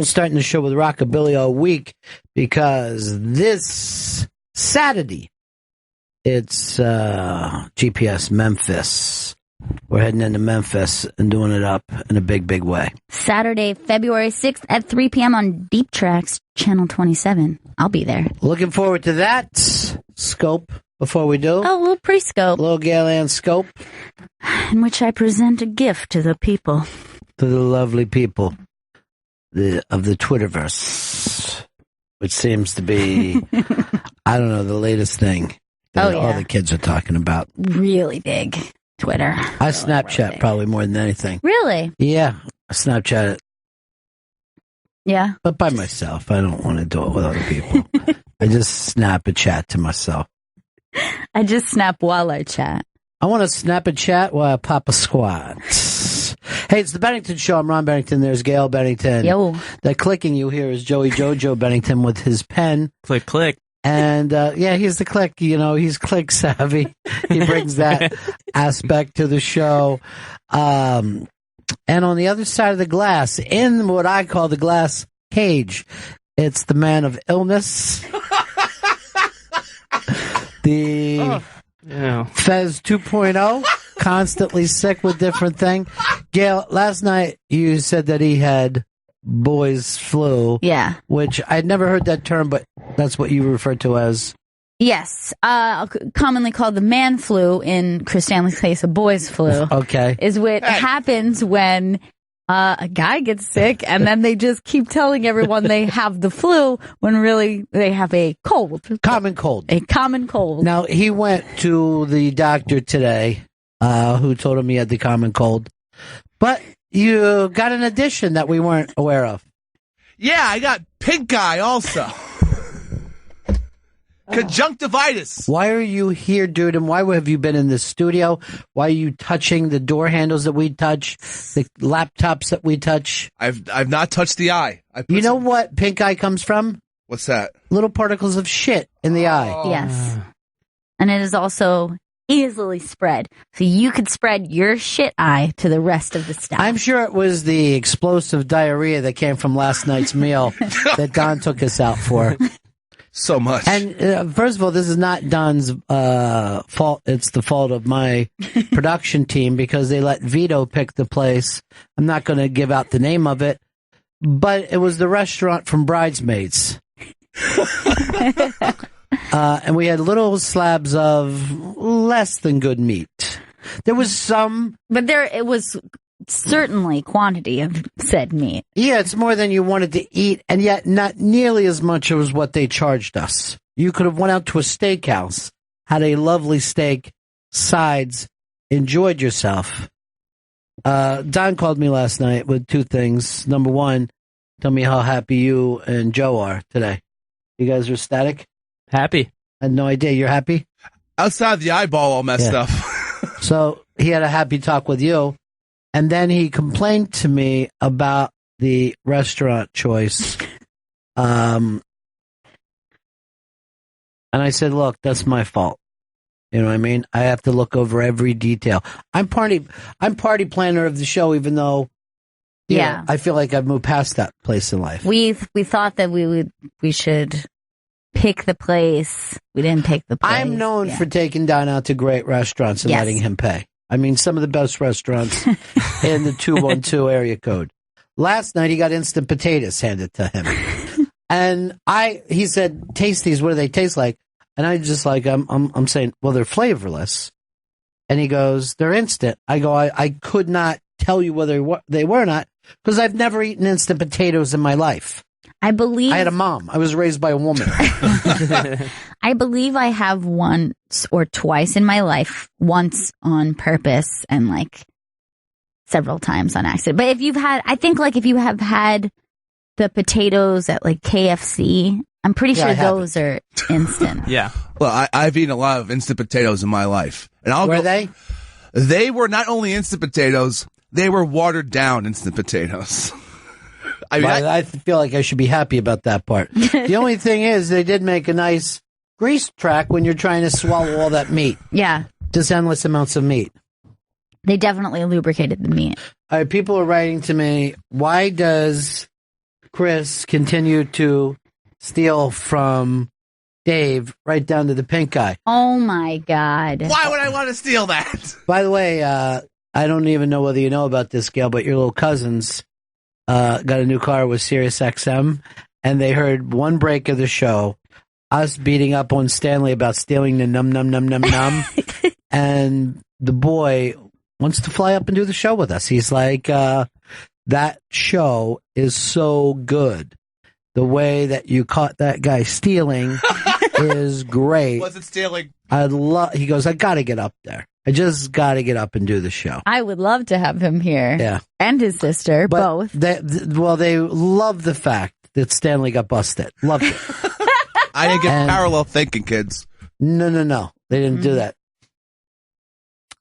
starting the show with Rockabilly all week because this Saturday, it's GPS Memphis. We're heading into Memphis and doing it up in a big, big way. Saturday, February 6th at 3 p.m. on Deep Tracks, Channel 27. I'll be there. Looking forward to that. Scope before we do. Oh, a little pre-scope. A little Gail Ann scope. In which I present a gift to the people. To the lovely people of the Twitterverse, which seems to be, I don't know, the latest thing that all the kids are talking about. Really big. Twitter. I Snapchat probably more than anything. Really? Yeah, I Snapchat it. Yeah. But by myself. I don't want to do it with other people. I just snap a chat to myself. I just snap while I chat. I want to snap a chat while I pop a squat. Hey, it's the Bennington Show. I'm Ron Bennington. There's Gail Bennington. Yo. That clicking you hear is Joey Jojo Bennington with his pen. Click, click. And, he's the click, he's click savvy. He brings that aspect to the show. And on the other side of the glass, in what I call the glass cage, it's the man of illness. The Fez 2.0, constantly sick with different things. Gail, last night you said that he had boys flu. Yeah. Which I'd never heard that term, but that's what you refer to as. Yes. Commonly called the man flu, in Chris Stanley's case, a boy's flu. Okay. Is what happens when a guy gets sick and then they just keep telling everyone they have the flu when really they have a cold. Common cold. A common cold. Now, he went to the doctor today, who told him he had the common cold. But you got an addition that we weren't aware of. Yeah, I got pink eye also. Conjunctivitis. Why are you here, dude? And why have you been in the studio? Why are you touching the door handles that we touch, the laptops that we touch? I've not touched the eye. You know what pink eye comes from? What's that? Little particles of shit in the eye. Yes. And it is also easily spread. So you could spread your shit eye to the rest of the staff. I'm sure it was the explosive diarrhea that came from last night's meal that Don took us out for. So much. And first of all, this is not Don's fault. It's the fault of my production team because they let Vito pick the place. I'm not going to give out the name of it, but it was the restaurant from Bridesmaids. And we had little slabs of less than good meat. There was some. But it was certainly quantity of said meat. Yeah, it's more than you wanted to eat, and yet not nearly as much as what they charged us. You could have went out to a steakhouse, had a lovely steak, sides, enjoyed yourself. Don called me last night with two things. Number one, tell me how happy you and Joe are today. You guys are ecstatic? Happy. I had no idea. You're happy? Outside the eyeball all messed up. So he had a happy talk with you. And then he complained to me about the restaurant choice. And I said, look, that's my fault. You know what I mean? I have to look over every detail. I'm party planner of the show, even though, you know, I feel like I've moved past that place in life. We thought that we should pick the place. We didn't pick the place. I'm known for taking Don out to great restaurants and letting him pay. I mean, some of the best restaurants in the 212 area code. Last night, he got instant potatoes handed to him. And he said, taste these, what do they taste like? And I just I'm saying, well, they're flavorless. And he goes, they're instant. I go, I could not tell you whether they were or not, because I've never eaten instant potatoes in my life. I believe I had a mom. I was raised by a woman. I believe I have once or twice in my life, once on purpose and several times on accident. But if you have had the potatoes at KFC, I'm pretty sure those are instant. Yeah. Well, I've eaten a lot of instant potatoes in my life. And Were they? They were not only instant potatoes, they were watered down instant potatoes. I feel like I should be happy about that part. The only thing is they did make a nice grease track when you're trying to swallow all that meat. Yeah. Just endless amounts of meat. They definitely lubricated the meat. People are writing to me, why does Chris continued to steal from Dave right down to the pink eye. Oh, my God. Why would I want to steal that? By the way, I don't even know whether you know about this, Gail, but your little cousins got a new car with Sirius XM, and they heard one break of the show, us beating up on Stanley about stealing the num num num num num, and the boy wants to fly up and do the show with us. He's like, that show is so good. The way that you caught that guy stealing is great. Was it stealing? He goes, I got to get up there. I just got to get up and do the show. I would love to have him here. Yeah. And his sister, both. They love the fact that Stanley got busted. Loved it. I didn't get parallel thinking, kids. No. They didn't do that.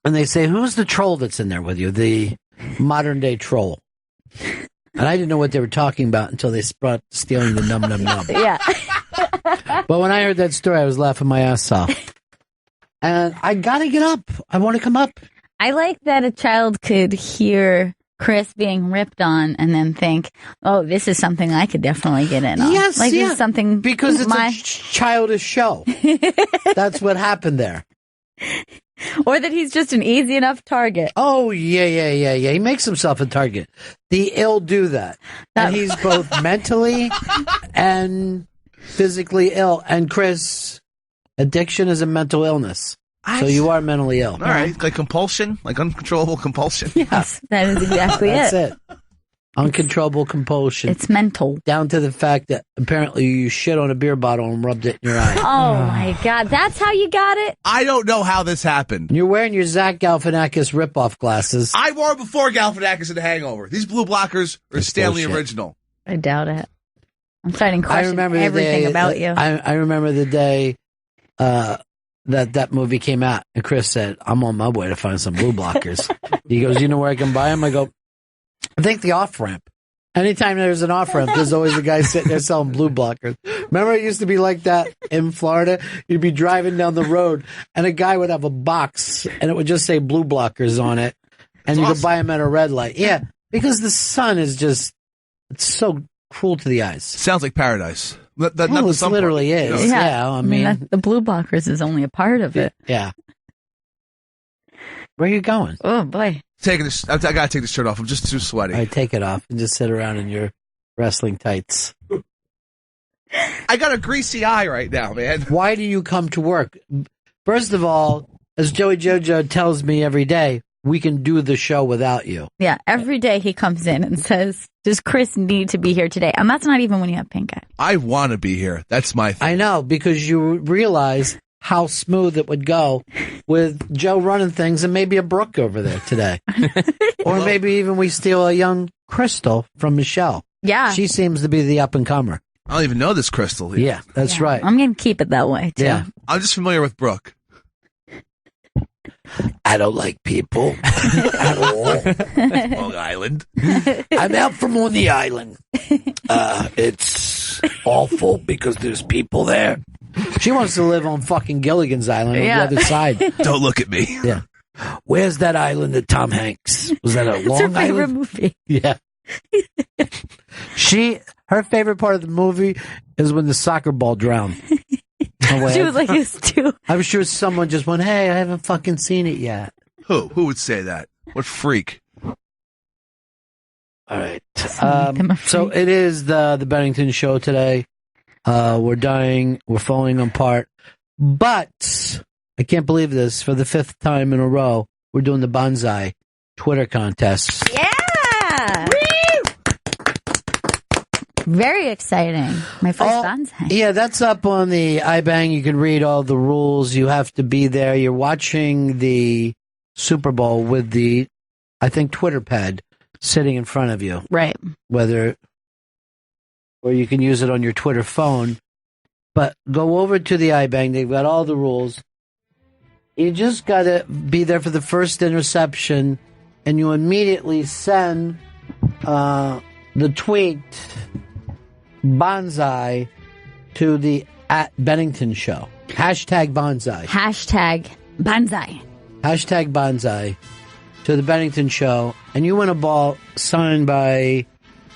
And they say, who's the troll that's in there with you? The modern day troll. And I didn't know what they were talking about until they brought stealing the num num num. Yeah. But when I heard that story, I was laughing my ass off. And I got to get up. I want to come up. I like that a child could hear Chris being ripped on and then think, oh, this is something I could definitely get in on. Yes, like, this is something because it's a childish show. That's what happened there. Or that he's just an easy enough target. Oh, yeah. He makes himself a target. The ill do that. And he's both mentally and physically ill. And Chris, addiction is a mental illness. So you are mentally ill. All right. Like compulsion? Like uncontrollable compulsion? Yes, that is exactly That's it. Uncontrollable compulsion. It's mental. Down to the fact that apparently you shit on a beer bottle and rubbed it in your eye. Oh, my God. That's how you got it? I don't know how this happened. You're wearing your Zach Galifianakis ripoff glasses. I wore before Galifianakis and The Hangover. These blue blockers are Stanley bullshit. original. I doubt it. I'm starting to question everything about you. I remember the day that movie came out, and Chris said, I'm on my way to find some blue blockers. He goes, you know where I can buy them? I go, I think the off-ramp. Anytime there's an off-ramp, there's always a guy sitting there selling blue blockers. Remember it used to be like that in Florida? You'd be driving down the road, and a guy would have a box, and it would just say blue blockers on it, and you could buy them at a red light. Yeah, because the sun is just, it's so cruel to the eyes. Sounds like paradise. It literally is. Yeah, I mean the blue blockers is only a part of it. Yeah. Where are you going? Oh, boy. I gotta take this shirt off. I'm just too sweaty. All right, take it off and just sit around in your wrestling tights. I got a greasy eye right now, man. Why do you come to work? First of all, as Joey Jojo tells me every day, we can do the show without you. Yeah, every day he comes in and says, does Chris need to be here today? And that's not even when you have pink eye. I want to be here. That's my thing. I know, because you realize how smooth it would go with Joe running things and maybe a Brooke over there today. Or maybe even we steal a young Crystal from Michelle. Yeah. She seems to be the up-and-comer. I don't even know this Crystal. Yeah, that's right. I'm going to keep it that way, too. Yeah. I'm just familiar with Brooke. I don't like people at all. Long Island. I'm out from on the island. It's awful because there's people there. She wants to live on fucking Gilligan's Island on the other side. Don't look at me. Yeah. Where's that island of Tom Hanks? Was that a Long It's her favorite Island? movie. Yeah. Her favorite part of the movie is when the soccer ball drowned. She was like this too. I'm sure someone just went, hey, I haven't fucking seen it yet. Who would say that? What freak? All right. So it is the Bennington show today. We're dying. We're falling apart. But I can't believe this. For the 5th time in a row, we're doing the Bonsai Twitter contest. Yeah! Woo! Very exciting. My first bonsai. Yeah, that's up on the iBang. You can read all the rules. You have to be there. You're watching the Super Bowl with the, I think, Twitter pad sitting in front of you. Right. Or you can use it on your Twitter phone. But go over to the iBang. They've got all the rules. You just got to be there for the first interception, and you immediately send the tweet Bonsai to the @Bennington show. Hashtag Bonsai. Hashtag Bonsai. Hashtag Bonsai to the Bennington show, and you win a ball signed by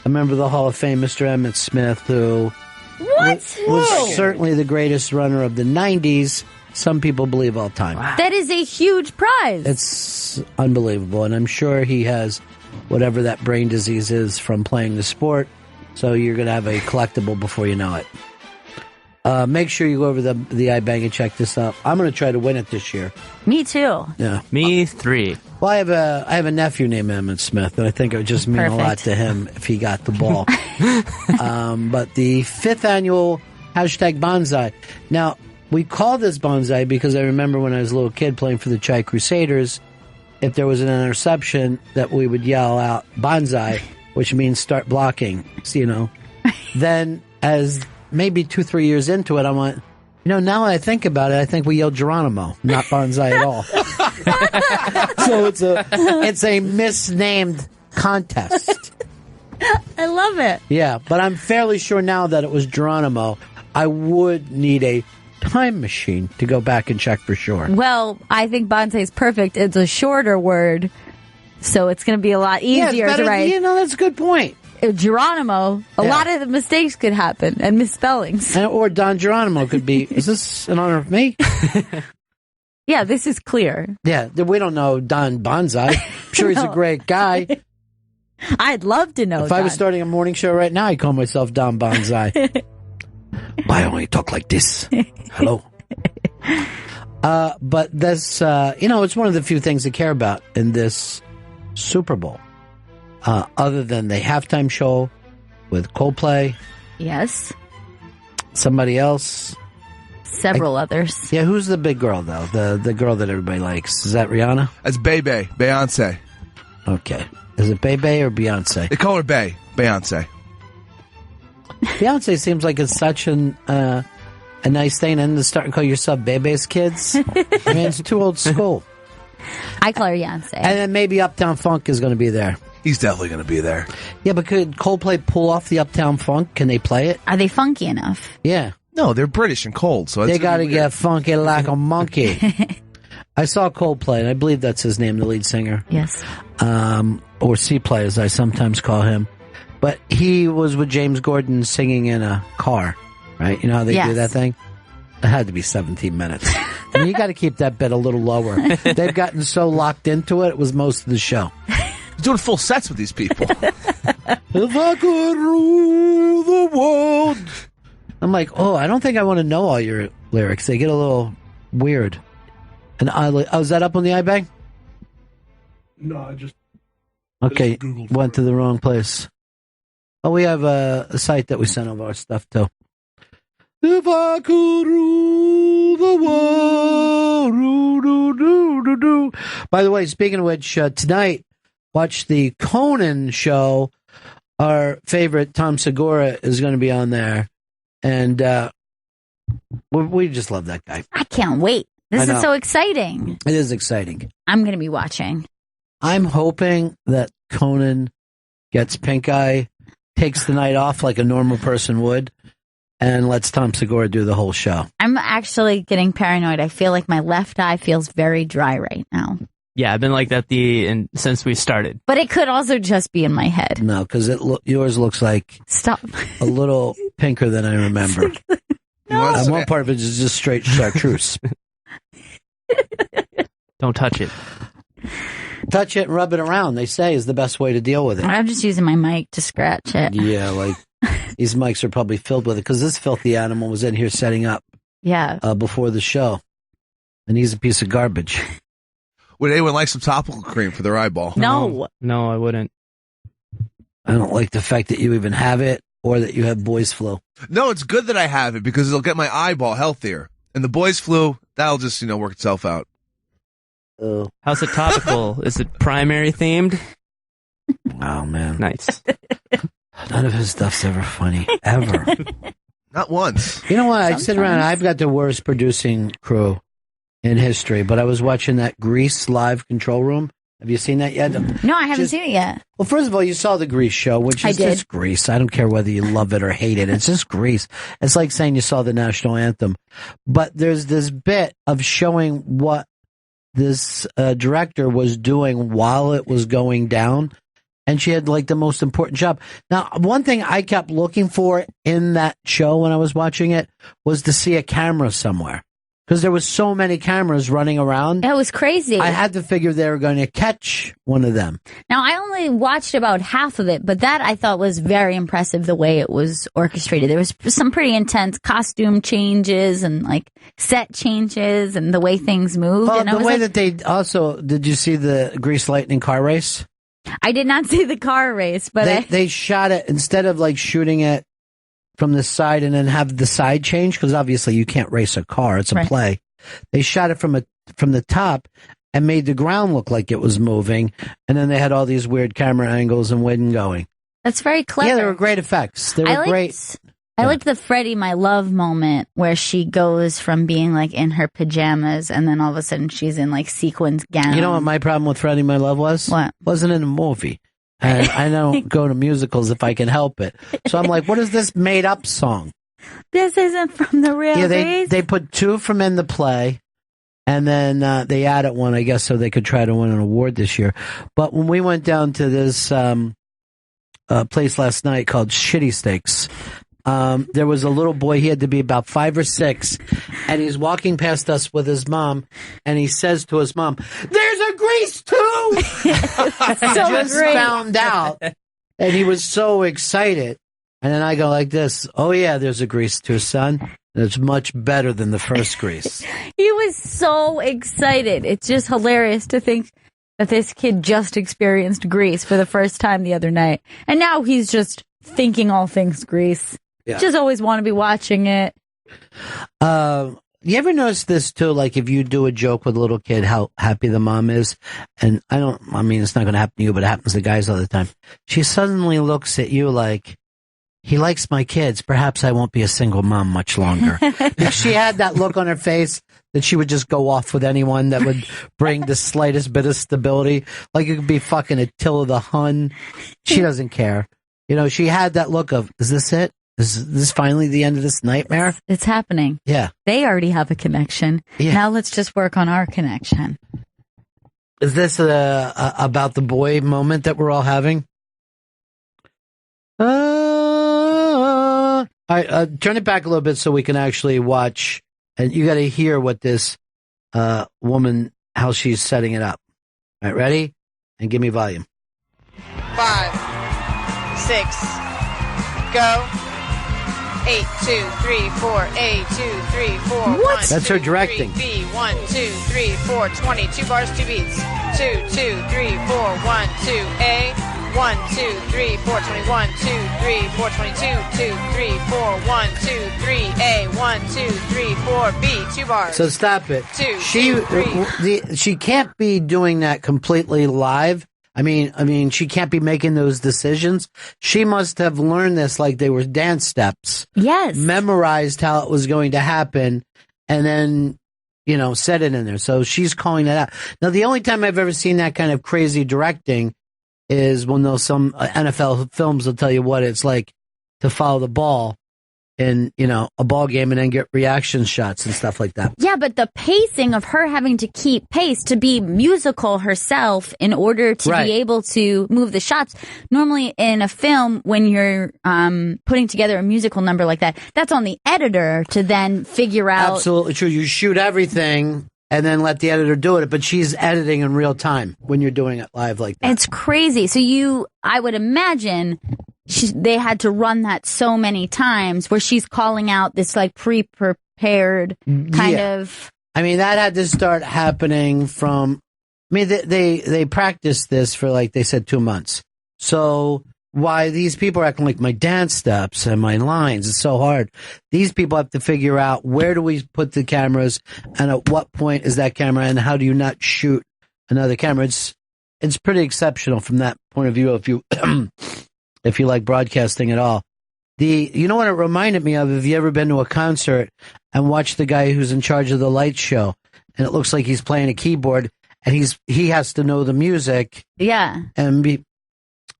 A member of the Hall of Fame, Mr. Emmett Smith, who was certainly the greatest runner of the 90s. Some people believe all time. Wow. That is a huge prize. It's unbelievable, and I'm sure he has whatever that brain disease is from playing the sport, so you're going to have a collectible before you know it. Make sure you go over the iBank and check this out. I'm going to try to win it this year. Me too. Yeah. Me 3. Well, I have a nephew named Emmett Smith, and I think it would just mean a lot to him if he got the ball. But the 5th annual #Bonsai. Now, we call this bonsai because I remember when I was a little kid playing for the Chi Crusaders, if there was an interception, that we would yell out bonsai, which means start blocking, Then as maybe 2-3 years into it, I went, now I think about it, I think we yelled Geronimo, not bonsai at all. So it's a misnamed contest. I love it. Yeah, but I'm fairly sure now that it was Geronimo. I would need a time machine to go back and check for sure. Well, I think bonsai is perfect. It's a shorter word, so it's going to be a lot easier to write. That's a good point. Geronimo, a lot of the mistakes could happen and misspellings. Or Don Geronimo could be, is this in honor of me? Yeah, this is clear. Yeah, we don't know Don Bonsai. I'm sure he's a great guy. I'd love to know If I was starting a morning show right now, I'd call myself Don Bonsai. I only talk like this. Hello. But that's, it's one of the few things I care about in this Super Bowl. Other than the halftime show with Coldplay. Yes. Somebody else. Several others. Yeah, who's the big girl, though? The girl that everybody likes. Is that Rihanna? That's Beyonce. Okay. Is it Bebe or Beyonce? They call her Beyonce. Beyonce seems like it's such a nice thing, and to start and call yourself Bebe's kids. I mean, it's too old school. I call her Beyonce. And then maybe Uptown Funk is going to be there. He's definitely going to be there. Yeah, but could Coldplay pull off the Uptown Funk? Can they play it? Are they funky enough? Yeah. No, they're British and cold, so they got to get funky like a monkey. I saw Coldplay, and I believe that's his name, the lead singer. Yes. Or C-Play, as I sometimes call him. But he was with James Gordon singing in a car, right? You know how they do that thing? It had to be 17 minutes. I mean, you got to keep that bit a little lower. They've gotten so locked into it, it was most of the show. He's doing full sets with these people. If I could rule the world. I'm like, I don't think I want to know all your lyrics. They get a little weird. And is that up on the iBank? No, I just went to the wrong place. Oh, we have a site that we send all our stuff to. If I could rule the world. By the way, speaking of which, tonight, watch the Conan show. Our favorite Tom Segura is going to be on there. And we just love that guy. I can't wait. This is so exciting. It is exciting. I'm going to be watching. I'm hoping that Conan gets pink eye, takes the night off like a normal person would, and lets Tom Segura do the whole show. I'm actually getting paranoid. I feel like my left eye feels very dry right now. Yeah, I've been like that since we started. But it could also just be in my head. No, because yours looks like a little pinker than I remember. No. And one part of it is just straight chartreuse. Don't touch it. Touch it and rub it around, they say, is the best way to deal with it. I'm just using my mic to scratch it. Yeah, like these mics are probably filled with it because this filthy animal was in here setting up before the show. And he's a piece of garbage. Would anyone like some topical cream for their eyeball? No. No, I wouldn't. I don't like the fact that you even have it or that you have boys flu. No, it's good that I have it because it'll get my eyeball healthier. And the boys flu, that'll just, work itself out. How's it topical? Is it primary themed? Oh, man. Nice. None of his stuff's ever funny. Ever. Not once. You know what? I sit around, I've got the worst producing crew in history, but I was watching that Grease live control room. Have you seen that yet? No, I haven't seen it yet. Well, first of all, you saw the Grease show, which is just Grease. I don't care whether you love it or hate it. It's just Grease. It's like saying you saw the national anthem. But there's this bit of showing what this director was doing while it was going down. and she had like the most important job. Now, one thing I kept looking for in that show when I was watching it was to see a camera somewhere. Because there was so many cameras running around. It was crazy. I had to figure they were going to catch one of them. Now, I only watched about half of it, but that I thought was very impressive, the way it was orchestrated. There was some pretty intense costume changes and like set changes and the way things moved. Well, and the way that they also, did you see the Grease Lightning car race? I did not see the car race, but they shot it, instead of like shooting it from the side and then have the side change, because obviously you can't race a car, it's a play. They shot it from the top and made the ground look like it was moving, and then they had all these weird camera angles and wind going. That's very clever. Yeah, they were great effects. They were great. I liked the Freddie My Love moment where she goes from being like in her pajamas and then all of a sudden she's in like sequins gown. You know what my problem with Freddie My Love was? What? Wasn't in a movie. And I don't go to musicals if I can help it. So I'm like, what is this made up song? This isn't from the real Grease? They put two from in the play, and then they added one, I guess, so they could try to win an award this year. But when we went down to this place last night called Shitty Steaks, there was a little boy, he had to be about 5 or 6, and he's walking past us with his mom, and he says to his mom, "There's a Grease 2!" Just found out, and he was so excited. And then I go like this, "Oh yeah, there's a Grease 2, son. And it's much better than the first Grease." He was so excited. It's just hilarious to think that this kid just experienced Grease for the first time the other night. And now he's just thinking all things Grease. Yeah. Just always want to be watching it. You ever notice this too? Like if you do a joke with a little kid, how happy the mom is, and I mean, it's not going to happen to you, but it happens to guys all the time. She suddenly looks at you like, "He likes my kids. Perhaps I won't be a single mom much longer." If she had that look on her face that she would just go off with anyone that would bring the slightest bit of stability. Like it could be fucking Attila the Hun. She doesn't care. You know, she had that look of, is this it? Is this finally the end of this nightmare? It's happening. Yeah. They already have a connection. Yeah. Now let's just work on our connection. Is this about the boy moment that we're all having? All right, turn it back a little bit so we can actually watch. And you got to hear what this woman, how she's setting it up. All right, ready? And give me volume. 5, 6, go. 8, 2, 3, 4, A, 2, 3, 4. What? 1, That's 2, her directing. 3, B, 1, 2, 3, 4, 20. 2 bars, 2 beats. 2, 2, 3, 4, 1, 2, A. 1, 2, 3, 4, 21, 2, 3, 4, 22, 2, 3, 4, 1, 2, 3, A, 1, 2, 3, 4, B, 2 bars. So stop it. 2, she can't be doing that completely live. I mean, she can't be making those decisions. She must have learned this like they were dance steps. Yes. Memorized how it was going to happen, and then, you know, said it in there. So she's calling that out. Now, the only time I've ever seen that kind of crazy directing is when some NFL films will tell you what it's like to follow the ball in, you know, a ball game and then get reaction shots and stuff like that. Yeah, but the pacing of her having to keep pace to be musical herself in order to be able to move the shots. Normally in a film, when you're putting together a musical number like that, that's on the editor to then figure out. Absolutely true. You shoot everything and then let the editor do it, but she's editing in real time when you're doing it live like that. It's crazy. So I would imagine they had to run that so many times where she's calling out this like pre-prepared kind of. I mean, that had to start happening from, I mean, they practiced this for, like they said, 2 months. So why these people are acting like my dance steps and my lines, it's so hard. These people have to figure out, where do we put the cameras and at what point is that camera and how do you not shoot another camera? It's pretty exceptional from that point of view if you if you like broadcasting at all. You know what it reminded me of? Have you ever been to a concert and watched the guy who's in charge of the light show and it looks like he's playing a keyboard and he has to know the music. Yeah. And be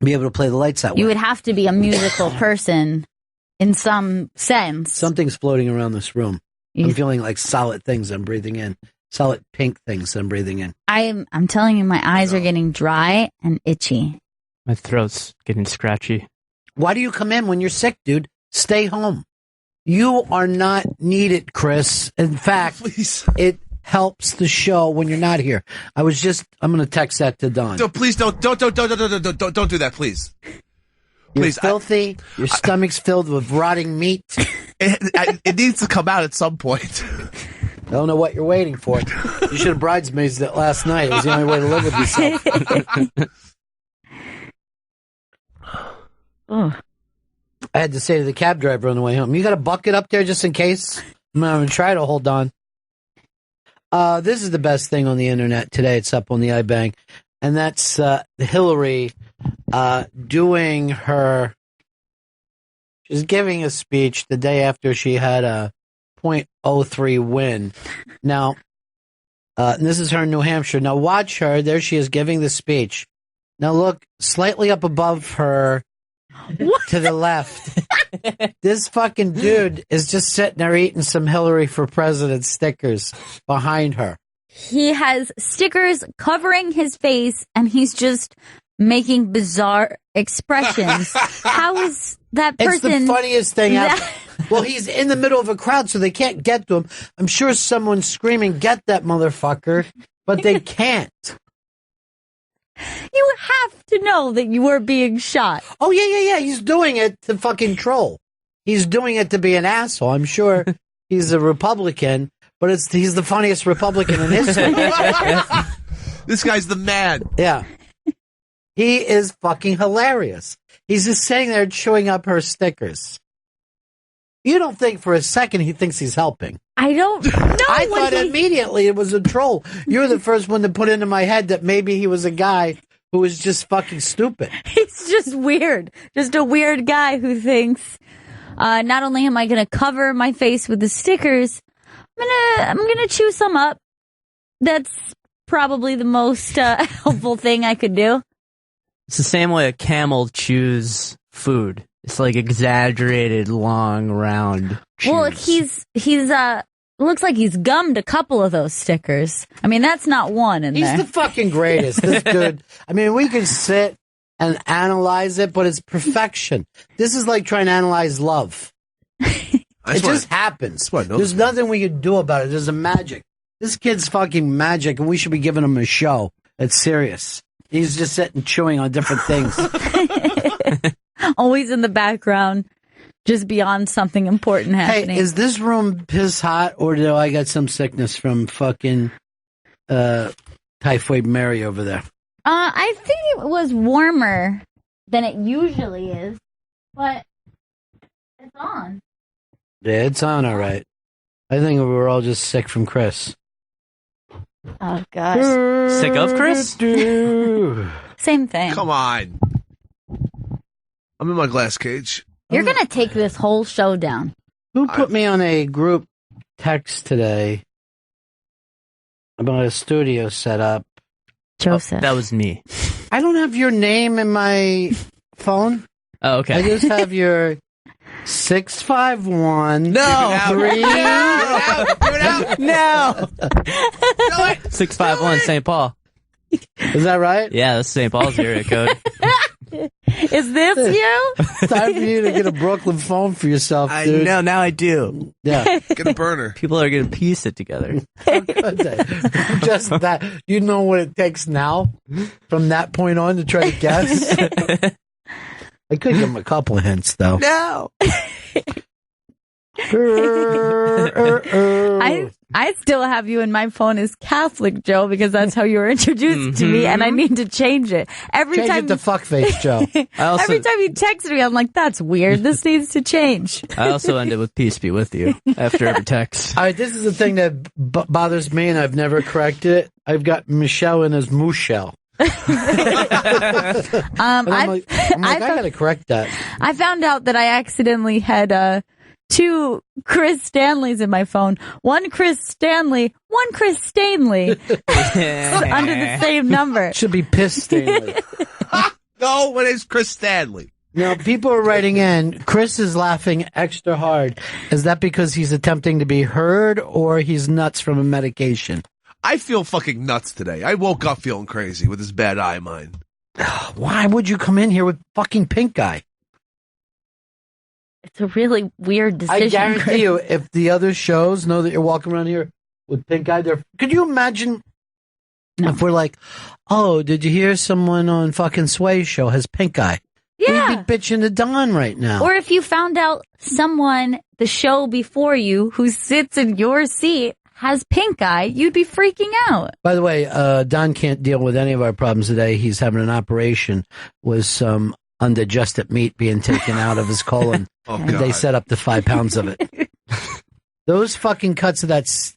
able to play the lights that way. You would have to be a musical person in some sense. Something's floating around this room. I'm feeling like solid things I'm breathing in. Solid pink things I'm breathing in. I'm telling you, my eyes are getting dry and itchy. My throat's getting scratchy. Why do you come in when you're sick, dude? Stay home. You are not needed, Chris. In fact, Please. It helps the show when you're not here. I'm going to text that to Don. No, please don't do that, please. You're filthy. Your stomach's filled with rotting meat. It needs to come out at some point. I don't know what you're waiting for. You should have bridesmaids that last night. It was the only way to live with yourself. Oh. I had to say to the cab driver on the way home, you got a bucket up there just in case? I'm going to try to hold on. This is the best thing on the internet today. It's up on the iBang. And that's Hillary doing her... She's giving a speech the day after she had a .03 win. Now, this is her in New Hampshire. Now watch her. There she is giving the speech. Now look, slightly up above her to the left. This fucking dude is just sitting there eating some Hillary for President stickers behind her. He has stickers covering his face, and he's just making bizarre expressions. How is that person? It's the funniest thing ever. Well, he's in the middle of a crowd, so they can't get to him. I'm sure someone's screaming, "Get that motherfucker," but they can't. You have to know that you are being shot. Oh, yeah. He's doing it to fucking troll. He's doing it to be an asshole. I'm sure he's a Republican, but he's the funniest Republican in history. This guy's the man. Yeah. He is fucking hilarious. He's just sitting there chewing up her stickers. You don't think for a second he thinks he's helping. I don't know. I thought immediately it was a troll. You're the first one to put into my head that maybe he was a guy who was just fucking stupid. He's just weird. Just a weird guy who thinks, not only am I going to cover my face with the stickers, I'm gonna chew some up. That's probably the most helpful thing I could do. It's the same way a camel chews food. It's like exaggerated, long, round chews. Well, he's looks like he's gummed a couple of those stickers. I mean, that's not one in there. He's the fucking greatest. This dude. I mean, we can sit and analyze it, but it's perfection. This is like trying to analyze love. It just happens. There's nothing we can do about it. There's a magic. This kid's fucking magic, and we should be giving him a show. It's serious. He's just sitting chewing on different things. Always in the background, just beyond something important happening. Hey, is this room piss hot, or do I got some sickness from fucking Typhoid Mary over there? I think it was warmer than it usually is, but it's on. Yeah, it's on all right. I think we were all just sick from Chris. Oh, gosh. Sick of Chris? Same thing. Come on. I'm in my glass cage. You're going to take this whole show down. Who put me on a group text today about a studio setup? Joseph. That was me. I don't have your name in my phone. Oh, okay. I just have your 651. No. 3. No. 651 St. Paul. Is that right? Yeah, that's St. Paul's area code. Is this you? It's time for you to get a Brooklyn phone for yourself, dude. I know, now I do. Yeah. Get a burner. People are going to piece it together. How could they? Just that. You know what it takes now from that point on to try to guess? I could give him a couple of hints, though. No. I still have you in my phone as Catholic Joe because that's how you were introduced to me, and I need to change it. Change it to fuckface Joe. Every time you text me, I'm like, that's weird. This needs to change. I also ended with peace be with you after every text. All right, this is the thing that bothers me, and I've never corrected it. I've got Michelle in as Mooshell. I gotta correct that. I found out that I accidentally had two Chris Stanleys in my phone. One Chris Stanley, one Chris Stanley under the same number. Should be Piss Stanley. No, my name's Chris Stanley. Now, people are writing in, Chris is laughing extra hard. Is that because he's attempting to be heard or he's nuts from a medication? I feel fucking nuts today. I woke up feeling crazy with this bad eye of mine. Why would you come in here with fucking pink eye? It's a really weird decision. I guarantee you, if the other shows know that you're walking around here with pink eye, could you imagine if we're like, oh, did you hear someone on fucking Sway's show has pink eye? Yeah. We'd be bitching to Don right now. Or if you found out someone, the show before you, who sits in your seat has pink eye, you'd be freaking out. By the way, Don can't deal with any of our problems today. He's having an operation with some undigested meat being taken out of his colon. And they set up the 5 pounds of it. Those fucking cuts of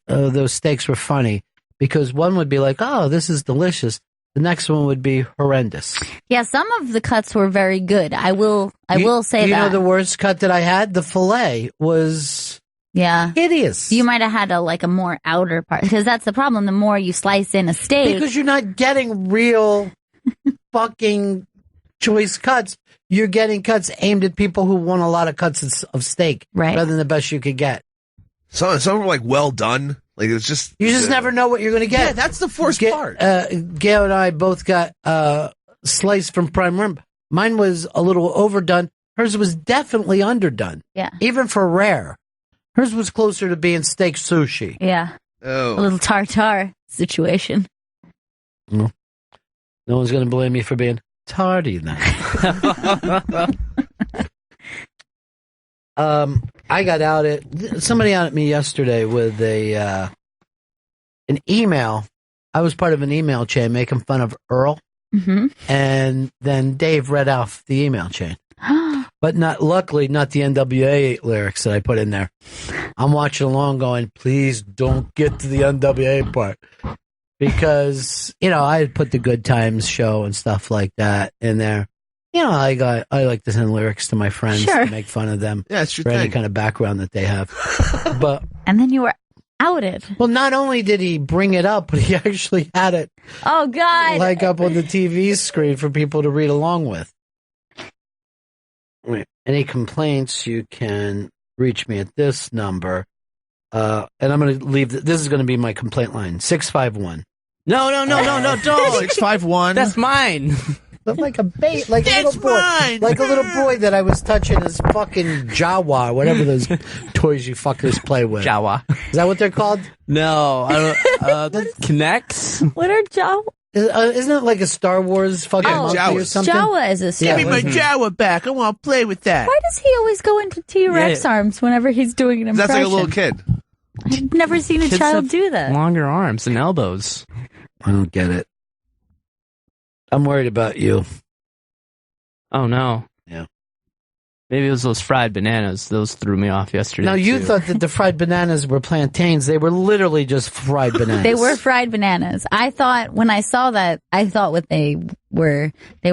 those steaks were funny because one would be like, oh, this is delicious. The next one would be horrendous. Yeah, some of the cuts were very good. I will say that. You know the worst cut that I had? The filet was hideous. You might have had a more outer part because that's the problem. The more you slice in a steak. Because you're not getting real fucking choice cuts. You're getting cuts aimed at people who want a lot of cuts of steak rather than the best you could get. Some were like well done. Like it's just you just never know what you're going to get. Yeah, that's the worst part. Gail and I both got sliced from prime rib. Mine was a little overdone. Hers was definitely underdone. Yeah, even for rare. Hers was closer to being steak sushi. Yeah, a little tartare situation. No one's going to blame me for being tardy then. I got somebody out at me yesterday with an email. I was part of an email chain making fun of Earl. Mm-hmm. And then Dave read off the email chain. But luckily not the NWA lyrics that I put in there. I'm watching along going, please don't get to the NWA part. Because, I had put the Good Times show and stuff like that in there. I like to send lyrics to my friends to make fun of them for any kind of background that they have. And then you were outed. Well, not only did he bring it up, but he actually had it. Oh God! Up on the TV screen for people to read along with. Any complaints? You can reach me at this number, and I'm going to leave. This is going to be my complaint line: 651. No, don't. 651. That's mine. But like a bait, like a little boy, like a little boy that I was touching his fucking Jawa, whatever those toys you fuckers play with. Jawa. Is that what they're called? No, I don't. Connects. What are Jawa? Isn't it like a Star Wars fucking monkey or something? Jawa is a Star Give me my Jawa back. I want to play with that. Why does he always go into T-Rex arms whenever he's doing an impression? That's like a little kid. I've never seen a child do that. Longer arms and elbows. I don't get it. I'm worried about you. Oh, no. Yeah. Maybe it was those fried bananas. Those threw me off yesterday. Now, you thought that the fried bananas were plantains. They were literally just fried bananas. They were fried bananas. I thought, when I saw that, what they were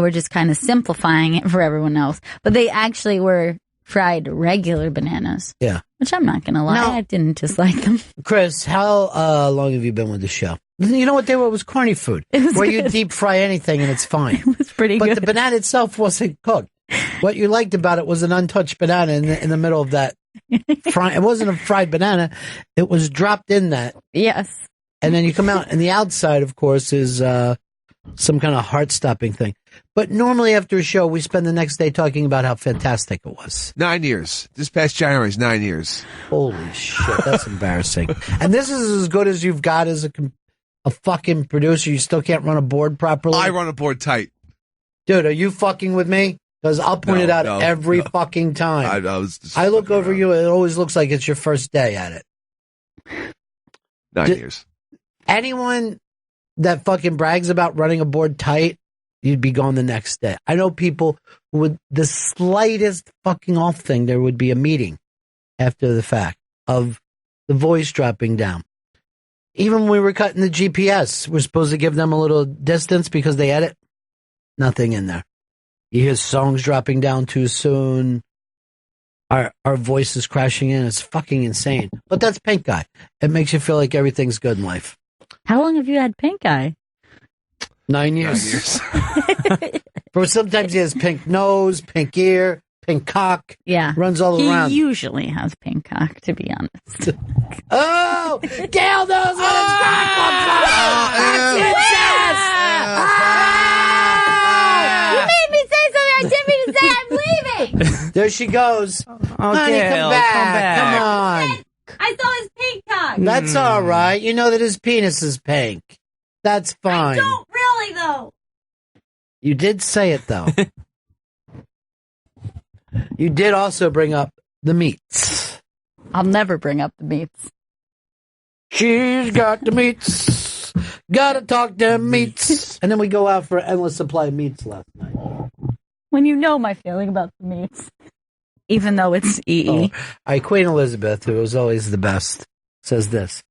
just kind of simplifying it for everyone else. But they actually were fried regular bananas. Yeah. Which I'm not going to lie. I didn't dislike them. Chris, how long have you been with the show? You know what they were? It was corny food. Where you deep fry anything and it's fine. It was pretty good. But the banana itself wasn't cooked. What you liked about it was an untouched banana in the middle of that. It wasn't a fried banana. It was dropped in that. Yes. And then you come out, and the outside, of course, is some kind of heart-stopping thing. But normally after a show, we spend the next day talking about how fantastic it was. 9 years. This past January is 9 years. Holy shit, that's embarrassing. And this is as good as you've got as a fucking producer. You still can't run a board properly? I run a board tight. Dude, are you fucking with me? Because I'll point it out every fucking time. I look over you, it always looks like it's your first day at it. 9 years. Anyone that fucking brags about running a board tight, you'd be gone the next day. I know people who would, the slightest fucking off thing, there would be a meeting after the fact of the voice dropping down. Even when we were cutting the GPS, we're supposed to give them a little distance because they edit. Nothing in there. You hear songs dropping down too soon. Our voices crashing in. It's fucking insane. But that's pink eye. It makes you feel like everything's good in life. How long have you had pink eye? 9 years. For sometimes he has pink nose, pink ear, pink cock. Yeah. Runs all around. He usually has pink cock, to be honest. Oh! Gail knows what his cock looks like! There she goes. Oh, Honey, Gail, come back. Come on. I saw his pink cock. That's all right. You know that his penis is pink. That's fine. I don't really, though. You did say it, though. You did also bring up the meats. I'll never bring up the meats. She's got the meats. Gotta talk to meats. And then we go out for an endless supply of meats last night. When you know my feeling about the meats. Even though it's EE. Oh, Queen Elizabeth, who was always the best, says this.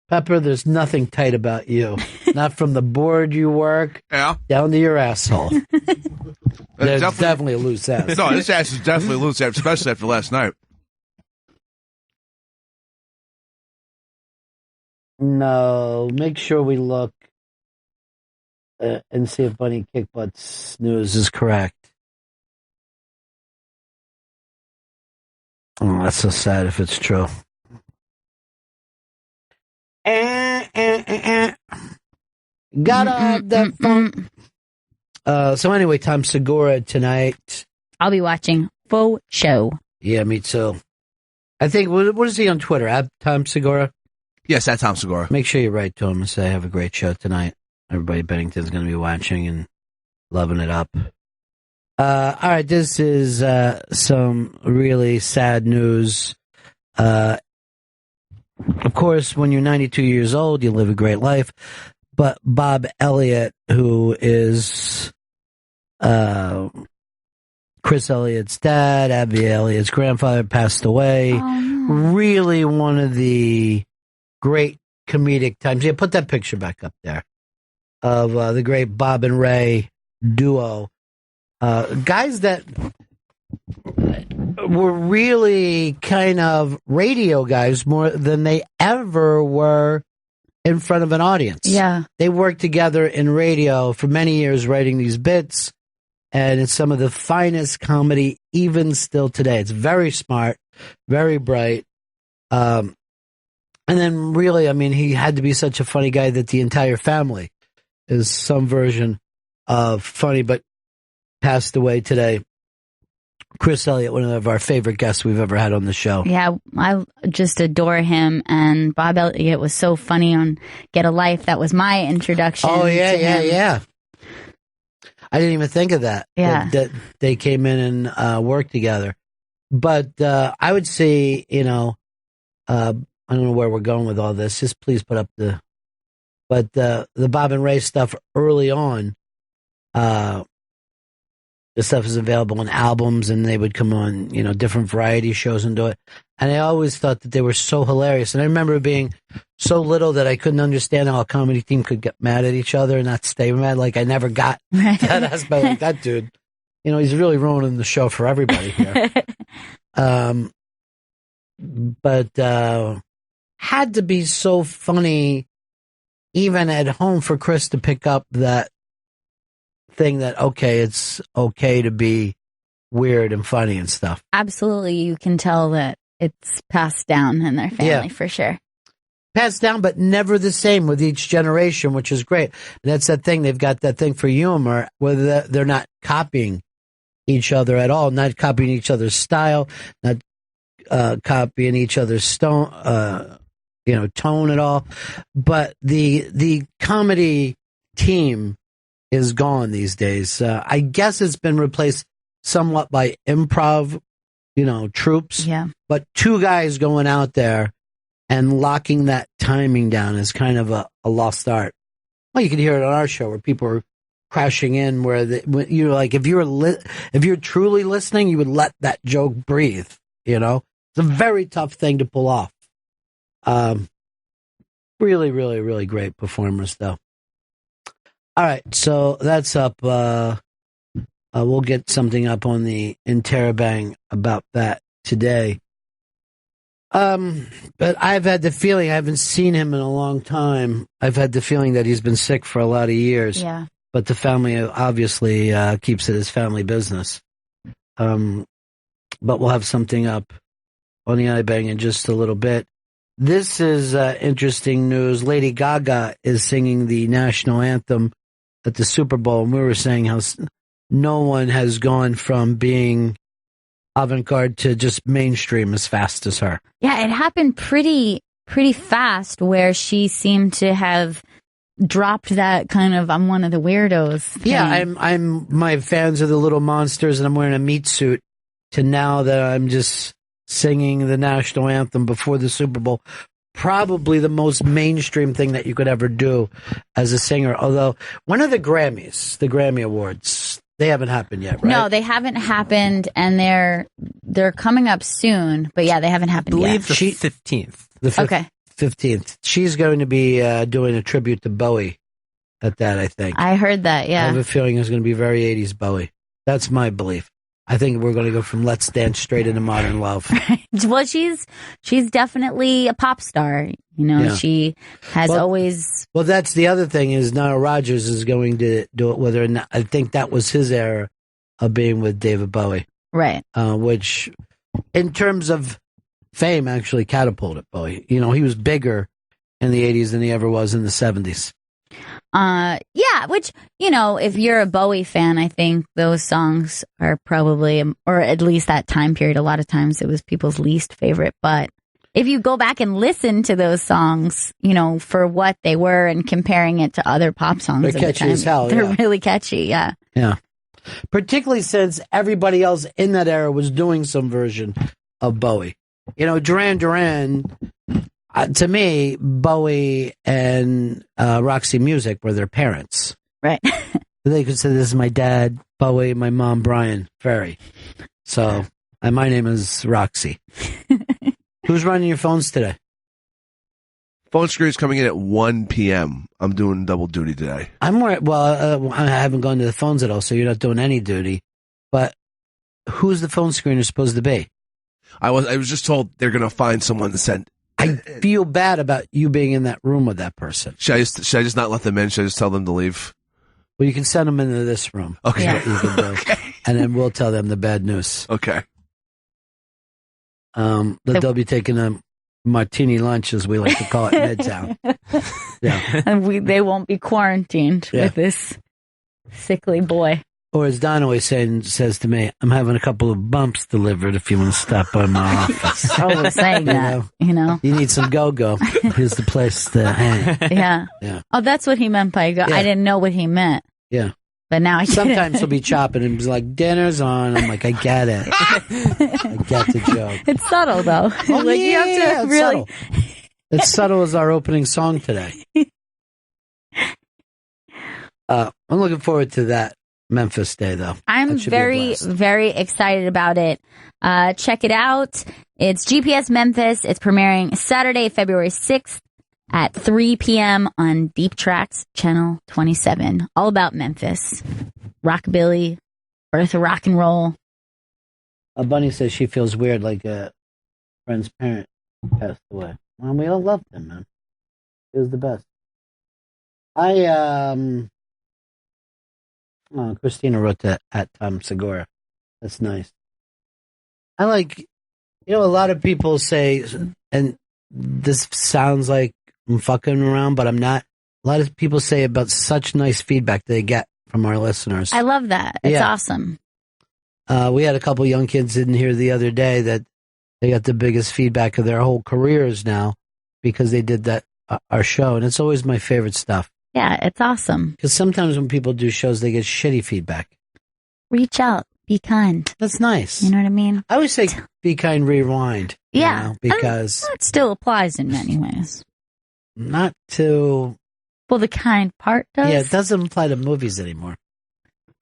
Pepper, there's nothing tight about you. Not from the board you work down to your asshole. There's definitely a loose ass. No, this ass is definitely loose, especially after last night. No, make sure we look and see if Bunny Kickbutt's news is correct. Oh, that's so sad if it's true. Got all the fun. So anyway, Tom Segura tonight. I'll be watching Faux Show. Yeah, me too. I think, what is he on Twitter? At Tom Segura? Yes, that's Tom Segura. Make sure you write to him and say, have a great show tonight. Everybody at Bennington's going to be watching and loving it up. All right, this is some really sad news. Of course, when you're 92 years old, you live a great life. But Bob Elliott, who is Chris Elliott's dad, Abby Elliott's grandfather, passed away. Oh, no. Really one of the great comedic times. Yeah, put that picture back up there of the great Bob and Ray duo. Guys that were really kind of radio guys more than they ever were in front of an audience. Yeah. They worked together in radio for many years writing these bits, and it's some of the finest comedy even still today. It's very smart, very bright. And then really, I mean, he had to be such a funny guy that the entire family is some version of funny, but passed away today. Chris Elliott, one of our favorite guests we've ever had on the show. Yeah, I just adore him. And Bob Elliott was so funny on Get a Life. That was my introduction. Oh, yeah, to him. yeah. I didn't even think of that. Yeah. That they came in and worked together. But I would say, I don't know where we're going with all this. Just please put up the Bob and Ray stuff early on. The stuff is available on albums, and they would come on, different variety shows and do it. And I always thought that they were so hilarious. And I remember being so little that I couldn't understand how a comedy team could get mad at each other and not stay mad. Like, I never got that aspect. Like, that dude, he's really ruining the show for everybody here. But had to be so funny, even at home, for Chris to pick up that thing that, okay, it's okay to be weird and funny and stuff. Absolutely. You can tell that it's passed down in their family for sure. Passed down, but never the same with each generation, which is great. And that's that thing. They've got that thing for humor where they're not copying each other at all, not copying each other's style, not copying each other's tone at all. But the comedy team is gone these days. I guess it's been replaced somewhat by improv, troops. Yeah. But two guys going out there and locking that timing down is kind of a lost art. Well, you can hear it on our show where people are crashing in, where you're like, if you're truly listening, you would let that joke breathe. It's a very tough thing to pull off. Really, really, really great performers, though. All right, so that's up. We'll get something up on the Interrobang about that today. But I've had the feeling, I haven't seen him in a long time. I've had the feeling that he's been sick for a lot of years. Yeah. But the family obviously keeps it as family business. But we'll have something up on the iBang in just a little bit. This is interesting news. Lady Gaga is singing the national anthem at the Super Bowl, and we were saying how no one has gone from being avant-garde to just mainstream as fast as her. Yeah, it happened pretty fast where she seemed to have dropped that kind of I'm one of the weirdos thing. Yeah, I'm my fans are the little monsters and I'm wearing a meat suit to now that I'm just singing the national anthem before the Super Bowl. Probably the most mainstream thing that you could ever do as a singer. Although one of the Grammys, the Grammy Awards, they haven't happened yet, right? No, they haven't happened, and they're coming up soon. But yeah, they haven't happened I yet. believe the 15th. Okay. 15th. She's going to be doing a tribute to Bowie at that, I think. I heard that, I yeah. have a feeling it's going to be very 80s Bowie. That's my belief. I think we're going to go from Let's Dance straight into Modern Love. Well, she's definitely a pop star. You know, Yeah. she has always. Well, that's the other thing is Nile Rodgers is going to do it with her. And I think that was his era of being with David Bowie. Right. Which, in terms of fame, actually catapulted Bowie. You know, he was bigger in the 80s than he ever was in the 70s. Yeah, which, you know, if you're a Bowie fan, I think those songs are probably, or at least that time period, a lot of times it was people's least favorite. But if you go back and listen to those songs, you know, for what they were and comparing it to other pop songs, They're of the catchy time, as hell, they're yeah. really catchy, yeah. Yeah. Particularly since everybody else in that era was doing some version of Bowie. You know, Duran Duran, to me, Bowie and Roxy Music were their parents. Right. They could say, this is my dad, Bowie, my mom, Brian Ferry. So, and my name is Roxy. Who's running your phones today? Phone screen's coming in at 1 p.m. I'm doing double duty today. I haven't gone to the phones at all, so you're not doing any duty. But who's the phone screener supposed to be? I was just told they're going to find someone to send. I feel bad about you being in that room with that person. Should I just not let them in? Should I just tell them to leave? Well, you can send them into this room. Okay. Yeah. What you can do. Okay. And then we'll tell them the bad news. Okay. That they'll be taking a martini lunch, as we like to call it in Midtown. Yeah. And they won't be quarantined with this sickly boy. Or as Don always says to me, I'm having a couple of bumps delivered if you want to stop by my office. I was saying that, you know. You need some go-go. Here's the place to hang. Yeah. Yeah. Oh, that's what he meant by go. Yeah. I didn't know what he meant. Yeah. But now I get Sometimes it. he'll be chopping and he's like, dinner's on. I'm like, I get it. I get the joke. It's subtle, though. Oh, Like, you have to it's really. subtle. It's subtle as our opening song today. I'm looking forward to that Memphis Day, though. I'm That should be a very, blast. very excited about it. Check it out. It's GPS Memphis. It's premiering Saturday, February 6th at 3 p.m. on Deep Tracks, Channel 27. All about Memphis. Rockabilly, birth of rock and roll. Bunny says she feels weird, like a friend's parent passed away. Well, we all loved him, man. He was the best. Christina wrote that at Tom Segura. That's nice. I like, a lot of people say, and this sounds like I'm fucking around, but I'm not. A lot of people say about such nice feedback they get from our listeners. I love that. It's Yeah. awesome. We had a couple young kids in here the other day that they got the biggest feedback of their whole careers now because they did that our show, and it's always my favorite stuff. Yeah, it's awesome. Because sometimes when people do shows, they get shitty feedback. Reach out. Be kind. That's nice. You know what I mean? I always say be kind, rewind. you Yeah. know, because That still applies in many ways. not to. Well, the kind part does. Yeah, it doesn't apply to movies anymore.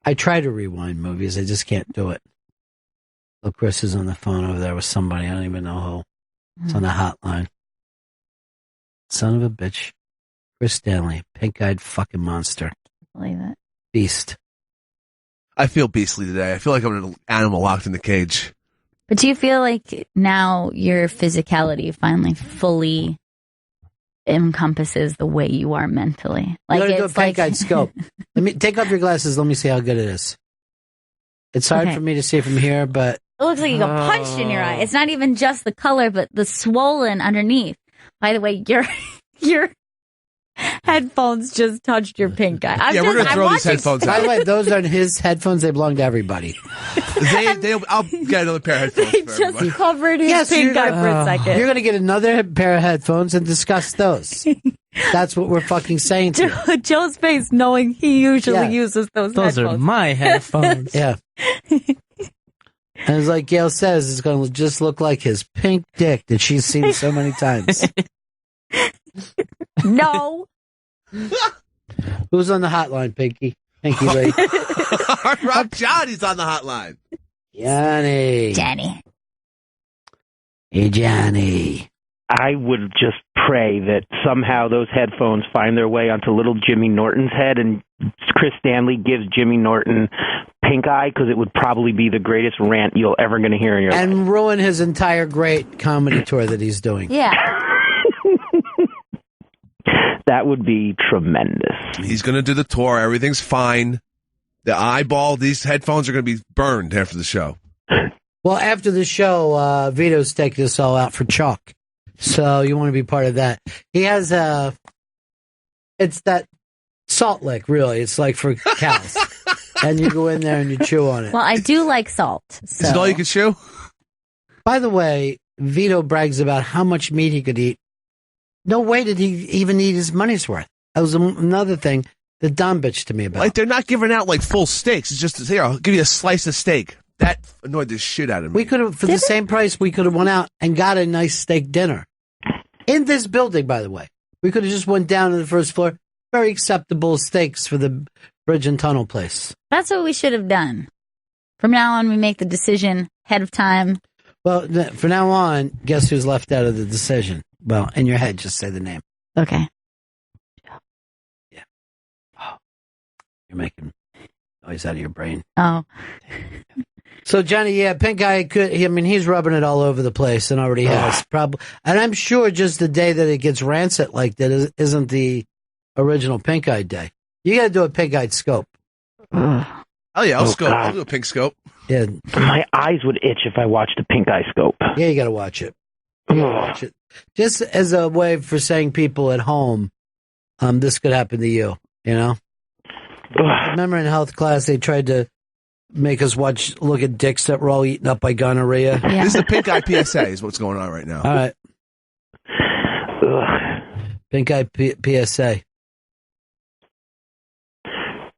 I try to rewind movies. I just can't do it. Look, Chris is on the phone over there with somebody. I don't even know who. It's on the hotline. Son of a bitch. Chris Stanley. Pink-eyed fucking monster. Believe it. Beast. I feel beastly today. I feel like I'm an animal locked in the cage. But do you feel like now your physicality finally fully encompasses the way you are mentally? Like You gotta do a it's like pink-eyed scope. Let me take off your glasses. Let me see how good it is. It's hard Okay. for me to see from here, but it looks like you got punched in your eye. It's not even just the color, but the swollen underneath. By the way, you're headphones just touched your pink eye. We're going to throw these headphones By the out. way, those aren't his headphones. They belong to everybody. I'll get another pair of headphones They for just everybody. covered his pink eye for a second. You're going to get another pair of headphones and discuss those. That's what we're fucking saying to you. Joe's face, knowing he usually uses those Those headphones. are my headphones. Yeah. And it's like Gail says, it's going to just look like his pink dick that she's seen so many times. No. Who's on the hotline, Pinky? Pinky Lee. Rob Johnny's on the hotline. Johnny. Hey, Johnny. I would just pray that somehow those headphones find their way onto little Jimmy Norton's head and Chris Stanley gives Jimmy Norton pink eye, because it would probably be the greatest rant you're ever going to hear in your life. And ruin his entire great comedy tour that he's doing. Yeah. That would be tremendous. He's going to do the tour. Everything's fine. These headphones are going to be burned after the show. Well, after the show, Vito's taking us all out for chalk. So you want to be part of that. He has it's that salt lick, really. It's like for cows. And you go in there and you chew on it. Well, I do like salt. So. Is it all you can chew? By the way, Vito brags about how much meat he could eat. No way did he even eat his money's worth. That was another thing that Don bitched to me about. Like, they're not giving out, like, full steaks. It's just, here, I'll give you a slice of steak. That annoyed the shit out of me. We could have, for the same price, we could have went out and got a nice steak dinner. In this building, by the way. We could have just went down to the first floor. Very acceptable steaks for the Bridge and Tunnel place. That's what we should have done. From now on, we make the decision ahead of time. Well, for now on, guess who's left out of the decision? Well, in your head, just say the name. Okay. Yeah. Oh, you're making noise out of your brain. Oh. So, Johnny, yeah, pink eye he's rubbing it all over the place and already has. Probably, and I'm sure just the day that it gets rancid like that isn't the original pink eye day. You got to do a pink eyed scope. Oh, yeah, I'll scope. God. I'll do a pink scope. Yeah. My eyes would itch if I watched a pink eye scope. Yeah, you got to watch it. You gotta watch it. Just as a way for saying people at home, this could happen to you, you know? Remember in health class, they tried to make us look at dicks that were all eaten up by gonorrhea? Yeah. This is the pink eye PSA is what's going on right now. All right. Pink eye PSA.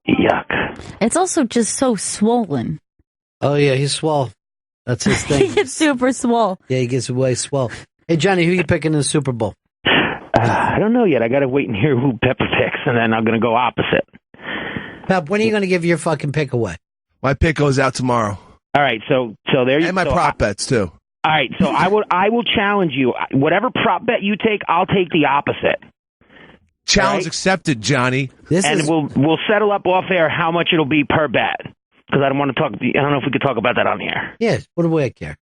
Yuck. It's also just so swollen. Oh, yeah, he's swole. That's his thing. He gets super swole. Yeah, he gets way swole. Hey, Johnny, who you picking in the Super Bowl? I don't know yet. I got to wait and hear who Pepper picks, and then I'm going to go opposite. Pep, when are you going to give your fucking pick away? My pick goes out tomorrow. All right, so there you go. And my prop bets, too. All right, so I will challenge you. Whatever prop bet you take, I'll take the opposite. Challenge accepted, Johnny. We'll settle up off air how much it'll be per bet. Because I don't want to talk. I don't know if we could talk about that on the air. Yes. What do I care?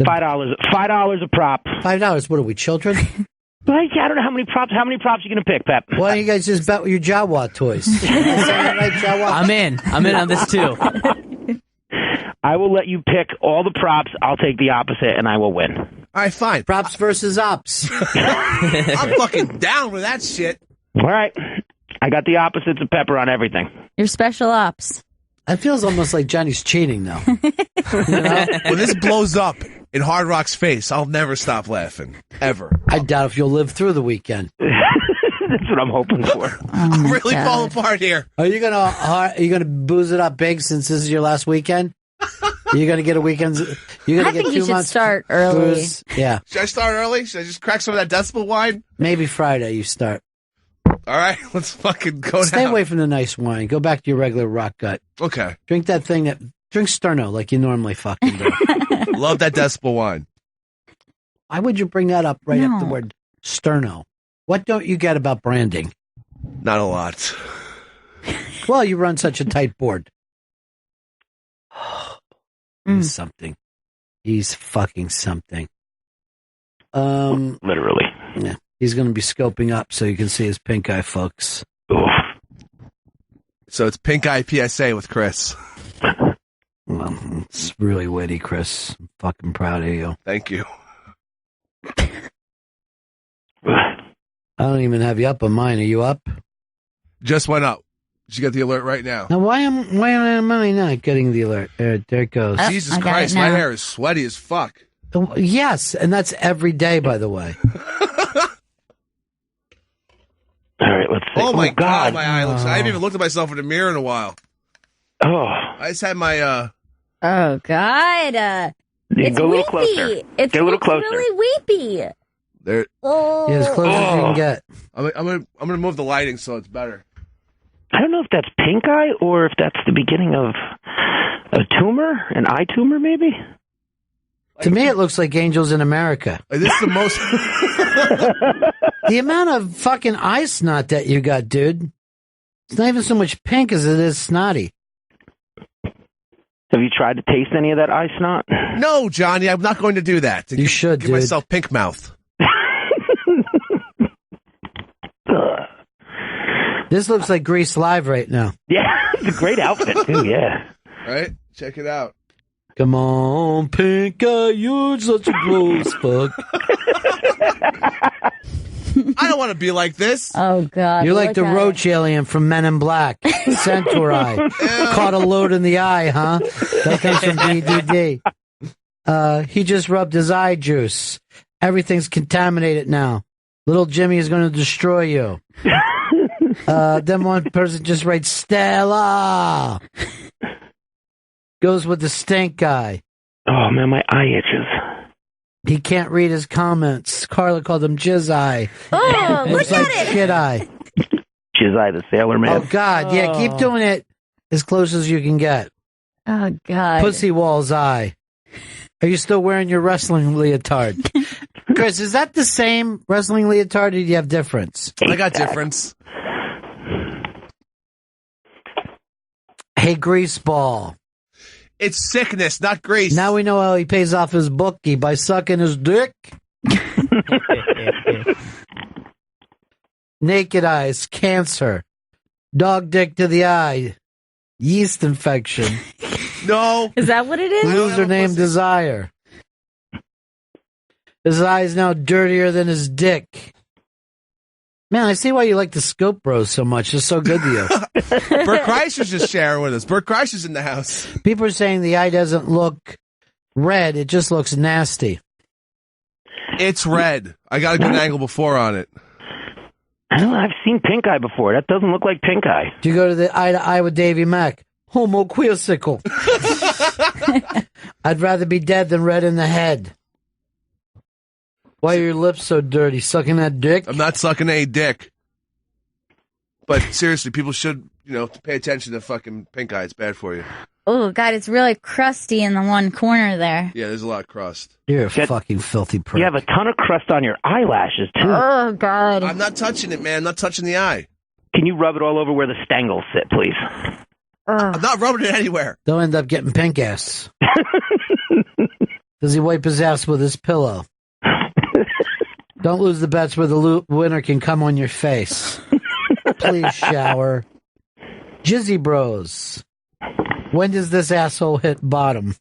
$5 a prop. $5. What are we, children? I don't know how many props. How many props are you going to pick, Pep? Why don't you guys just bet with your Jawa toys? I'm in on this too. I will let you pick all the props. I'll take the opposite, and I will win. All right, fine. Props versus ops. I'm fucking down with that shit. All right. I got the opposites of Pepper on everything. Your special ops. That feels almost like Johnny's cheating, though. You know? When this blows up in Hard Rock's face, I'll never stop laughing. Ever. I doubt if you'll live through the weekend. That's what I'm hoping for. I'm really falling apart here. Are you gonna booze it up big since this is your last weekend? You're gonna get a weekend. You're gonna get 2 months. You should start early. Booze. Yeah. Should I start early? Should I just crack some of that decibel wine? Maybe Friday you start. All right, let's fucking go Stay down. away from the nice wine. Go back to your regular rock gut. Okay. Drink that thing drink Sterno like you normally fucking do. Love that decibel wine. Why would you bring that up right after the word Sterno? What don't you get about branding? Not a lot. Well, you run such a tight board. He's something. He's fucking something. Literally. Yeah. He's going to be scoping up so you can see his pink eye, folks. Oof. So it's pink eye PSA with Chris. Well, it's really witty, Chris. I'm fucking proud of you. Thank you. I don't even have you up on mine. Are you up? Just went up. Did you get the alert right now? Now, why am I not getting the alert? There it goes. Jesus Christ, my hair is sweaty as fuck. Yes, and that's every day, by the way. All right, let's see. Oh, my God, my eye looks... I haven't even looked at myself in the mirror in a while. Oh. I just had my... Oh, God. It's go a little weepy. closer. It's Get a little closer. really weepy. There. Oh. Yeah, as close as you can get. I'm gonna move the lighting so it's better. I don't know if that's pink eye or if that's the beginning of a tumor, an eye tumor, maybe. To me, it looks like Angels in America. This is the most... The amount of fucking eye snot that you got, dude. It's not even so much pink as it is snotty. Have you tried to taste any of that eye snot? No, Johnny, I'm not going to do that. You should, give dude. myself pink mouth. This looks like Grease Live right now. Yeah, it's a great outfit, too, yeah. Right? Check it out. Come on, pink eye, you're such a gross fuck. I don't want to be like this. Oh, God. You're like the roach alien from Men in Black. Centaur eye. Caught a load in the eye, huh? That comes from DDD. He just rubbed his eye juice. Everything's contaminated now. Little Jimmy is going to destroy you. Then one person just writes Stella. Goes with the stink guy. Oh, man, my eye itches. He can't read his comments. Carla called him Jizz Eye. Oh, look like at it. Shit Eye. Jizz Eye, the sailor man. Oh, God. Yeah, keep doing it as close as you can get. Oh, God. Pussy Wall's Eye. Are you still wearing your wrestling leotard? Chris, is that the same wrestling leotard or do you have difference? I got difference. Hey, Greaseball. It's sickness, not grease. Now we know how he pays off his bookie by sucking his dick. Naked eyes, cancer. Dog dick to the eye. Yeast infection. No. Is that what it is? Loser named Desire. His eye is now dirtier than his dick. Man, I see why you like the Scope Bros so much. It's so good to you. Bert Kreischer's just sharing with us. Bert Kreischer's in the house. People are saying the eye doesn't look red. It just looks nasty. It's red. I got a good angle before on it. I don't know, I've seen pink eye before. That doesn't look like pink eye. Do you go to the eye to eye with Davy Mack? Homo queersicle. I'd rather be dead than red in the head. Why are your lips so dirty? Sucking that dick? I'm not sucking a dick. But seriously, people should, pay attention to fucking pink eye. It's bad for you. Oh, God, it's really crusty in the one corner there. Yeah, there's a lot of crust. You're a fucking filthy prick. You have a ton of crust on your eyelashes, too. Oh, God. I'm not touching it, man. I'm not touching the eye. Can you rub it all over where the stangles sit, please? I'm not rubbing it anywhere. Don't end up getting pink ass. Does he wipe his ass with his pillow? Don't lose the bets where the winner can come on your face. Please shower. Jizzy Bros. When does this asshole hit bottom?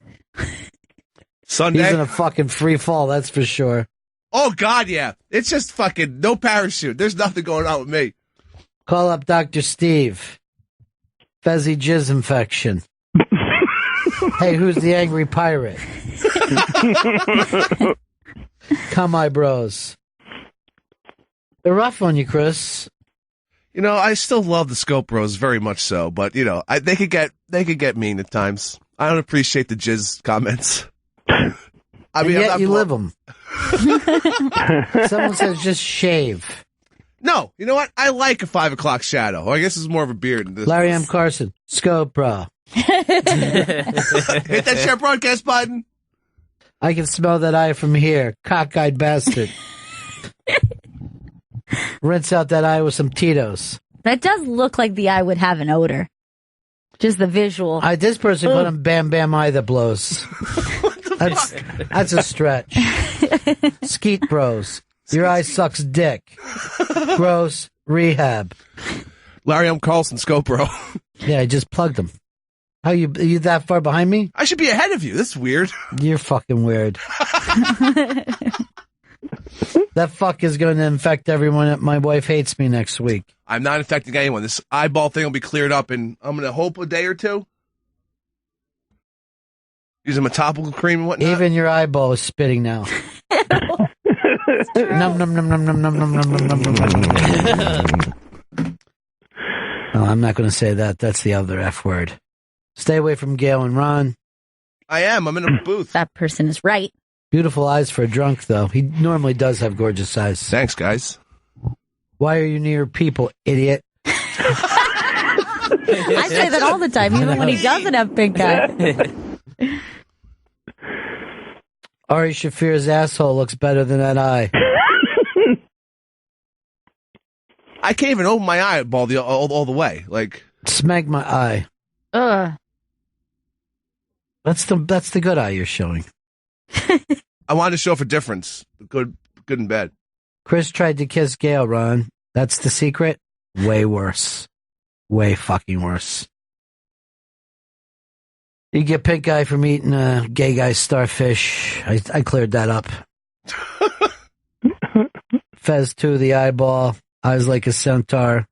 Sunday. He's in a fucking free fall, that's for sure. Oh, God, yeah. It's just fucking no parachute. There's nothing going on with me. Call up Dr. Steve. Fezzy jizz infection. Hey, who's the angry pirate? Come, my bros. They're rough on you, Chris. I still love the Scope Bros very much so, but they could get mean at times. I don't appreciate the jizz comments. I mean, yet you live them. Someone says just shave. No, you know what? I like a 5 o'clock shadow. I guess it's more of a beard. Larry M. Carson, Scope Bro. Hit that share broadcast button. I can smell that eye from here. Cockeyed bastard. Rinse out that eye with some Tito's. That does look like the eye would have an odor. Just the visual. This person put on Bam Bam Eye that blows. That's a stretch. Skeet Bros. Your eye sucks dick. Gross. Rehab. Larry M. Carlson, Scope Bro. Yeah, I just plugged them. Are you that far behind me? I should be ahead of you. This is weird. You're fucking weird. That fuck is going to infect everyone. My wife hates me next week. I'm not infecting anyone. This eyeball thing will be cleared up in, I'm going to hope, a day or two. Using my topical cream and whatnot. Even your eyeball is spitting now. Num, num, num, num, num, num, num, num, num, num, num. No, I'm not going to say that. That's the other F word. Stay away from Gail and Ron. I am. I'm in a booth. That person is right. Beautiful eyes for a drunk, though. He normally does have gorgeous eyes. Thanks, guys. Why are you near people, idiot? I say that all the time, even when he doesn't have pink eye. Ari Shafir's asshole looks better than that eye. I can't even open my eyeball all the way. Like, Smeg my eye. Ugh. That's the good eye you're showing. I wanted to show for difference. Good and bad. Chris tried to kiss Gail, Ron. That's the secret? Way worse. Way fucking worse. You get pink eye from eating a gay guy starfish. I cleared that up. Fez 2, the eyeball. Eyes like a centaur.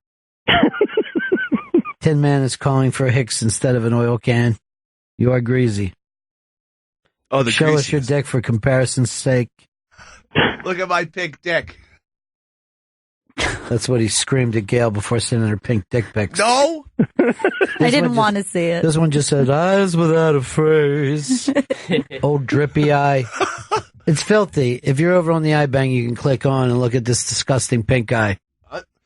Tin Man is calling for a Hicks instead of an oil can. You are greasy. Oh, the Show us your dick for comparison's sake. Look at my pink dick. That's what he screamed at Gail before sending her pink dick pics. No! I didn't want to see it. This one just said, eyes without a phrase. Old drippy eye. It's filthy. If you're over on the iBang, you can click on and look at this disgusting pink eye.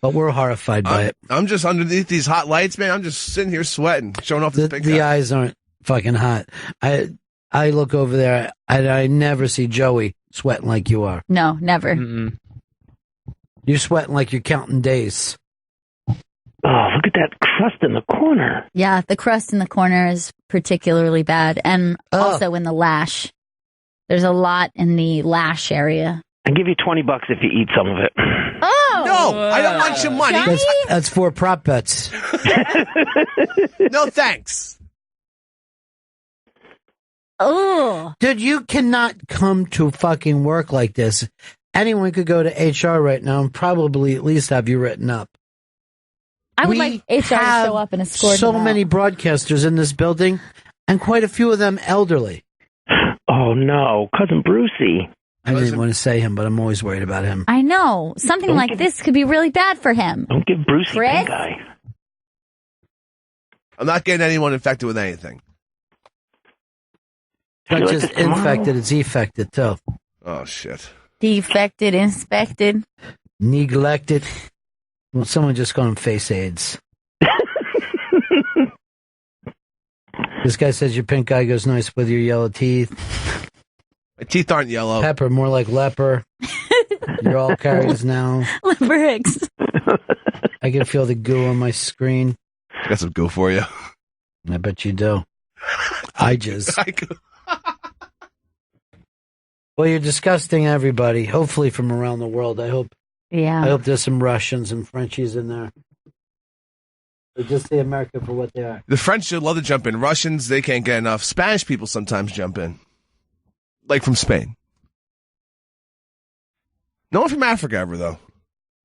But we're horrified by it. I'm just underneath these hot lights, man. I'm just sitting here sweating, showing off this pink eye. The eyes aren't fucking hot. I look over there, I never see Joey sweating like you are. No, never. Mm-mm. You're sweating like you're counting days. Oh, look at that crust in the corner. Yeah, the crust in the corner is particularly bad. And also in the lash. There's a lot in the lash area. I'll give you $20 if you eat some of it. Oh! No, I don't want your money. That's for prop bets. No, thanks. Oh. Dude, you cannot come to fucking work like this. Anyone could go to HR right now and probably at least have you written up. I would like HR to show up and escort so them out. many broadcasters in this building, and quite a few of them elderly. Oh, no. Cousin Brucey. I didn't want to say him, but I'm always worried about him. I know. Something like this could be really bad for him. Don't give Brucey Chris? pink eye. I'm not getting anyone infected with anything. It's not just infected, it's effected, too. Oh, shit. Defected, inspected. Neglected. Well, someone just called him face AIDS. This guy says your pink eye goes nice with your yellow teeth. My teeth aren't yellow. Pepper, more like leper. You're all carries now. Leper Hicks. I can feel the goo on my screen. I got some goo for you. I bet you do. I just. Well, you're disgusting everybody. Hopefully from around the world. I hope there's some Russians and Frenchies in there. Or just say America for what they are. The French should love to jump in. Russians, they can't get enough. Spanish people sometimes jump in. Like from Spain. No one from Africa ever, though.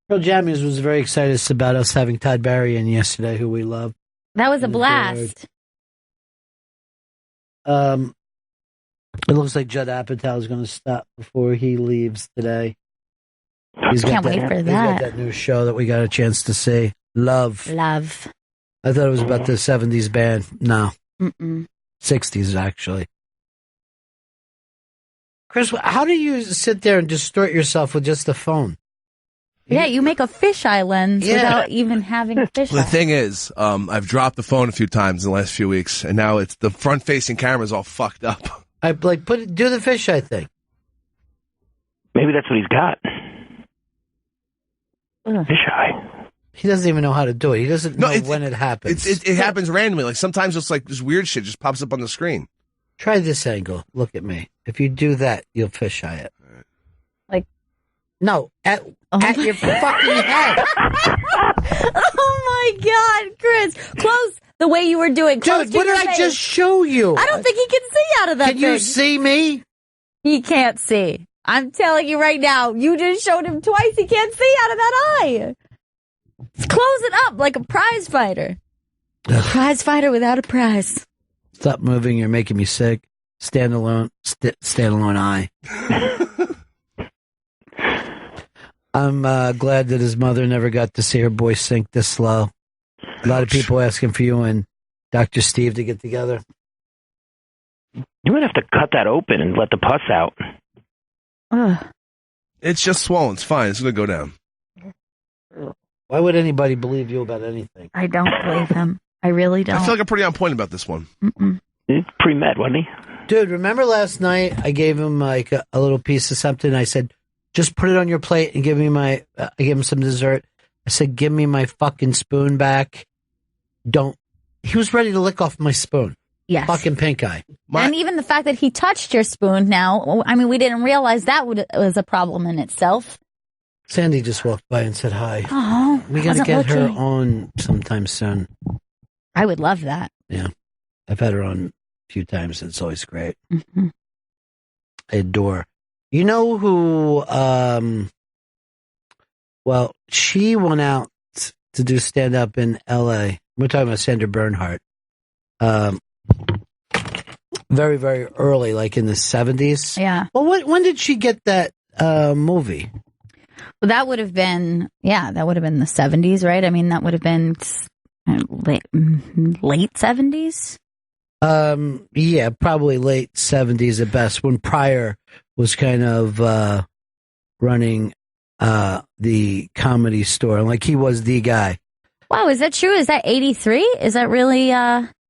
Pearl Jammies was very excited about us having Todd Barry in yesterday, who we love. That was a blast. It looks like Judd Apatow is going to stop before he leaves today. Can't wait for He's got that. that new show that we got a chance to see. Love. I thought it was about the 70s band. No. 60s, actually. Chris, how do you sit there and distort yourself with just a phone? Yeah, you make a fisheye lens without even having a fisheye. The thing is, I've dropped the phone a few times in the last few weeks, and now it's the front-facing camera's all fucked up. Do the fisheye thing. Maybe that's what he's got. Fisheye. He doesn't even know how to do it. He doesn't know when it happens. It happens randomly. Like sometimes it's like this weird shit just pops up on the screen. Try this angle. Look at me. If you do that, you'll fisheye it. Like, no, at your fucking head. Oh my God, Chris! Close the way you were doing. Dude, what did I just show you? I don't think he can see out of that. Can you see me? He can't see. I'm telling you right now, you just showed him twice. He can't see out of that eye. Close it up like a prize fighter. A prize fighter without a prize. Stop moving. You're making me sick. Standalone eye. I'm glad that his mother never got to see her boy sink this slow. A lot of people asking for you and Dr. Steve to get together. You might have to cut that open and let the pus out. It's just swollen. It's fine. It's going to go down. Why would anybody believe you about anything? I don't believe him. I really don't. I feel like I'm pretty on point about this one. He's pre-med, wasn't he? Dude, remember last night I gave him like a little piece of something. I said, just put it on your plate and give me I gave him some dessert. I said, give me my fucking spoon back. He was ready to lick off my spoon. Yes. Fucking pink eye. And even the fact that he touched your spoon now, I mean, we didn't realize that was a problem in itself. Sandy just walked by and said hi. Oh, we got to get her on sometime soon. I would love that. Yeah. I've had her on a few times. It's always great. Mm-hmm. I adore. You know who, well, she went out to do stand-up in L.A. We're talking about Sandra Bernhardt. Very, very early, like in the 70s. Yeah. Well, when did she get that movie? Well, that would have been the 70s, right? I mean, that would have been late 70s. Yeah, probably late 70s at best, when Pryor was kind of running the Comedy Store. Like, he was the guy. Wow, is that true? Is that 83? Is that really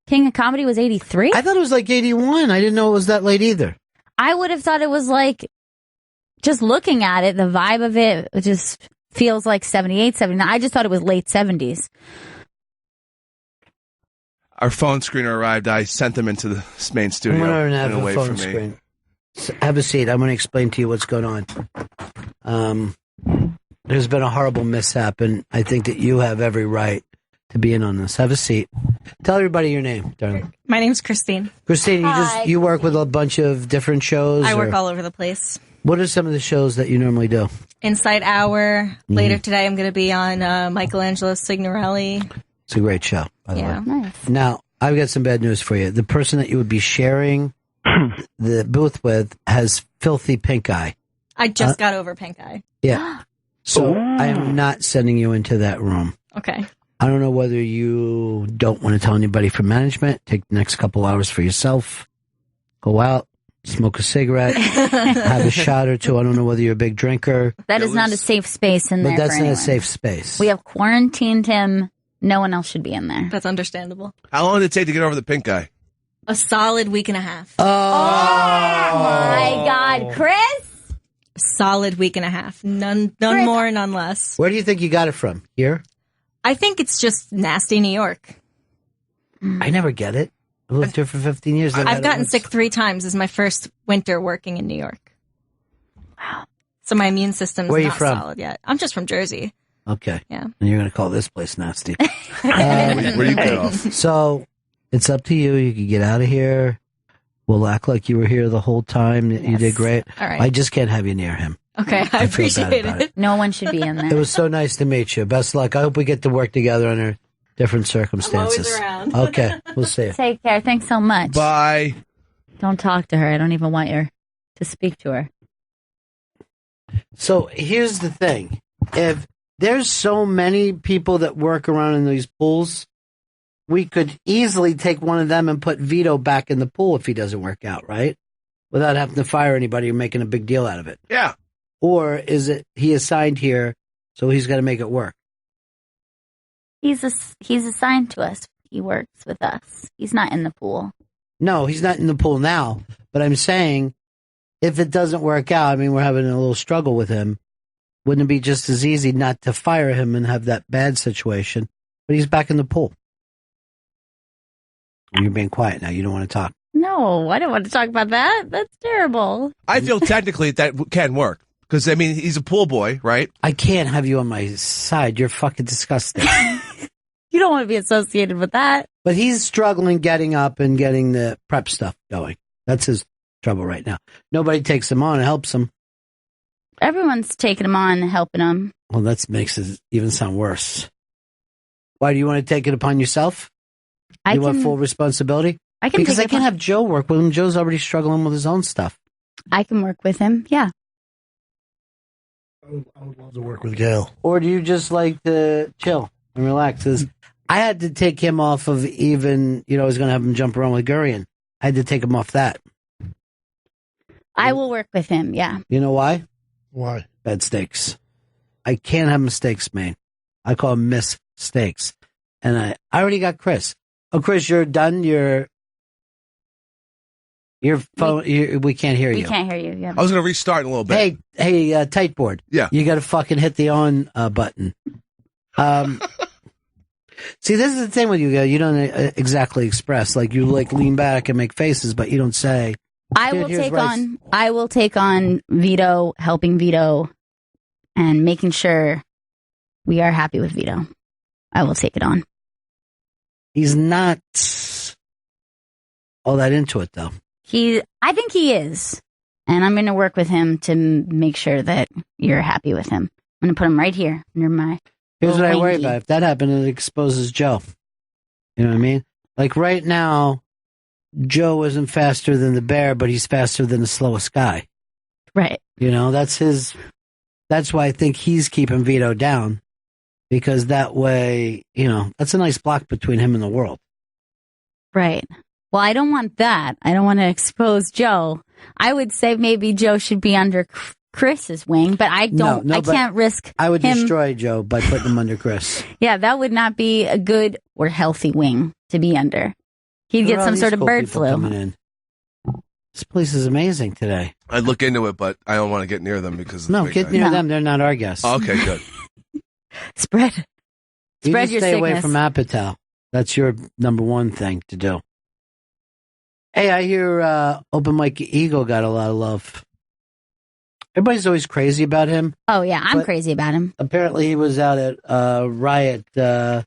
King of Comedy was 83? I thought it was like 81. I didn't know it was that late either. I would have thought it was like, just looking at it, the vibe of it just feels like 78, 79. I just thought it was late 70s. Our phone screener arrived. I sent them into the main studio. I'm going to have away a phone from me. screen. Have a seat. I'm going to explain to you what's going on. There's been a horrible mishap, and I think that you have every right to be in on this. Have a seat. Tell everybody your name, darling. My name's Christine. Christine, you work with a bunch of different shows? I work all over the place. What are some of the shows that you normally do? Inside Hour. Later today, I'm going to be on Michelangelo Signorelli. It's a great show, by the way. Nice. Now, I've got some bad news for you. The person that you would be sharing the booth with has filthy pink eye. I just got over pink eye. Yeah. So I am not sending you into that room. Okay. I don't know whether you don't want to tell anybody from management. Take the next couple hours for yourself. Go out, smoke a cigarette, have a shot or two. I don't know whether you're a big drinker. That is not a safe space in there. But that's for not anyone. a safe space. We have quarantined him. No one else should be in there. That's understandable. How long did it take to get over the pink eye? A solid week and a half. Oh, my God, Chris! Solid week and a half. None more, none less. Where do you think you got it from? Here? I think it's just nasty New York. I never get it. I lived here for 15 years. I've gotten sick 3 times. This is my first winter working in New York. Wow. So my immune system's Where are you not from? solid yet. I'm just from Jersey. Okay. Yeah. And you're going to call this place nasty. Where do you get off? So it's up to you. You can get out of here. We'll act like you were here the whole time. You did great. All right. I just can't have you near him. Okay, I feel bad appreciate about it. No one should be in It there. was so nice to meet you. Best luck. I hope we get to work together under different circumstances. I'm always around. Okay. We'll see you. Take care. Thanks so much. Bye. Don't talk to her. I don't even want you to speak to her. So here's the thing. If there's so many people that work around in these pools, we could easily take one of them and put Vito back in the pool if he doesn't work out, right? Without having to fire anybody or making a big deal out of it. Yeah. Or is it he assigned here, so he's got to make it work? He's assigned to us. He works with us. He's not in the pool. No, he's not in the pool now. But I'm saying, if it doesn't work out, I mean, we're having a little struggle with him. Wouldn't it be just as easy not to fire him and have that bad situation? But he's back in the pool. You're being quiet now. You don't want to talk. No, I don't want to talk about that. That's terrible. I feel technically that can work. Because, I mean, he's a pool boy, right? I can't have you on my side. You're fucking disgusting. You don't want to be associated with that. But he's struggling getting up and getting the prep stuff going. That's his trouble right now. Nobody takes him on and helps him. Everyone's taking him on and helping him. Well, that makes it even sound worse. Why do you want to take it upon yourself? You want full responsibility? Because I can't have Joe work with him. Joe's already struggling with his own stuff. I can work with him, yeah. I would love to work with Gail. Or do you just like to chill and relax? 'Cause I had to take him off of even, I was going to have him jump around with Gurion. I had to take him off that. I will work with him, yeah. You know why? Why? Bad steaks. I can't have mistakes made. I call them mistakes. And I already got Chris. Oh, Chris, you're done. Your phone. We can't hear you. We can't hear you. Yeah. I was going to restart in a little bit. Hey, Tightboard. Yeah. You got to fucking hit the on button. See, this is the thing with you, Gail. You don't exactly express. Like, you lean back and make faces, but you don't say. I will take on Vito, helping Vito, and making sure we are happy with Vito. I will take it on. He's not all that into it, though. I think he is. And I'm going to work with him to make sure that you're happy with him. I'm going to put him right here near my... Here's what I worry about. If that happened, it exposes Joe. You know what I mean? Like right now, Joe isn't faster than the bear, but he's faster than the slowest guy. Right. That's why I think he's keeping Vito down. Because that way, that's a nice block between him and the world. Right. Well, I don't want that. I don't want to expose Joe. I would say maybe Joe should be under Chris's wing, but I don't. No, I can't risk. I would him. Destroy Joe by putting him under Chris. Yeah, that would not be a good or healthy wing to be under. He'd get some sort of bird flu. Coming in. This place is amazing today. I'd look into it, but I don't want to get near them because get near them. They're not our guests. Oh, okay, good. Spread your stay sickness. Away from Apatow. That's your number one thing to do. Hey, I hear Open Mike Eagle got a lot of love. Everybody's always crazy about him. Oh, yeah, I'm crazy about him. Apparently, he was out at Riot, the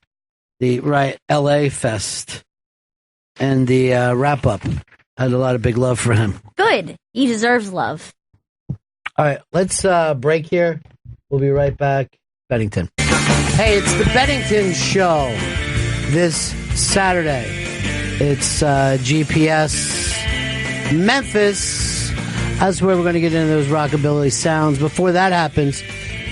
Riot LA Fest, and the wrap-up had a lot of big love for him. Good. He deserves love. All right, let's break here. We'll be right back. Bennington. Hey, it's the Bennington Show this Saturday. It's GPS Memphis. That's where we're going to get into those rockabilly sounds. Before that happens,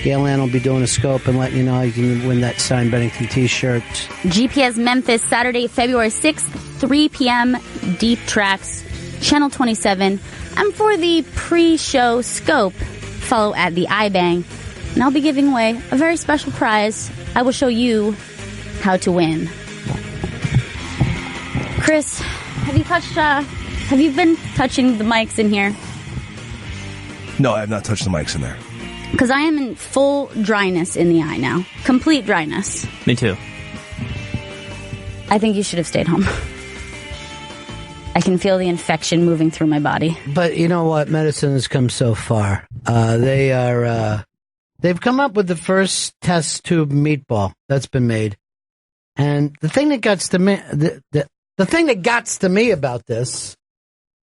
Gail Ann will be doing a scope and letting you know how you can win that signed Bennington t-shirt. GPS Memphis, Saturday, February 6th, 3 p.m., Deep Tracks, Channel 27. And for the pre-show scope, follow at the iBang. And I'll be giving away a very special prize. I will show you how to win. Chris, have you been touching the mics in here? No, I have not touched the mics in there. Because I am in full dryness in the eye now. Complete dryness. Me too. I think you should have stayed home. I can feel the infection moving through my body. But you know what? Medicine has come so far. They've come up with the first test tube meatball that's been made. And the thing that gets to me, the thing that gets to me about this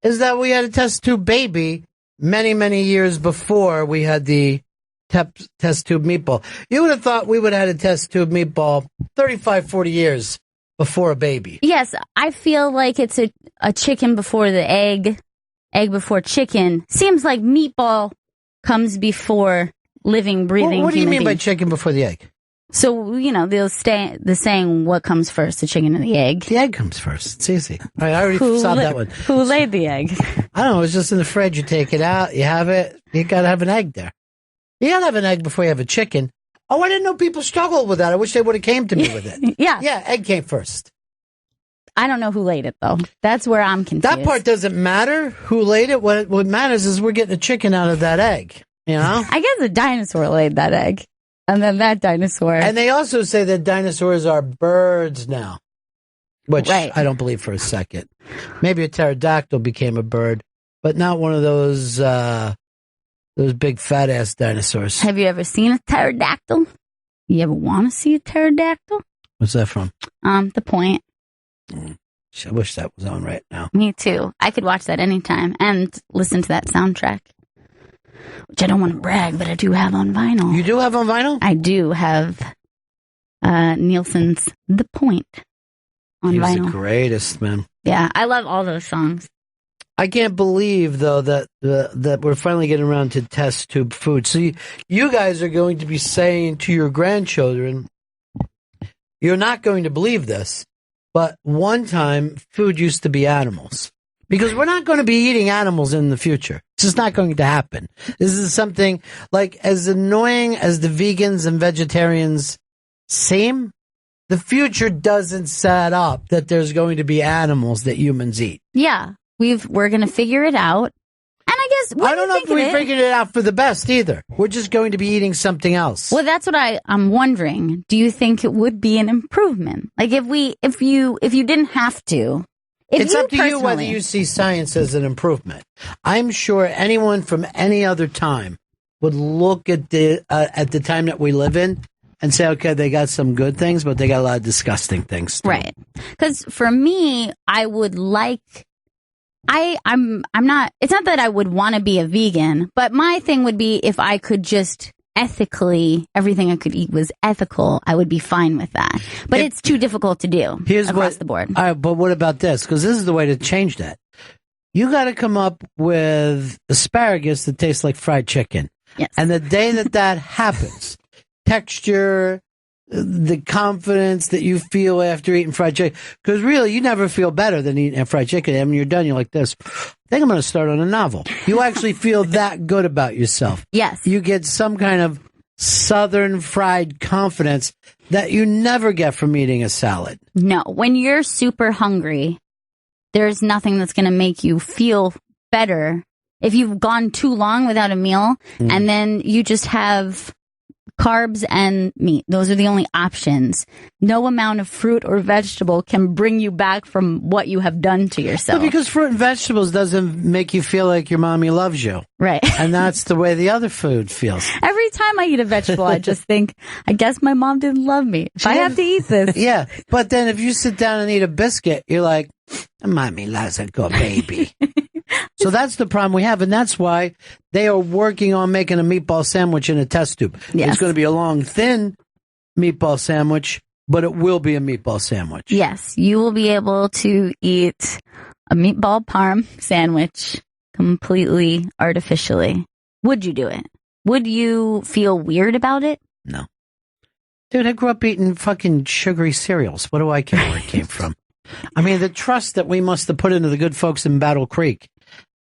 is that we had a test tube baby many, many years before we had the test tube meatball. You would have thought we would have had a test tube meatball 35, 40 years before a baby. Yes, I feel like it's a chicken before the egg before chicken. Seems like meatball comes before living, breathing What do you human mean by being. chicken before the egg? So, the saying, what comes first, the chicken or the egg? The egg comes first. It's easy. All right, I already solved that one. Who laid the egg? I don't know. It's just in the fridge. You take it out. You have it. You got to have an egg there. You got to have an egg before you have a chicken. Oh, I didn't know people struggled with that. I wish they would have came to me with it. Yeah. Yeah, egg came first. I don't know who laid it, though. That's where I'm confused. That part doesn't matter. Who laid it? What matters is we're getting a chicken out of that egg. You know? I guess a dinosaur laid that egg. And then that dinosaur. And they also say that dinosaurs are birds now. Which I don't believe for a second. Maybe a pterodactyl became a bird, but not one of those big fat ass dinosaurs. Have you ever seen a pterodactyl? You ever want to see a pterodactyl? What's that from? The Point. I wish that was on right now. Me too. I could watch that anytime and listen to that soundtrack. which I don't want to brag, but I do have on vinyl. You do have on vinyl? I do have Nielsen's The Point on He was vinyl. the greatest, man. Yeah, I love all those songs. I can't believe, though, that that we're finally getting around to test tube food. So you guys are going to be saying to your grandchildren, you're not going to believe this, but one time food used to be animals. Because we're not going to be eating animals in the future. It's just not going to happen. This is something, like, as annoying as the vegans and vegetarians seem, the future doesn't set up that there's going to be animals that humans eat. Yeah, we're going to figure it out. And I guess, I don't know if we figured it out for the best either. We're just going to be eating something else. Well, that's what I'm wondering. Do you think it would be an improvement? Like if you didn't have to. It's up to you whether you see science as an improvement. I'm sure anyone from any other time would look at the time that we live in and say, okay, they got some good things, but they got a lot of disgusting things too. Right. Because for me, I would like. I'm not. It's not that I would want to be a vegan, but my thing would be if I could just ethically, everything I could eat was ethical, I would be fine with that. But it's too difficult to do across the board. All right, but what about this? Because this is the way to change that. You got to come up with asparagus that tastes like fried chicken. Yes. And the day that happens, texture, the confidence that you feel after eating fried chicken. Because really, you never feel better than eating fried chicken. And when you're done, you're like this. I think I'm going to start on a novel. You actually feel that good about yourself. Yes. You get some kind of southern fried confidence that you never get from eating a salad. No. When you're super hungry, there's nothing that's going to make you feel better if you've gone too long without a meal and then you just have carbs and meat. Those are the only options. No amount of fruit or vegetable can bring you back from what you have done to yourself. But because fruit and vegetables doesn't make you feel like your mommy loves you. Right. And that's the way the other food feels. Every time I eat a vegetable, I just think, I guess my mom didn't love me. If I have to eat this. Yeah. But then if you sit down and eat a biscuit, you're like, mommy loves a good baby. So that's the problem we have, and that's why they are working on making a meatball sandwich in a test tube. Yes. It's going to be a long, thin meatball sandwich, but it will be a meatball sandwich. Yes, you will be able to eat a meatball parm sandwich completely artificially. Would you do it? Would you feel weird about it? No. Dude, I grew up eating fucking sugary cereals. What do I care where it came from? I mean, the trust that we must have put into the good folks in Battle Creek.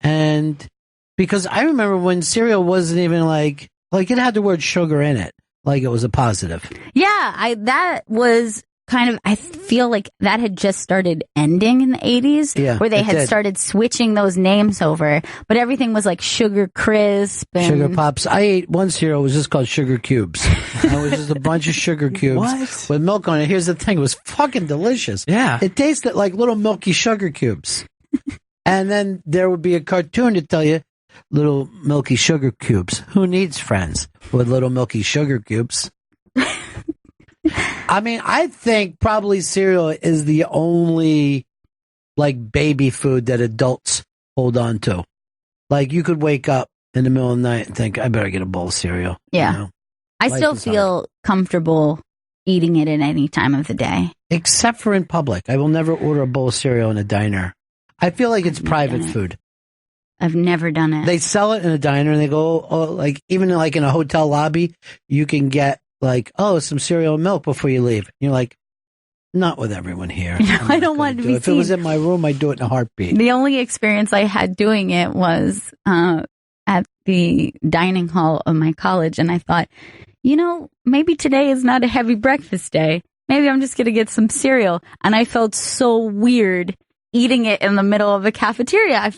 And because I remember when cereal wasn't even like it had the word sugar in it, like it was a positive. Yeah, that was kind of, I feel like that had just started ending in the 80s, where they had started switching those names over, but everything was like Sugar Crisp and Sugar Pops. I ate one cereal, it was just called Sugar Cubes. And it was just a bunch of sugar cubes with milk on it. Here's the thing, it was fucking delicious. Yeah. It tasted like little milky sugar cubes. And then there would be a cartoon to tell you, little milky sugar cubes. Who needs friends with little milky sugar cubes? I mean, I think probably cereal is the only, like, baby food that adults hold on to. Like, you could wake up in the middle of the night and think, I better get a bowl of cereal. Yeah. You know? I still feel comfortable eating it at any time of the day. Except for in public. I will never order a bowl of cereal in a diner. I feel like it's private food. I've never done it. They sell it in a diner and they go, like, even like in a hotel lobby, you can get like, some cereal and milk before you leave. And you're like, not with everyone here. I don't want to be If it was in my room, I'd do it in a heartbeat. The only experience I had doing it was at the dining hall of my college. And I thought, maybe today is not a heavy breakfast day. Maybe I'm just going to get some cereal. And I felt so weird eating it in the middle of a cafeteria.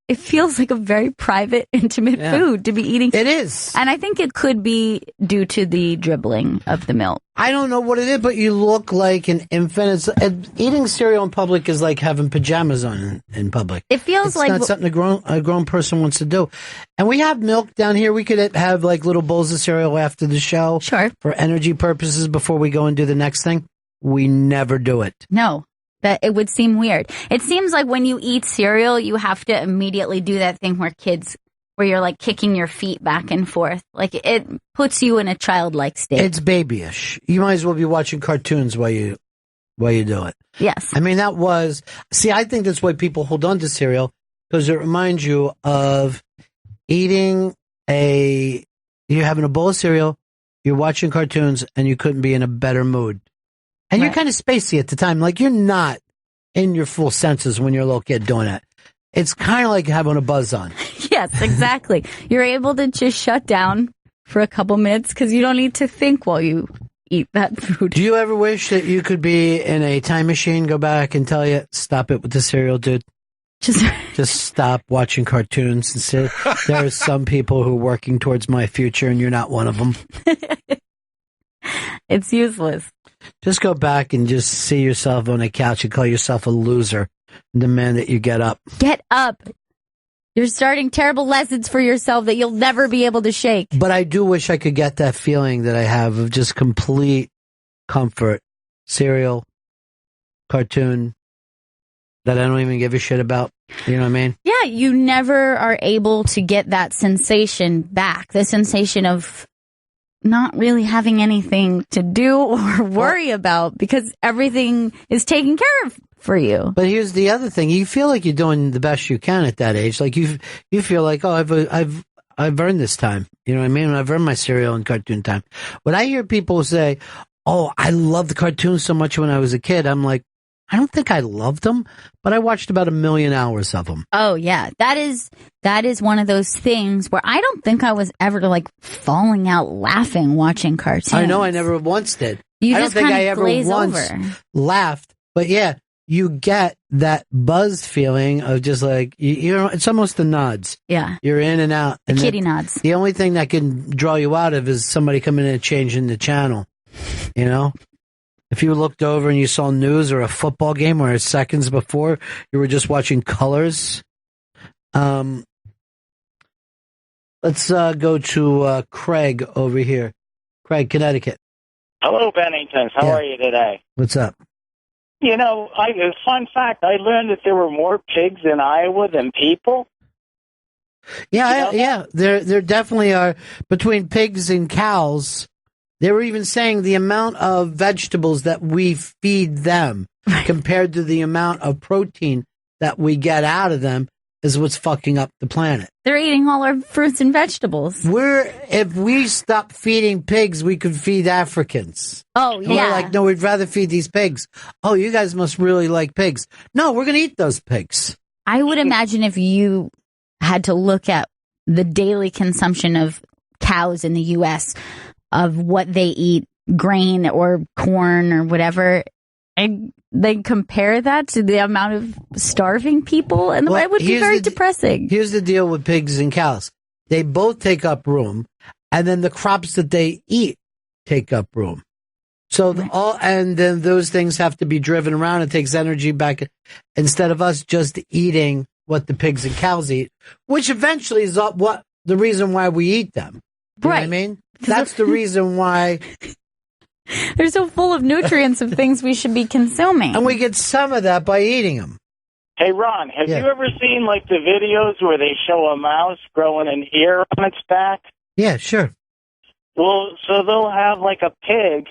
It feels like a very private, intimate food to be eating. It is. And I think it could be due to the dribbling of the milk. I don't know what it is, but you look like an infant. Eating cereal in public is like having pajamas on in public. It feels like it's not something a grown person wants to do. And we have milk down here. We could have like little bowls of cereal after the show. Sure. For energy purposes before we go and do the next thing. We never do it. No. That it would seem weird. It seems like when you eat cereal, you have to immediately do that thing where where you're like kicking your feet back and forth. Like it puts you in a childlike state. It's babyish. You might as well be watching cartoons while you do it. Yes. I mean, I think that's why people hold on to cereal, because it reminds you of eating you're having a bowl of cereal, you're watching cartoons, and you couldn't be in a better mood. And you're kind of spacey at the time. Like, you're not in your full senses when you're a little kid doing it. It's kind of like having a buzz on. Yes, exactly. You're able to just shut down for a couple minutes because you don't need to think while you eat that food. Do you ever wish that you could be in a time machine, go back and tell you, stop it with the cereal, dude? Just stop watching cartoons and sit. There are some people who are working towards my future, and you're not one of them. It's useless. Just go back and just see yourself on a couch and call yourself a loser and demand that you get up. Get up. You're starting terrible lessons for yourself that you'll never be able to shake. But I do wish I could get that feeling that I have of just complete comfort. Cereal, cartoon, that I don't even give a shit about. You know what I mean? Yeah, you never are able to get that sensation back. The sensation of not really having anything to do or worry about because everything is taken care of for you. But here's the other thing. You feel like you're doing the best you can at that age. Like you feel like, oh, I've earned this time. You know what I mean? I've earned my cereal and cartoon time. When I hear people say, oh, I loved the cartoons so much when I was a kid, I'm like, I don't think I loved them, but I watched about 1 million hours of them. Oh, yeah. That is one of those things where I don't think I was ever like falling out laughing watching cartoons. I know I never once did. I don't think I ever once laughed. But yeah, you get that buzz feeling of just like, you know, it's almost the nods. Yeah. You're in and out. The kitty nods. The only thing that can draw you out of is somebody coming in and changing the channel, you know? If you looked over and you saw news or a football game where seconds before you were just watching colors. Let's go to Craig over here. Craig, Connecticut. Hello, Benningtons. How are you today? What's up? You know, a fun fact, I learned that there were more pigs in Iowa than people. Yeah, there definitely are. Between pigs and cows, they were even saying the amount of vegetables that we feed them compared to the amount of protein that we get out of them is what's fucking up the planet. They're eating all our fruits and vegetables. If we stop feeding pigs, we could feed Africans. Oh, and yeah. We're like, no, we'd rather feed these pigs. Oh, you guys must really like pigs. No, we're going to eat those pigs. I would imagine if you had to look at the daily consumption of cows in the U.S., of what they eat, grain or corn or whatever, and they compare that to the amount of starving people, and it would be very depressing. Here's the deal with pigs and cows. They both take up room, and then the crops that they eat take up room. So and then those things have to be driven around. It takes energy back instead of us just eating what the pigs and cows eat, which eventually is what the reason why we eat them. You know what I mean? That's the reason why. They're so full of nutrients of things we should be consuming. And we get some of that by eating them. Hey, Ron, have you ever seen, like, the videos where they show a mouse growing an ear on its back? Yeah, sure. Well, so they'll have, like, a pig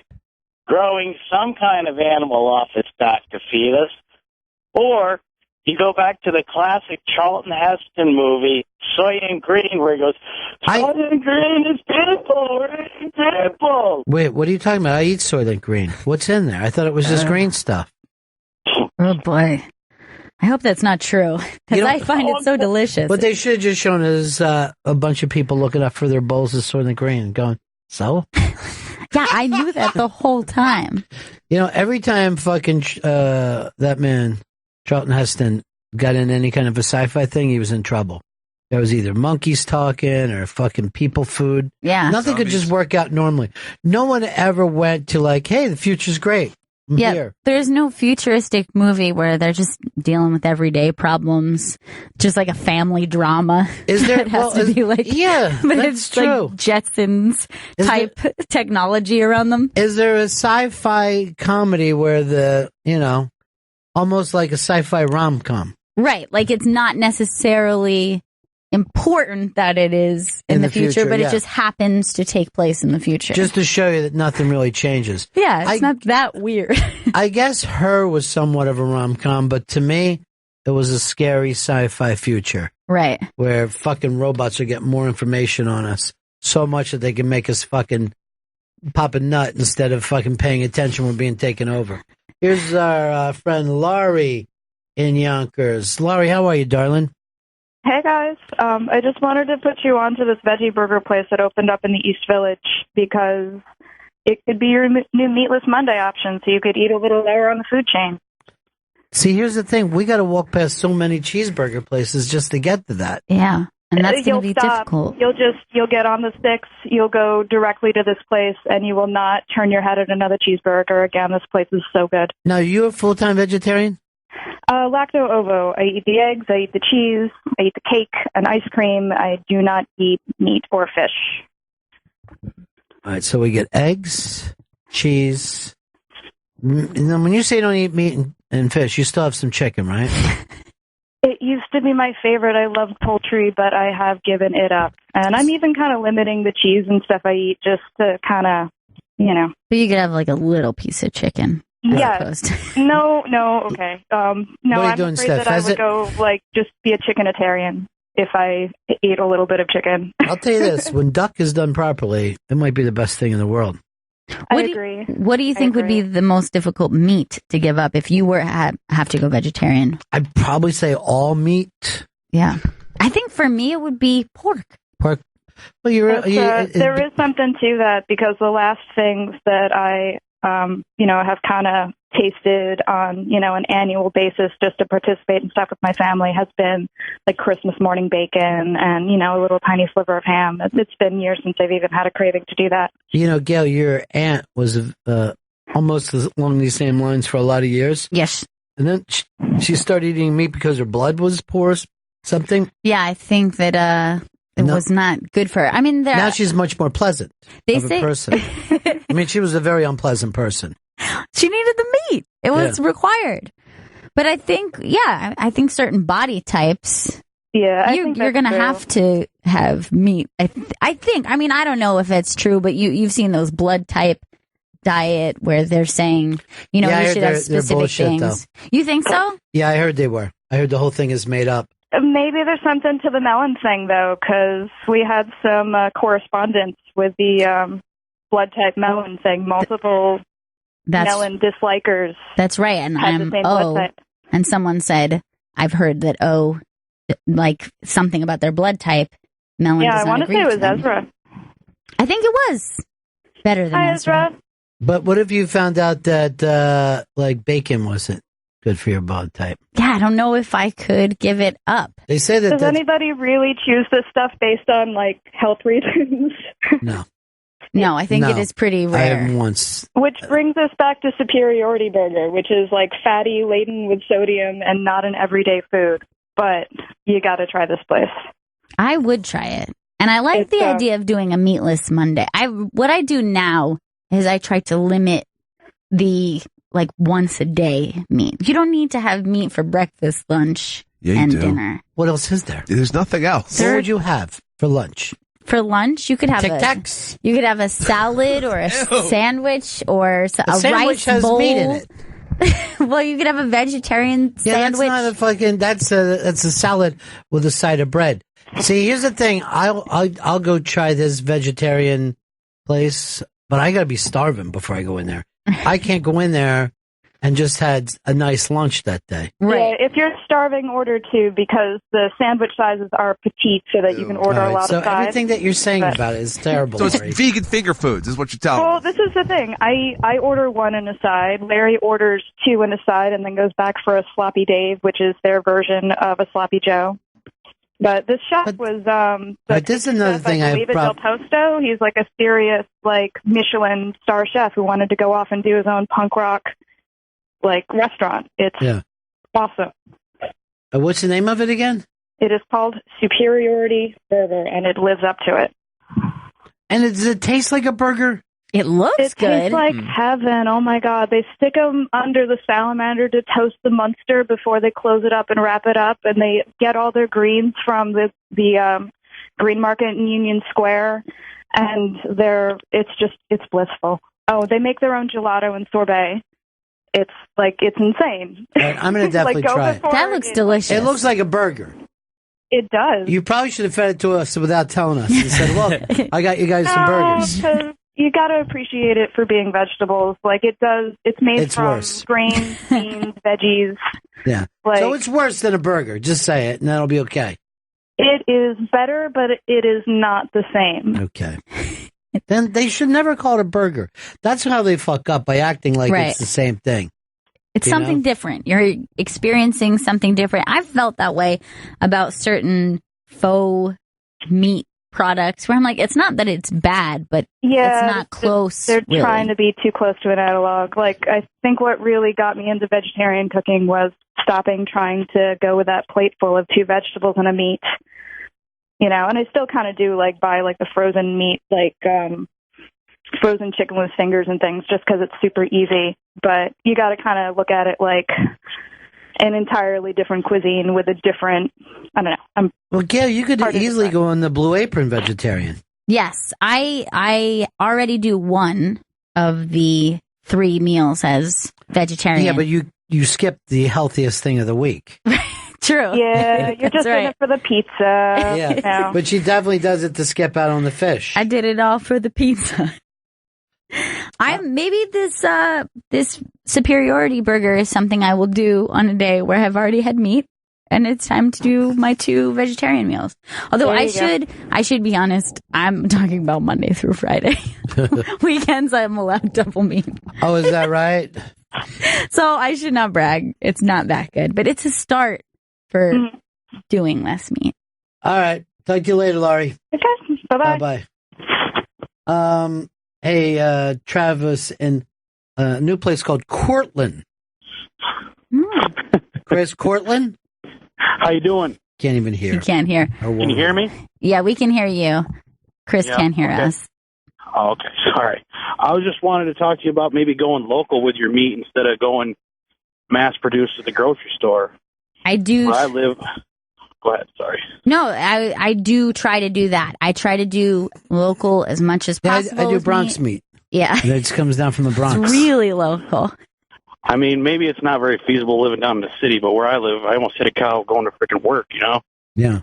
growing some kind of animal off its back to feed us. Or you go back to the classic Charlton Heston movie, Soy and Green, where he goes, Soy and Green is people, it's people. Wait, what are you talking about? I eat Soylent Green. What's in there? I thought it was just green stuff. Oh, boy. I hope that's not true, because I find it so delicious. What they should have just shown is a bunch of people looking up for their bowls of Soylent Green and going, so? Yeah, I knew that the whole time. You know, every time fucking that man, Charlton Heston, got in any kind of a sci-fi thing, he was in trouble. There was either monkeys talking or fucking people food. Yeah. Nothing could just work out normally. No one ever went to like, hey, the future's great. I'm here. There's no futuristic movie where they're just dealing with everyday problems, just like a family drama. Is there? It has to be like, but that's it's true. Like Jetsons type technology around them. Is there a sci-fi comedy where almost like a sci-fi rom-com? Right. Like it's not necessarily important that it is in the future, but it just happens to take place in the future. Just to show you that nothing really changes. Yeah, it's not that weird. I guess Her was somewhat of a rom-com, but to me, it was a scary sci-fi future. Right. Where fucking robots are getting more information on us. So much that they can make us fucking pop a nut instead of fucking paying attention when we're being taken over. Here's our friend Laurie in Yonkers. Laurie, how are you, darling? Hey guys, I just wanted to put you on to this veggie burger place that opened up in the East Village because it could be your new Meatless Monday option, so you could eat a little lower on the food chain. See, here's the thing. We got to walk past so many cheeseburger places just to get to that. Yeah, and that's going to be difficult. You'll get on the sticks, you'll go directly to this place, and you will not turn your head at another cheeseburger again. This place is so good. Now, you a full-time vegetarian? Lacto-ovo. I eat the eggs, I eat the cheese, I eat the cake and ice cream. I do not eat meat or fish. All right, so we get eggs, cheese. And then when you say you don't eat meat and fish, you still have some chicken, right? It used to be my favorite. I love poultry, but I have given it up. And I'm even kind of limiting the cheese and stuff I eat just to kind of, But you could have like a little piece of chicken. Yeah. No, okay. No, I'm doing, afraid Steph? that I would go, just be a chickenitarian if I ate a little bit of chicken. I'll tell you this. When duck is done properly, it might be the best thing in the world. I agree. What do you think would be the most difficult meat to give up if you were have to go vegetarian? I'd probably say all meat. Yeah. I think for me it would be pork. Pork. Well, there is something to that because the last things that I have kind of tasted on, an annual basis just to participate and stuff with my family has been like Christmas morning bacon and, a little tiny sliver of ham. It's been years since I've even had a craving to do that. Gail, your aunt was almost along these same lines for a lot of years. Yes. And then she started eating meat because her blood was poor or something. Yeah, I think that it was not good for her. I mean, now she's much more pleasant a person. I mean, she was a very unpleasant person. She needed the meat. It was required. But I think, I think certain body types, you're going to have to have meat. I think, I mean, I don't know if it's true, but you've seen those blood type diet where they're saying, you should have specific things. Though. You think so? Yeah, I heard they were. I heard the whole thing is made up. Maybe there's something to the melon thing, though, because we had some correspondence with the blood type melon thing. Multiple melon dislikers. That's right. And I'm O. And someone said, I've heard that O, like something about their blood type. Melon does not I want to say it was them. Ezra. I think it was better than Ezra. But what if you found out that bacon wasn't good for your blood type? Yeah, I don't know if I could give it up. They say that. Does anybody really choose this stuff based on health reasons? No, I think it is pretty rare. I haven't once. Which brings us back to Superiority Burger, which is fatty, laden with sodium, and not an everyday food. But you got to try this place. I would try it, and I like the idea of doing a meatless Monday. What I do now is I try to limit the once a day meat. You don't need to have meat for breakfast, lunch, and dinner. What else is there? There's nothing else. What would you have for lunch? For lunch, you could have you could have a salad or a sandwich or a rice has bowl. Meat in it. Well, you could have a vegetarian sandwich. That's not a that's a salad with a side of bread. See, here's the thing. I'll go try this vegetarian place, but I gotta be starving before I go in there. I can't go in there and just had a nice lunch that day. Right. Yeah, if you're starving, order two because the sandwich sizes are petite so that you can order a lot of sides. So everything that you're saying about it is terrible. So it's vegan finger foods is what you're telling me. Well, this is the thing. I order one and a side. Larry orders two and a side and then goes back for a Sloppy Dave, which is their version of a Sloppy Joe. But this chef was but this is another thing David Del Posto. He's a serious Michelin star chef who wanted to go off and do his own punk rock restaurant. It's awesome. What's the name of it again? It is called Superiority Burger, and it lives up to it. And does it taste like a burger? It looks It good. tastes like heaven. Oh my God. They stick them under the salamander to toast the Munster before they close it up and wrap it up. And they get all their greens from the green market in Union Square. And it's blissful. Oh, they make their own gelato and sorbet. It's insane. Right, I'm going to definitely try it. That looks delicious. It looks like a burger. It does. You probably should have fed it to us without telling us. You said, look, I got you guys some burgers. Because you got to appreciate it for being vegetables. Like it does. It's made from grains, beans, veggies. Yeah. So it's worse than a burger. Just say it, and that'll be okay. It is better, but it is not the same. Okay. Then they should never call it a burger. That's how they fuck up, by acting like it's the same thing. It's something different. You're experiencing something different. I've felt that way about certain faux meat products where I'm like, it's not that it's bad, but it's not close. They're really. trying to be too close to an analog. Like, I think what really got me into vegetarian cooking was stopping trying to go with that plate full of 2 vegetables and a meat. You know, and I still kind of do buy the frozen meat, frozen chicken with fingers and things, just because it's super easy. But you got to kind of look at it like an entirely different cuisine with a different, I don't know. Well, Gail, you could easily go on the Blue Apron vegetarian. Yes, I already do one of the 3 meals as vegetarian. Yeah, but you skipped the healthiest thing of the week. True. Yeah, you're just in it for the pizza. Yeah, you know. but she definitely does it to skip out on the fish. I did it all for the pizza. Maybe this superiority burger is something I will do on a day where I've already had meat and it's time to do my 2 vegetarian meals. Although I should be honest, I'm talking about Monday through Friday. Weekends I'm allowed double meat. Oh, is that right? So I should not brag. It's not that good, but it's a start for doing less meat. All right. Talk to you later, Laurie. Okay. Bye-bye. Bye-bye. Hey, Travis, in a new place called Cortland. Chris, Cortland? How you doing? Can't even hear. You can't hear. Can you hear me? Yeah, we can hear you. Chris can't hear us. Oh, okay. Sorry. I was just wanted to talk to you about maybe going local with your meat instead of going mass-produced at the grocery store. I do. Where I live. Go ahead. Sorry. No, I do try to do that. I try to do local as much as possible. I do Bronx meat. Yeah. And it just comes down from the Bronx. It's really local. I mean, maybe it's not very feasible living down in the city, but where I live, I almost hit a cow going to freaking work, you know? Yeah.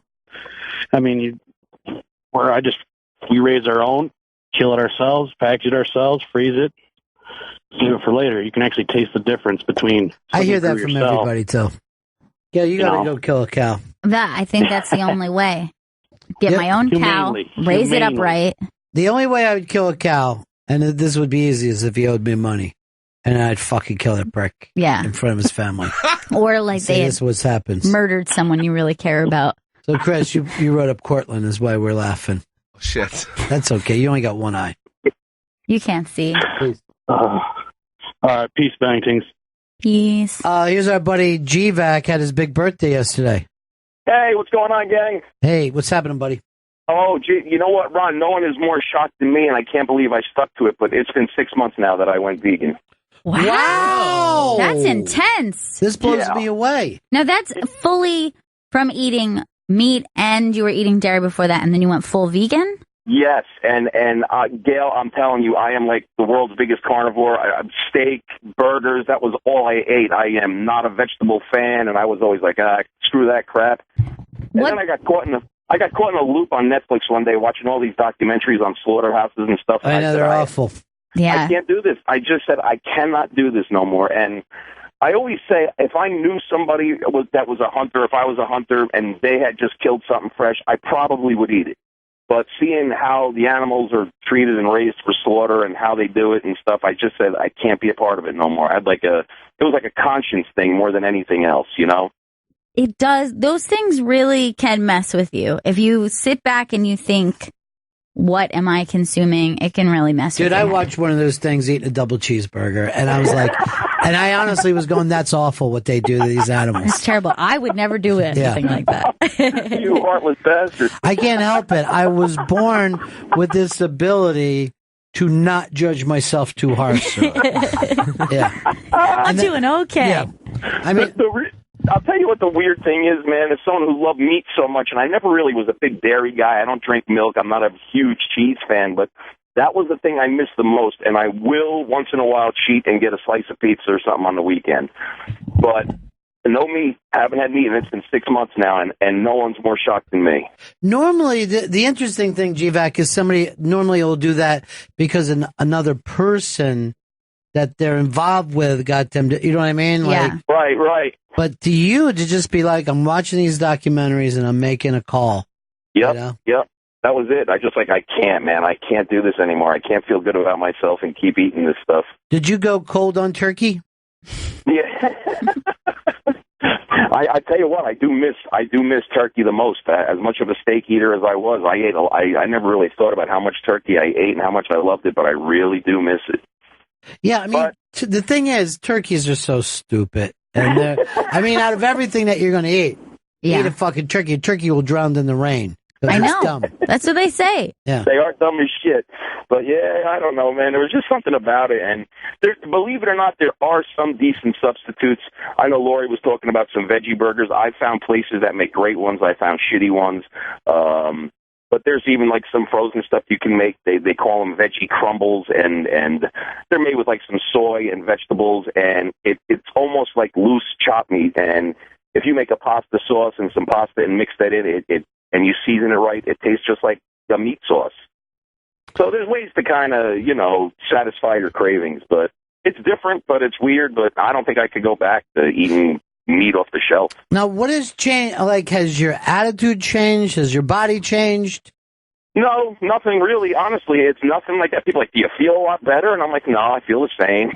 I mean, we raise our own, kill it ourselves, package it ourselves, freeze it, do it for later. You can actually taste the difference between. I hear that from everybody, too. Yeah, you got to go kill a cow. I think that's the only way. Get my own cow, raise it up right. The only way I would kill a cow, and this would be easy, is if he owed me money. And I'd fucking kill that prick in front of his family. Or like this is what happens. Murdered someone you really care about. So, Chris, you wrote up Cortland is why we're laughing. Oh, shit. That's okay. You only got one eye. You can't see. Please. All right. Peace, Benningtons. Peace. Here's our buddy G-Vac, had his big birthday yesterday. Hey, what's going on, gang? Hey, what's happening, buddy? Oh, gee, you know what, Ron? No one is more shocked than me, and I can't believe I stuck to it, but it's been 6 months now that I went vegan. Wow. That's intense. This blows me away. Now, that's fully from eating meat, and you were eating dairy before that, and then you went full vegan? Yes, and Gail, I'm telling you, I am like the world's biggest carnivore. Steak, burgers, that was all I ate. I am not a vegetable fan, and I was always like, screw that crap. And then I got caught in a loop on Netflix one day watching all these documentaries on slaughterhouses and stuff. I know, they're awful. Yeah. I can't do this. I just said I cannot do this no more. And I always say, if I knew somebody that was a hunter, if I was a hunter and they had just killed something fresh, I probably would eat it. But seeing how the animals are treated and raised for slaughter and how they do it and stuff, I just said I can't be a part of it no more. It was like a conscience thing more than anything else, you know? It does. Those things really can mess with you. If you sit back and you think, what am I consuming? It can really mess with you. Dude, I watched one of those things eating a double cheeseburger, and I was like, and I honestly was going, that's awful what they do to these animals. It's terrible. I would never do anything like that. You heartless bastard. I can't help it. I was born with this ability to not judge myself too harsh. Yeah. I'm doing okay. Yeah. I mean, I'll tell you what the weird thing is, man. As someone who loved meat so much, and I never really was a big dairy guy. I don't drink milk. I'm not a huge cheese fan, but that was the thing I miss the most, and I will once in a while cheat and get a slice of pizza or something on the weekend. But no meat. I haven't had meat, and it's been 6 months now, and no one's more shocked than me. normally, the interesting thing, GVAC, is somebody normally will do that because another person that they're involved with got them to, you know what I mean? Yeah. Like, right. But to you, to just be like, I'm watching these documentaries and I'm making a call. Yep, you know? yep. That was it. I just I can't, man. I can't do this anymore. I can't feel good about myself and keep eating this stuff. Did you go cold on turkey? Yeah. I tell you what, I do miss turkey the most. As much of a steak eater as I was, I never really thought about how much turkey I ate and how much I loved it, but I really do miss it. Yeah, I mean, the thing is, turkeys are so stupid. And I mean, out of everything that you're going to eat, eat a fucking turkey. A turkey will drown in the rain. I know. Dumb. That's what they say. Yeah. They are dumb as shit. But yeah, I don't know, man. There was just something about it. And believe it or not, there are some decent substitutes. I know Lori was talking about some veggie burgers. I found places that make great ones. I found shitty ones. But there's even some frozen stuff you can make. They call them veggie crumbles, and they're made with some soy and vegetables, and it's almost like loose chopped meat. And if you make a pasta sauce and some pasta and mix that in, and you season it right, it tastes just like a meat sauce. So there's ways to kind of, satisfy your cravings, but it's different, but it's weird, but I don't think I could go back to eating meat off the shelf. Now, what has changed? Has your attitude changed? Has your body changed? No, nothing really. Honestly, it's nothing like that. People are like, do you feel a lot better? And I'm like, no, I feel the same.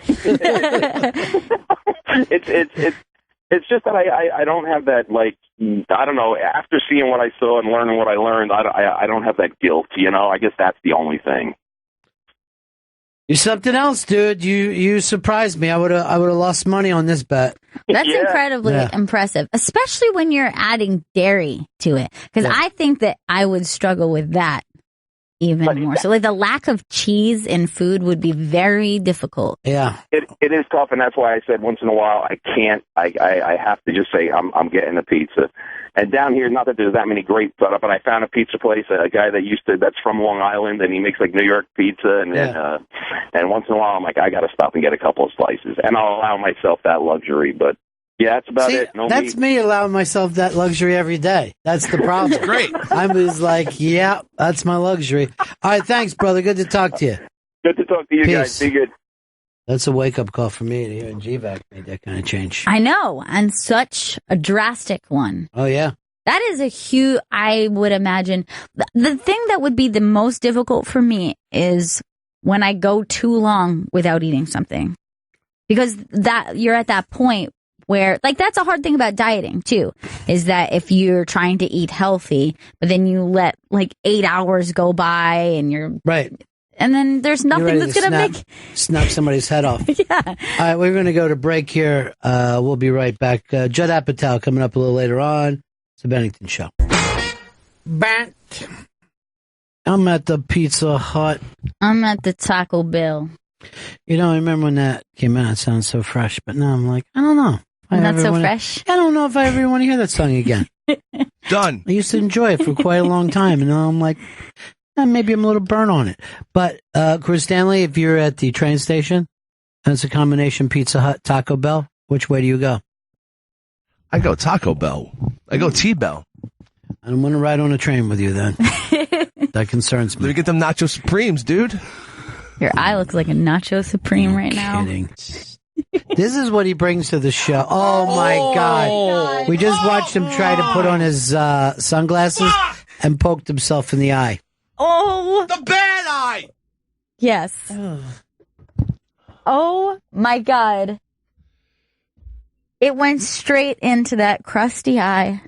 It's just that I don't have that, I don't know, after seeing what I saw and learning what I learned, I don't have that guilt, I guess that's the only thing. You're something else, dude. You surprised me. I would have lost money on this bet. That's incredibly impressive, especially when you're adding dairy to it. Because I think that I would struggle with that even more. So the lack of cheese in food would be very difficult. Yeah. It is tough, and that's why I said once in a while I can't. I have to just say I'm getting a pizza. And down here, not that there's that many great, but I found a pizza place, a guy that's from Long Island, and he makes New York pizza, and once in a while I'm like, I got to stop and get a couple of slices, and I'll allow myself that luxury. But yeah, that's about it. No that's me allowing myself that luxury every day. That's the problem. Great. I'm just like, yeah, that's my luxury. All right, thanks, brother. Good to talk to you. Good to talk to you guys. Be good. That's a wake-up call for me to hear GVAC made that kind of change. I know, and such a drastic one. Oh, yeah. That is a huge, I would imagine. The thing that would be the most difficult for me is when I go too long without eating something. Because you're at that point where, that's a hard thing about dieting, too, is that if you're trying to eat healthy, but then you let, 8 hours go by and you're... Right. And then there's nothing that's going to snap somebody's head off. Yeah. All right, we're going to go to break here. We'll be right back. Judd Apatow coming up a little later on. It's the Bennington Show. I'm at the Pizza Hut. I'm at the Taco Bell. I remember when that came out, it sounds so fresh, but now I'm like, I don't know. Not so fresh? I don't know if I ever want to hear that song again. Done. I used to enjoy it for quite a long time, and now I'm like, maybe I'm a little burnt on it. But, Chris Stanley, if you're at the train station, and it's a combination Pizza Hut, Taco Bell, which way do you go? I go Taco Bell. I go T-Bell. I don't want to ride on a train with you then. That concerns me. Let me get them Nacho Supremes, dude. Your eye looks like a Nacho Supreme right now. Kidding. This is what he brings to the show. Oh, my God. We just watched him try to put on his sunglasses and poked himself in the eye. Oh. The bad eye. Yes. Oh, my God. It went straight into that crusty eye.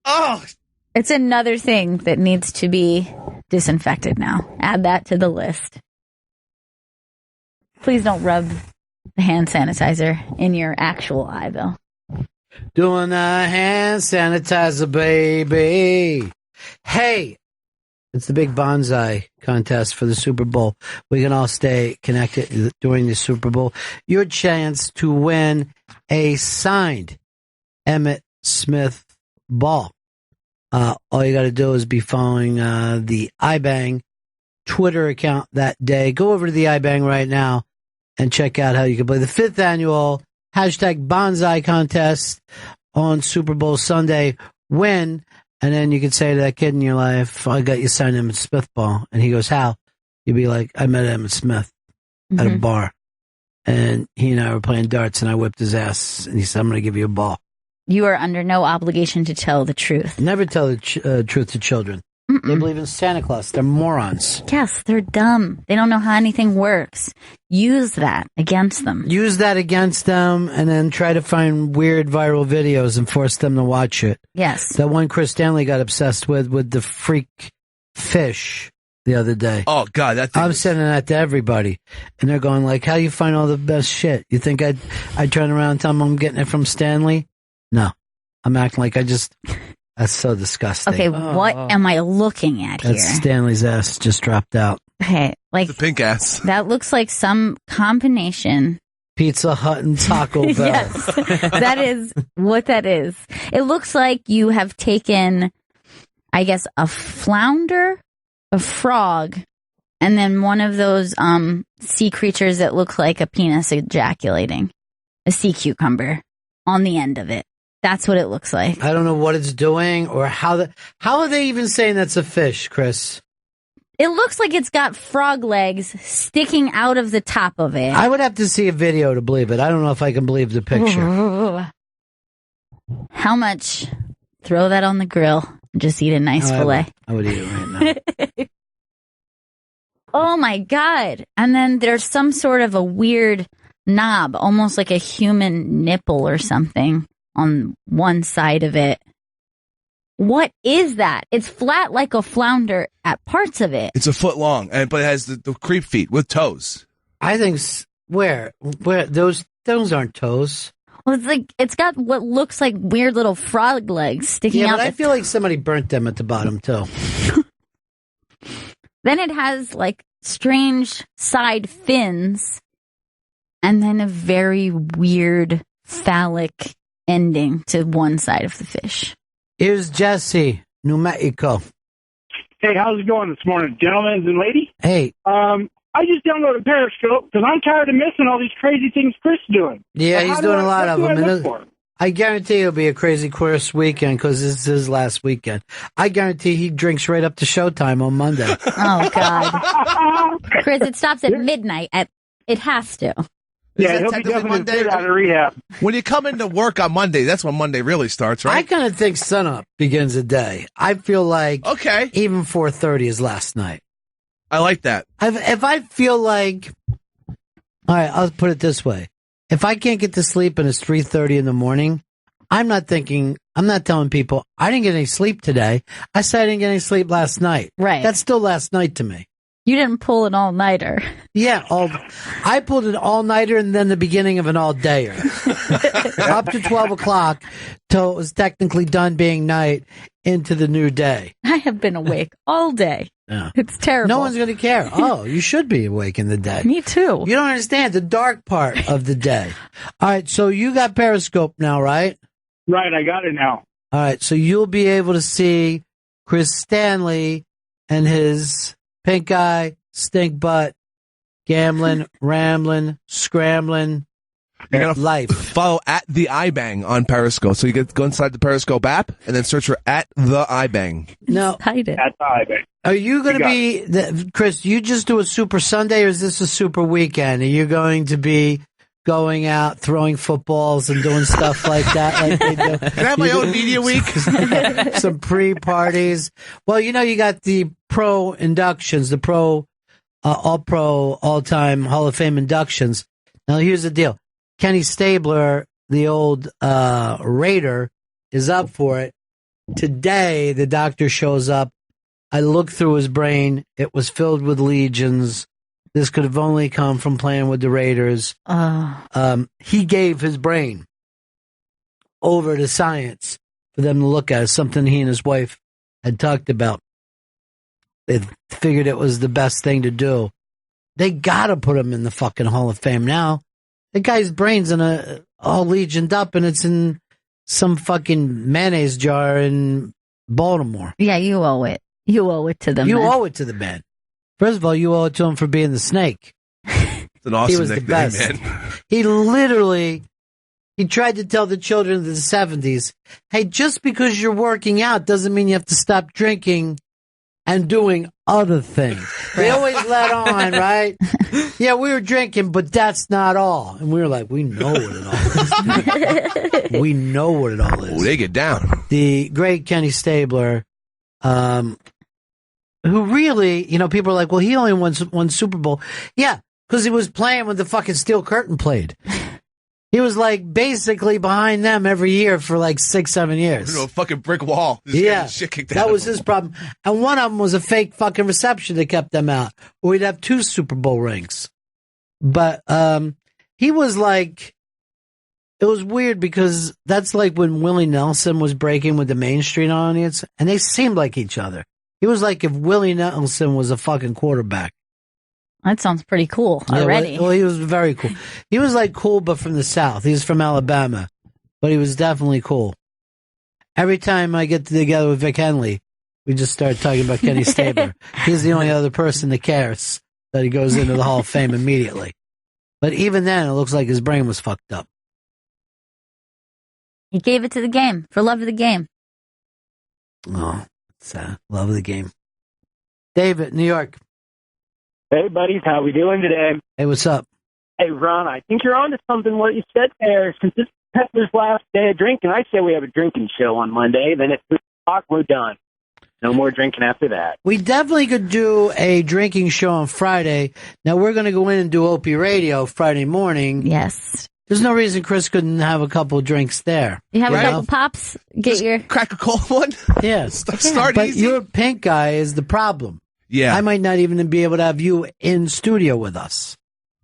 Oh. It's another thing that needs to be disinfected now. Add that to the list. Please don't rub the hand sanitizer in your actual eye, Bill. Doing the hand sanitizer, baby. Hey, It's the big bonsai contest for the Super Bowl. We can all stay connected during the Super Bowl. Your chance to win a signed Emmitt Smith ball. All you got to do is be following the iBang Twitter account that day. Go over to the iBang right now and check out how you can play the 5th annual #Bonsai contest on Super Bowl Sunday. Win, and then you can say to that kid in your life, I got you signed Emmitt Smith ball. And he goes, how? You'd be like, I met Emmitt Smith at a bar, and he and I were playing darts, and I whipped his ass, and he said, I'm going to give you a ball. You are under no obligation to tell the truth. Never tell the truth to children. They believe in Santa Claus. They're morons. Yes, they're dumb. They don't know how anything works. Use that against them. Use that against them, and then try to find weird viral videos and force them to watch it. Yes. That one Chris Stanley got obsessed with the freak fish the other day. Oh, God. That thing I'm sending that to everybody. And they're going like, how do you find all the best shit? You think I'd turn around and tell them I'm getting it from Stanley? No. I'm acting like that's so disgusting. Okay, what am I looking at here? That's Stanley's ass just dropped out. Okay, like the pink ass. That looks like some combination. Pizza Hut and Taco Bell. Yes, that is what that is. It looks like you have taken, I guess, a flounder, a frog, and then one of those sea creatures that look like a penis ejaculating, a sea cucumber on the end of it. That's what it looks like. I don't know what it's doing or how are they even saying that's a fish, Chris? It looks like it's got frog legs sticking out of the top of it. I would have to see a video to believe it. I don't know if I can believe the picture. How much? Throw that on the grill and just eat a nice filet. I would eat it right now. Oh my God. And then there's some sort of a weird knob, almost like a human nipple or something on one side of it. What is that? It's flat like a flounder at parts of it. It's a foot long, but it has the creep feet with toes. I think where those aren't toes. Well, it's got what looks like weird little frog legs sticking out. But I feel like somebody burnt them at the bottom too. Then it has like strange side fins, and then a very weird phallic ending to one side of the fish. Here's Jesse, New Mexico. Hey, how's it going this morning, gentlemen and lady? Hey. I just downloaded Periscope because I'm tired of missing all these crazy things Chris is doing. Yeah, he's doing a lot of them. I guarantee it'll be a crazy Chris weekend because this is his last weekend. I guarantee he drinks right up to showtime on Monday. Oh, God. Chris, it stops at midnight. It has to. Yeah, he'll be definitely out of rehab. When you come into work on Monday, that's when Monday really starts, right? I kind of think sunup begins the day. I feel like even 4:30 is last night. I like that. If I feel like, all right, I'll put it this way: if I can't get to sleep and it's 3:30 in the morning, I'm not telling people I didn't get any sleep today. I said I didn't get any sleep last night. Right. That's still last night to me. You didn't pull an all-nighter. Yeah, I pulled an all-nighter and then the beginning of an all-dayer. Up to 12 o'clock till it was technically done being night into the new day. I have been awake all day. Yeah. It's terrible. No one's going to care. Oh, you should be awake in the day. Me too. You don't understand the dark part of the day. All right, so you got Periscope now, right? Right, I got it now. All right, so you'll be able to see Chris Stanley and his pink eye, stink butt, gambling, rambling, scrambling, life. Follow at the iBang on Periscope. So you go inside the Periscope app and then search for at the iBang. No, At the iBang. Are you going to be, Chris, you just do a Super Sunday or is this a Super Weekend? Are you going to be going out, throwing footballs and doing stuff like that? Like they do? Can I have my own media week? Some pre-parties. Well, you got the pro inductions, the all-pro, all-time Hall of Fame inductions. Now, here's the deal. Kenny Stabler, the old Raider, is up for it. Today, the doctor shows up. I looked through his brain. It was filled with legions. This could have only come from playing with the Raiders. He gave his brain over to science for them to look at, something he and his wife had talked about. They figured it was the best thing to do. They gotta put him in the fucking Hall of Fame now. The guy's brain's all legioned up, and it's in some fucking mayonnaise jar in Baltimore. Yeah, you owe it. You owe it to the man. You owe it to the man. First of all, you owe it to him for being the snake. It's an awesome He was nickname, the best. man. He tried to tell the children of the 70s, hey, just because you're working out doesn't mean you have to stop drinking and doing other things. They always let on, right? Yeah, we were drinking, but that's not all. And we were like, we know what it all is. We know what it all is. Oh, they get down. The great Kenny Stabler, who really, people are like, well, he only won Super Bowl. Yeah, because he was playing when the fucking Steel Curtain played. He was like basically behind them every year for like 6-7 years. A fucking brick wall. Just Yeah, getting shit kicked out that of was him. his problem. And one of them was a fake fucking reception that kept them out. Or he'd have 2 Super Bowl rings. But he was like, it was weird because that's like when Willie Nelson was breaking with the Main Street audience, and they seemed like each other. He was like if Willie Nelson was a fucking quarterback. That sounds pretty cool already. Well, he was very cool. He was like cool, but from the South. He was from Alabama, but he was definitely cool. Every time I get together with Vic Henley, we just start talking about Kenny Stabler. He's the only other person that cares that he goes into the Hall of Fame immediately. But even then, it looks like his brain was fucked up. He gave it to the game for love of the game. Oh, it's love of the game. David, New York. Hey, buddies, how we doing today? Hey, what's up? Hey, Ron, I think you're on to something what you said there. Since it's Pepper's last day of drinking, I say we have a drinking show on Monday. Then at 3 o'clock, we're done. No more drinking after that. We definitely could do a drinking show on Friday. Now, we're going to go in and do Opie Radio Friday morning. Yes. There's no reason Chris couldn't have a couple drinks there. You have a couple pops? Get your... Crack a cold one? Yeah. Start but easy. your pink guy is the problem. Yeah. I might not even be able to have you in studio with us.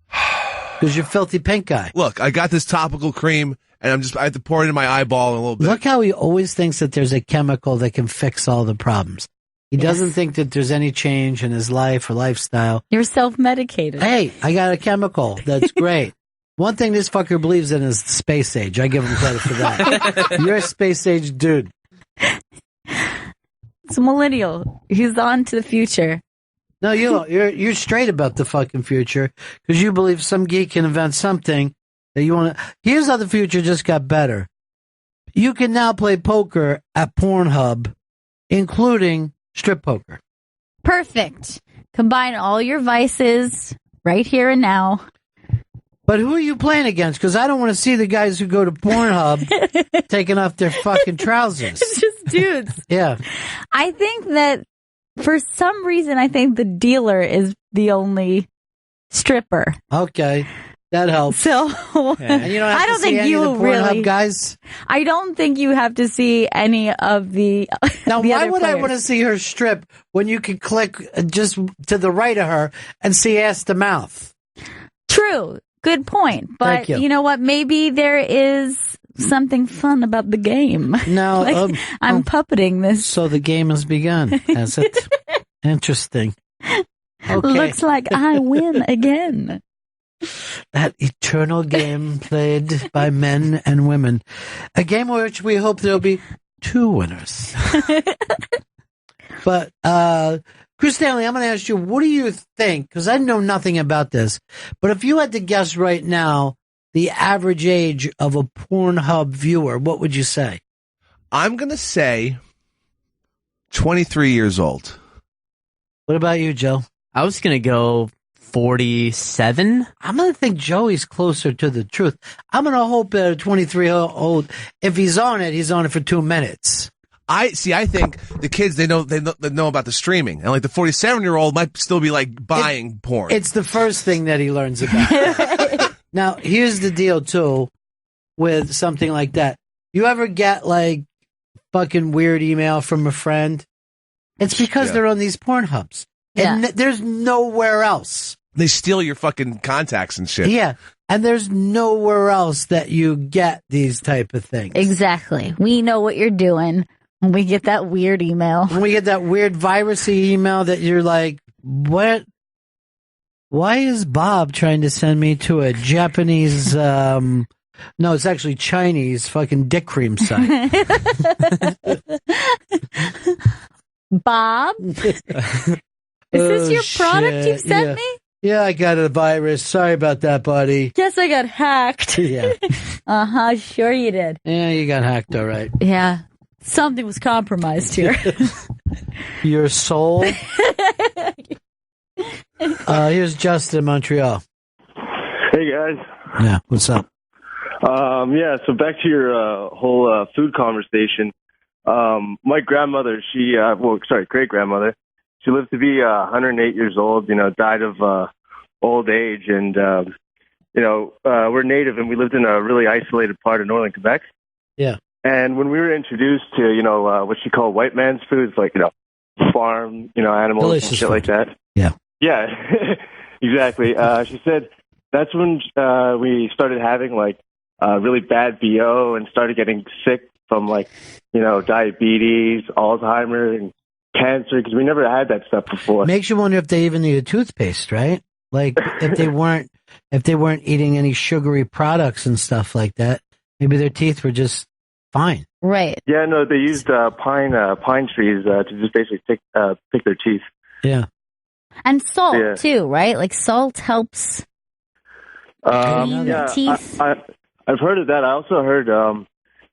Because you're filthy pink guy. Look, I got this topical cream, and I have to pour it into my eyeball in a little bit. Look how he always thinks that there's a chemical that can fix all the problems. He doesn't think that there's any change in his life or lifestyle. You're self-medicated. Hey, I got a chemical. That's great. One thing this fucker believes in is the space age. I give him credit for that. You're a space age dude. It's a millennial. He's on to the future. No, you're straight about the fucking future because you believe some geek can invent something that you want to. Here's how the future just got better. You can now play poker at Pornhub, including strip poker. Perfect. Combine all your vices right here and now. But who are you playing against? Because I don't want to see the guys who go to Pornhub taking off their fucking trousers. It's just dudes. Yeah. I think that for some reason, I think the dealer is the only stripper. Okay. That helps. So and you don't have I don't to see think any you of the Pornhub really guys. I don't think you have to see any of the. Now, the why other would I players. want to see her strip when you could click just to the right of her and see ass to mouth? True. Good point. But Thank you. you know what? Maybe there is something fun about the game. No, like, I'm puppeting this. So the game has begun, has it? Interesting. Okay. Looks like I win again. That eternal game played by men and women. A game which we hope there'll be 2 winners. But, Chris Stanley, I'm going to ask you, what do you think? Because I know nothing about this. But if you had to guess right now the average age of a Pornhub viewer, what would you say? I'm going to say 23 years old. What about you, Joe? I was going to go 47. I'm going to think Joey's closer to the truth. I'm going to hope that a 23-year-old, if he's on it for 2 minutes. I think the kids, they know about the streaming, and like the 47-year-old might still be like buying porn. It's the first thing that he learns about. Now, here's the deal too with something like that. You ever get like fucking weird email from a friend? It's because they're on these Pornhubs. And there's nowhere else. They steal your fucking contacts and shit. Yeah. And there's nowhere else that you get these type of things. Exactly. We know what you're doing. When we get that weird email. When we get that weird virusy email that you're like, what? Why is Bob trying to send me to a Japanese, no, it's actually Chinese fucking dick cream site. Bob? Is this your product you've sent me? Yeah, I got a virus. Sorry about that, buddy. Guess I got hacked. Yeah. Uh-huh, sure you did. Yeah, you got hacked, all right. Yeah. Something was compromised here. Your soul? Here's Justin in Montreal. Hey, guys. Yeah, what's up? So back to your whole food conversation. My grandmother, great-grandmother, she lived to be 108 years old, died of old age. And, we're native and we lived in a really isolated part of northern Quebec. Yeah. And when we were introduced to, what she called white man's foods, like, farm, animals delicious and shit food. like that. Yeah. Yeah, exactly. She said that's when we started having, really bad BO and started getting sick from, diabetes, Alzheimer's, and cancer, because we never had that stuff before. Makes you wonder if they even need a toothpaste, right? Like, if they weren't eating any sugary products and stuff like that, maybe their teeth were just fine. Right. Yeah, no, they used pine trees to just basically pick their teeth. Yeah. And salt, too, right? Like, salt helps clean the teeth. I've heard of that. I also heard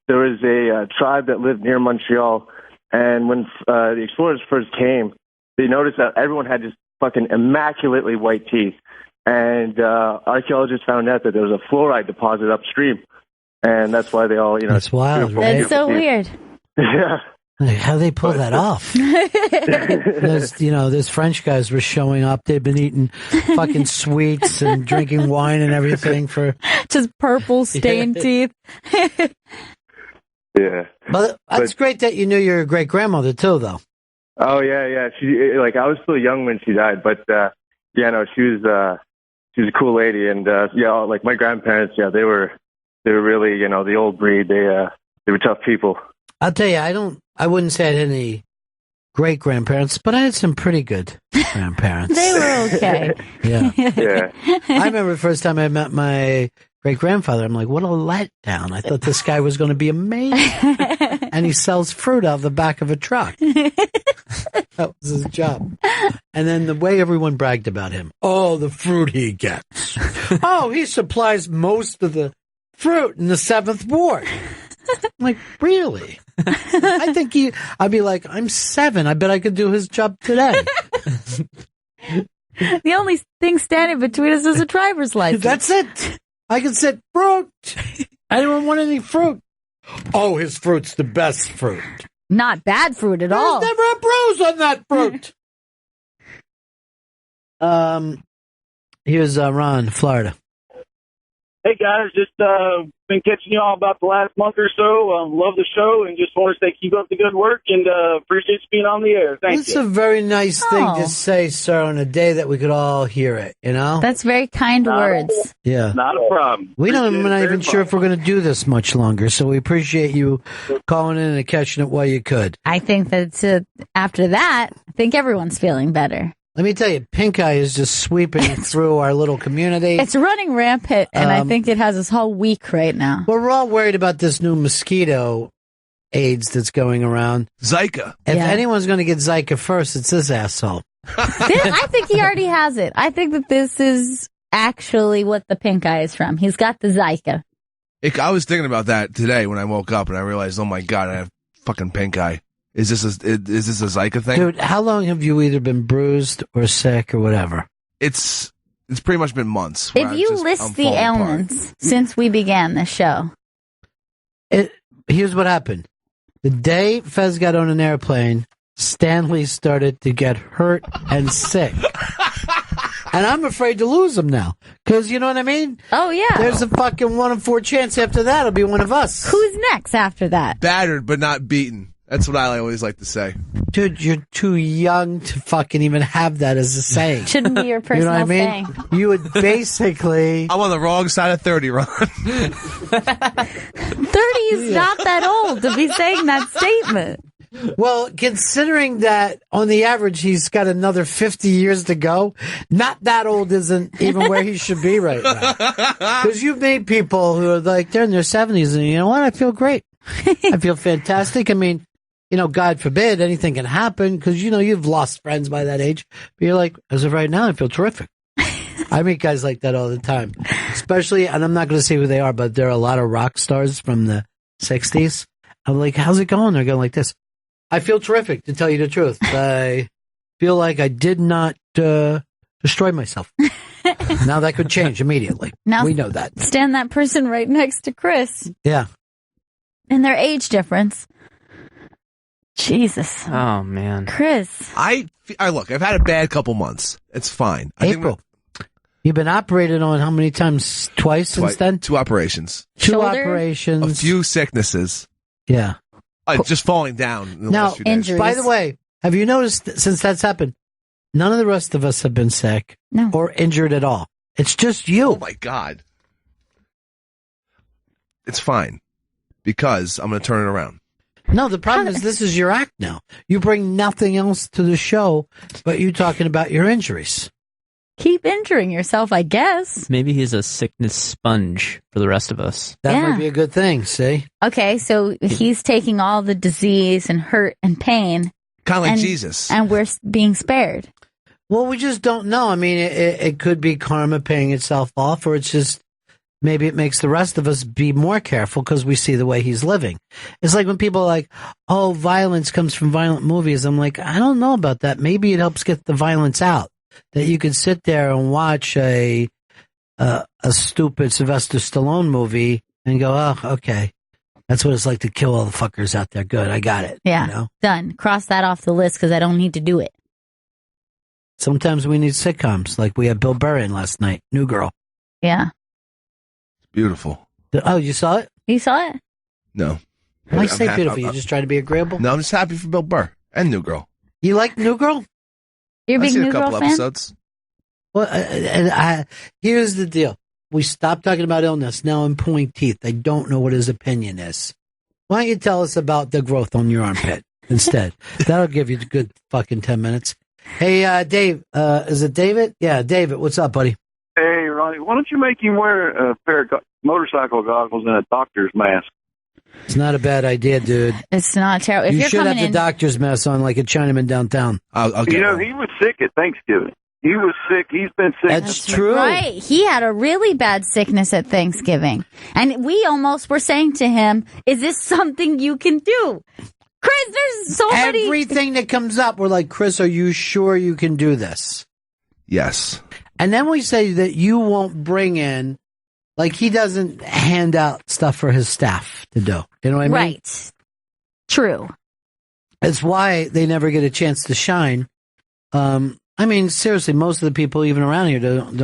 there was a tribe that lived near Montreal, and when the explorers first came, they noticed that everyone had just fucking immaculately white teeth. And archaeologists found out that there was a fluoride deposit upstream, and that's why they all, That's wild, right? That's so weird. Yeah. Like, how they pull that off? Those French guys were showing up. They've been eating fucking sweets and drinking wine and everything for just purple stained teeth. Yeah. But that's great that you knew your great grandmother too, though. Oh yeah. She I was still young when she died, but she was a cool lady, and my grandparents, they were really the old breed. They were tough people. I'll tell you, I wouldn't say I had any great grandparents, but I had some pretty good grandparents. They were okay. Yeah. Yeah. I remember the first time I met my great grandfather. I'm like, what a letdown. I thought this guy was going to be amazing. And he sells fruit out of the back of a truck. That was his job. And then the way everyone bragged about him. Oh, the fruit he gets. Oh, he supplies most of the fruit in the 7th Ward. I'm like, really? I think I'd be like, I'm 7. I bet I could do his job today. The only thing standing between us is a driver's license. That's it. I can sit fruit. Anyone want any fruit? Oh, his fruit's the best fruit. Not bad fruit at all. There's never a bruise on that fruit. Here's Ron, Florida. Hey guys, just been catching you all about the last month or so. Love the show and just want to say keep up the good work and appreciate you being on the air. Thank you. That's a very nice thing to say, sir, on a day that we could all hear it, That's very kind words. Yeah. Not a problem. We're not even sure if we're going to do this much longer, so we appreciate you calling in and catching it while you could. I think that after that, I think everyone's feeling better. Let me tell you, pink eye is just sweeping through our little community. It's running rampant, and I think it has us all weak right now. Well, we're all worried about this new mosquito AIDS that's going around. Zika. If anyone's going to get Zika first, it's this asshole. I think he already has it. I think that this is actually what the pink eye is from. He's got the Zika. I was thinking about that today when I woke up, and I realized, oh my God, I have fucking pink eye. Is this a Zika thing? Dude, how long have you either been bruised or sick or whatever? It's pretty much been months. If you list the ailments since we began the show. Here's what happened. The day Fez got on an airplane, Stanley started to get hurt and sick. And I'm afraid to lose him now. Because, you know what I mean? Oh, yeah. There's a fucking 1 in 4 chance after that it'll be one of us. Who's next after that? Battered, but not beaten. That's what I always like to say. Dude, you're too young to fucking even have that as a saying. Shouldn't be your personal you know what I saying. mean? You would basically... I'm on the wrong side of 30, Ron. 30 is not that old to be saying that statement. Well, considering that on the average he's got another 50 years to go, not that old isn't even where he should be right now. Because you've made people who are like, they're in their 70s, and you know what? I feel great. I feel fantastic. I mean, you know, God forbid anything can happen because, you know, you've lost friends by that age. But you're like, as of right now, I feel terrific. I meet guys like that all the time. Especially, and I'm not going to say who they are, but there are a lot of rock stars from the 60s. I'm like, how's it going? They're going like this. I feel terrific, to tell you the truth. I feel like I did not destroy myself. Now that could change immediately. Now we know that. Stand that person right next to Chris. Yeah. And their age difference. Jesus. Oh, man. Chris. I look, I've had a bad couple months. It's fine. April. You've been operated on how many times? Twice since then? 2 operations. Two operations. A few sicknesses. Yeah. Just falling down in the Now, last few days. by the way, have you noticed that since that's happened, none of the rest of us have been sick or injured at all. It's just you. Oh, my God. It's fine because I'm going to turn it around. No, the problem is this is your act now. You bring nothing else to the show but you talking about your injuries. Keep injuring yourself, I guess. Maybe he's a sickness sponge for the rest of us. That might be a good thing, see? Okay, so he's taking all the disease and hurt and pain. Kind of like Jesus. And we're being spared. Well, we just don't know. I mean, it could be karma paying itself off, or it's just maybe it makes the rest of us be more careful because we see the way he's living. It's like when people are like, oh, violence comes from violent movies. I'm like, I don't know about that. Maybe it helps get the violence out. That you could sit there and watch a stupid Sylvester Stallone movie and go, oh, okay. That's what it's like to kill all the fuckers out there. Good, I got it. Yeah, you know? Done. Cross that off the list because I don't need to do it. Sometimes we need sitcoms, like we had Bill Burr in last night. New Girl. Yeah. Beautiful. Oh, you saw it? You saw it? No. When I say beautiful, you just try to be agreeable? No, I'm just happy for Bill Burr and New Girl. You like New Girl? You're a big New Girl fan? Episodes. Well, here's the deal. We stopped talking about illness. Now I'm pulling teeth. I don't know what his opinion is. Why don't you tell us about the growth on your armpit instead? That'll give you a good fucking 10 minutes. Hey, Dave, is it David? Yeah, David, what's up, buddy? Hey, Ronnie, why don't you make him wear a pair of motorcycle goggles and a doctor's mask? It's not a bad idea, dude. It's not terrible. If you you're should have coming the doctor's mask on like a Chinaman downtown. I'll get one. He was sick at Thanksgiving. He was sick. He's been sick. That's true. Right. He had a really bad sickness at Thanksgiving. And we almost were saying to him, is this something you can do? Chris, there's so many. Everything that comes up, we're like, Chris, are you sure you can do this? Yes. And then we say that you won't bring in, like he doesn't hand out stuff for his staff to do. You know what I mean? Right. True. It's why they never get a chance to shine. I mean, seriously, most of the people even around here don't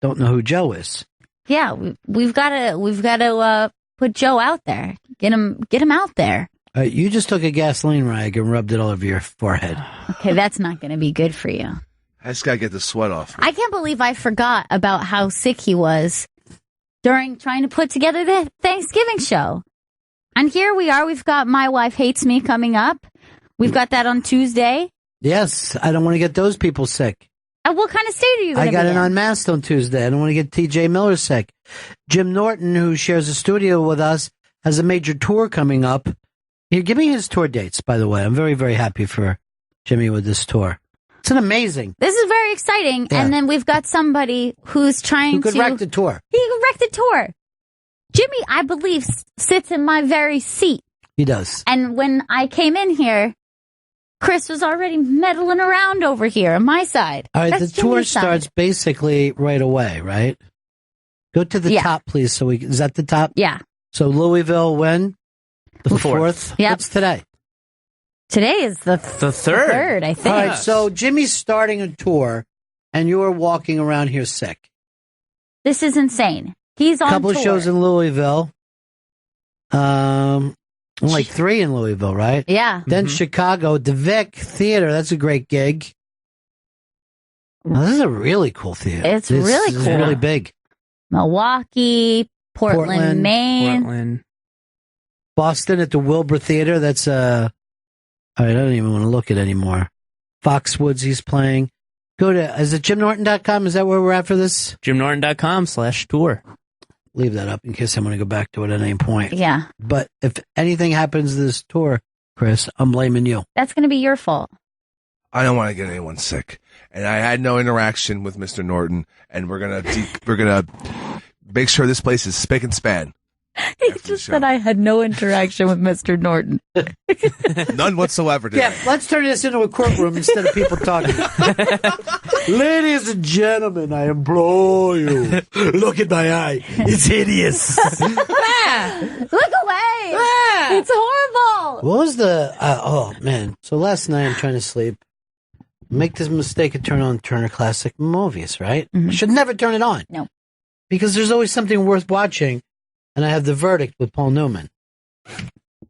know who Joe is. Yeah, we've got to put Joe out there. Get him out there. You just took a gasoline rag and rubbed it all over your forehead. Okay, that's not going to be good for you. I just gotta get the sweat off. I can't believe I forgot about how sick he was during trying to put together the Thanksgiving show. And here we are. We've got My Wife Hates Me coming up. We've got that on Tuesday. Yes, I don't want to get those people sick. What kind of state are you going to be in? I got an Unmasked on Tuesday. I don't want to get TJ Miller sick. Jim Norton, who shares a studio with us, has a major tour coming up. Here, give me his tour dates, by the way. I'm very, very happy for Jimmy with this tour. It's an amazing. This is very exciting. Yeah. And then we've got somebody who's trying to wreck the tour. He could wreck the tour. Jimmy, I believe, sits in my very seat. He does. And when I came in here, Chris was already meddling around over here on my side. All right, That's the tour Jimmy's side. starts basically right away, right? Go to the top, please. So is that the top? Yeah. So Louisville, when? The 4th? Yep. What's today? Today is the 3rd. I think. All right, so Jimmy's starting a tour, and you're walking around here sick. This is insane. He's on couple tour. of shows in Louisville. Like 3 in Louisville, right? Yeah. Then Chicago, the Vic Theater. That's a great gig. Oh, this is a really cool theater. It's really cool. It's really big. Milwaukee, Portland, Maine. Portland. Boston at the Wilbur Theater. That's All right, I don't even want to look at anymore. Foxwoods he's playing. Go to, is it jimnorton.com? Is that where we're at for this? jimnorton.com/tour. Leave that up in case I want to go back to it at any point. Yeah. But if anything happens to this tour, Chris, I'm blaming you. That's going to be your fault. I don't want to get anyone sick, and I had no interaction with Mr. Norton, and we're gonna make sure this place is spick and span. He just said I had no interaction with Mr. Norton. None whatsoever today. Yeah, let's turn this into a courtroom instead of people talking. Ladies and gentlemen, I implore you, look at my eye. It's hideous. Look away. It's horrible. What was the, oh man. So last night I'm trying to sleep. Make this mistake and turn on Turner Classic Movies, right? I should never turn it on. No. Because there's always something worth watching. And I have The Verdict with Paul Newman.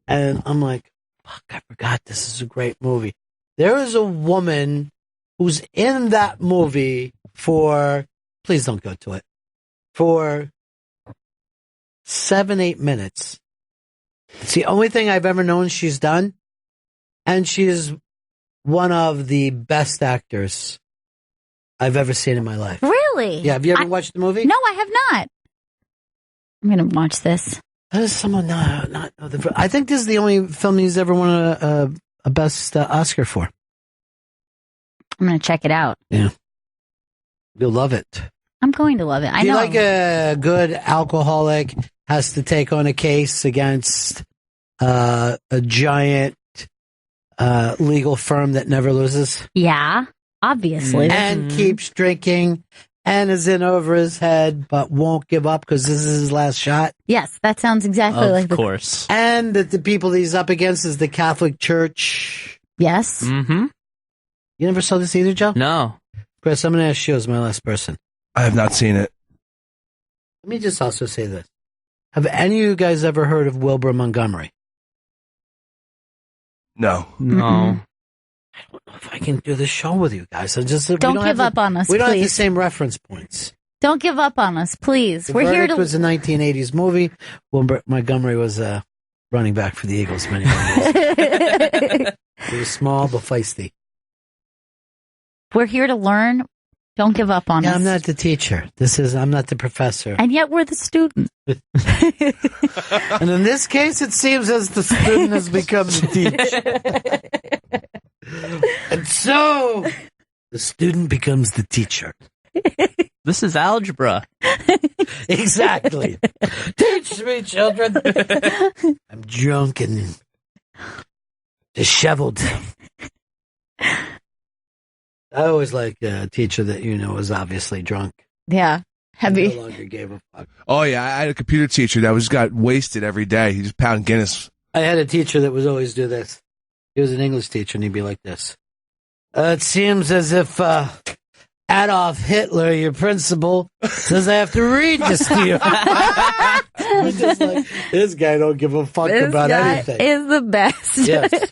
And I'm like, fuck, I forgot this is a great movie. There is a woman who's in that movie for, please don't go to it, for 7-8 minutes. It's the only thing I've ever known she's done. And she is one of the best actors I've ever seen in my life. Really? Yeah, have you ever watched the movie? No, I have not. I'm going to watch this. How does someone not know the... I think this is the only film he's ever won a best Oscar for. I'm going to check it out. Yeah. You'll love it. I'm going to love it. I Do you know. like a good alcoholic has to take on a case against a giant legal firm that never loses? Yeah, obviously. And keeps drinking and is in over his head, but won't give up because this is his last shot. Yes, that sounds exactly like Of course. And that the people he's up against is the Catholic Church. Yes. Mm-hmm. You never saw this either, Joe? No. Chris, I'm going to ask you as my last person. I have not seen it. Let me just also say this. Have any of you guys ever heard of Wilbur Montgomery? No. No. I don't know if I can do the show with you guys. Don't give up on us, We don't have the please. same reference points. Don't give up on us, please. The We're here Verdict to... was a 1980s movie. Wilbur Montgomery was running back for the Eagles many years. He was small but feisty. We're here to learn. Don't give up on us. I'm not the teacher. I'm not the professor. And yet we're the student. And in this case, it seems as the student has become the teacher. And so, the student becomes the teacher. This is algebra. Exactly. Teach me, children. I'm drunk and disheveled. I always like a teacher that was obviously drunk. Yeah. Heavy. No longer gave a fuck. Oh, yeah. I had a computer teacher that got wasted every day. He just pounded Guinness. I had a teacher that would always do this. He was an English teacher, and he'd be like this. It seems as if Adolf Hitler, your principal, says I have to read this to you. I'm just like, this guy don't give a fuck about anything. Is the best. Yes.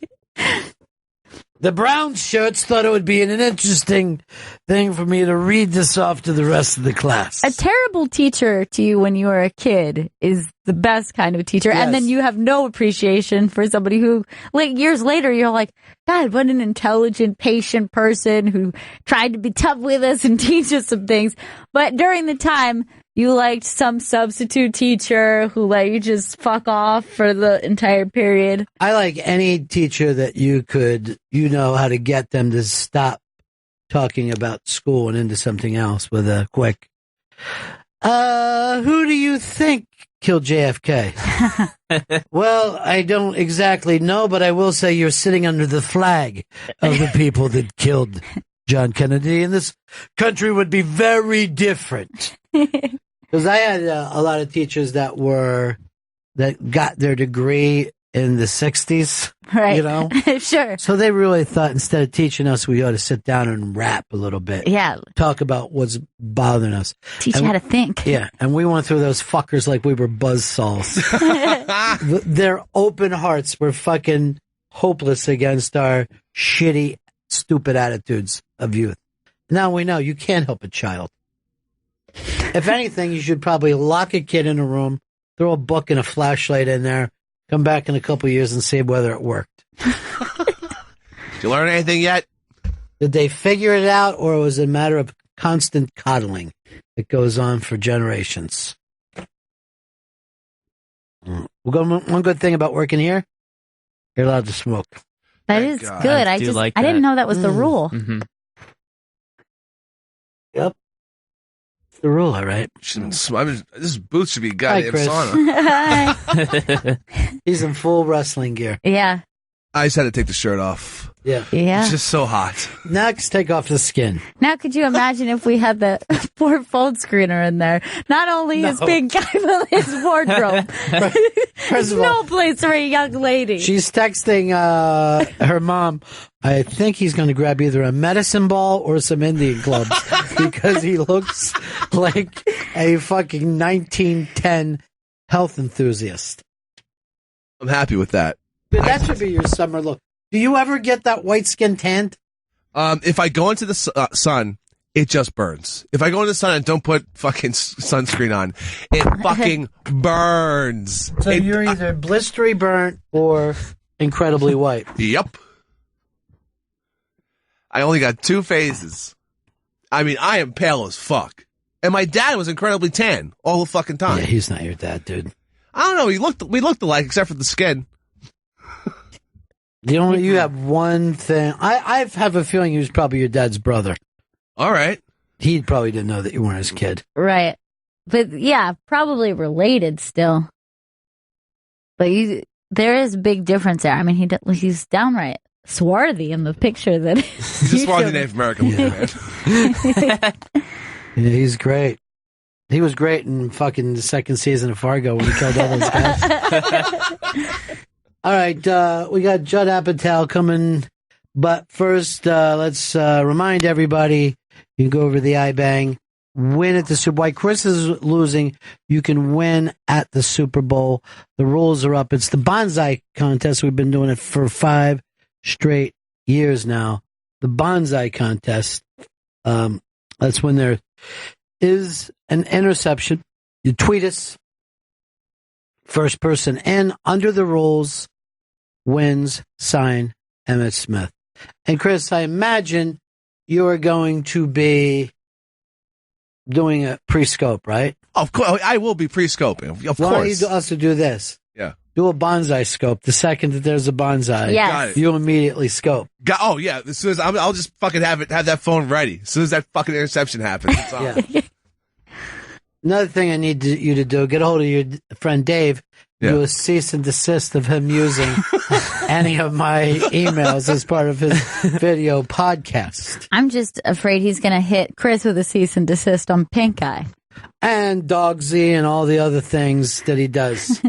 The brown shirts thought it would be an interesting thing for me to read this off to the rest of the class. A terrible teacher to you when you were a kid is the best kind of teacher. Yes. And then you have no appreciation for somebody who, like, years later, you're like, God, what an intelligent, patient person who tried to be tough with us and teach us some things. But during the time, you liked some substitute teacher who let you just fuck off for the entire period. I like any teacher that you know how to get them to stop talking about school and into something else with a quick, who do you think killed JFK? Well, I don't exactly know, but I will say you're sitting under the flag of the people that killed John Kennedy, and this country would be very different. Because I had a lot of teachers that got their degree in the 60s, right? Sure. So they really thought instead of teaching us, we ought to sit down and rap a little bit. Yeah. Talk about what's bothering us. Teach you how to think. Yeah. And we went through those fuckers like we were buzzsaws. Their open hearts were fucking hopeless against our shitty, stupid attitudes of youth. Now we know you can't help a child. If anything, you should probably lock a kid in a room, throw a book and a flashlight in there, come back in a couple of years and see whether it worked. you learn anything yet? Did they figure it out, or was it a matter of constant coddling that goes on for generations? One good thing about working here, you're allowed to smoke. That is good. I didn't know that was the rule. Mm-hmm. Yep. It's the rule, all right. This booth should be goddamn Chris. sauna. He's in full wrestling gear. Yeah. I just had to take the shirt off. Yeah. Yeah. It's just so hot. Next, take off the skin. Now, could you imagine if we had the Ford phone screener in there? Not only his big guy, but his wardrobe. First of all, no place for a young lady. She's texting her mom. I think he's going to grab either a medicine ball or some Indian clubs because he looks like a fucking 1910 health enthusiast. I'm happy with that. But that should be your summer look. Do you ever get that white skin tanned? If I go into the sun, it just burns. If I go into the sun and don't put fucking sunscreen on, it fucking burns. So you're either blistery burnt or incredibly white. Yep. I only got 2 phases. I mean, I am pale as fuck. And my dad was incredibly tan all the fucking time. Yeah, he's not your dad, dude. I don't know. We looked alike except for the skin. You have one thing. I have a feeling he was probably your dad's brother. All right. He probably didn't know that you weren't his kid. Right. But yeah, probably related still. But there is a big difference there. I mean, he's downright swarthy in the picture that He's a swarthy Native American man. Yeah, he's great. He was great in fucking the second season of Fargo when he killed all those guys. All right, we got Judd Apatow coming, but first, let's remind everybody, you can go over to the iBang, win at the Super Bowl. While Chris is losing, you can win at the Super Bowl. The rules are up. It's the bonsai contest. We've been doing it for 5 straight years now. The bonsai contest. That's when there is an interception. You tweet us. First person in under the rules wins, sign Emmett Smith. And Chris, I imagine you are going to be doing a pre-scope, right? Of course, I will be pre-scoping. Of Why course. don't you also do this? Yeah. Do a bonsai scope. The second that there's a bonsai, Yes. Got it. you immediately scope. Oh yeah. As soon as I'll just fucking have that phone ready. As soon as that fucking interception happens, it's on. Yeah. Another thing I need you to do, get a hold of your friend Dave, do a cease and desist of him using any of my emails as part of his video podcast. I'm just afraid he's going to hit Chris with a cease and desist on Pink Eye. And Dogsy and all the other things that he does.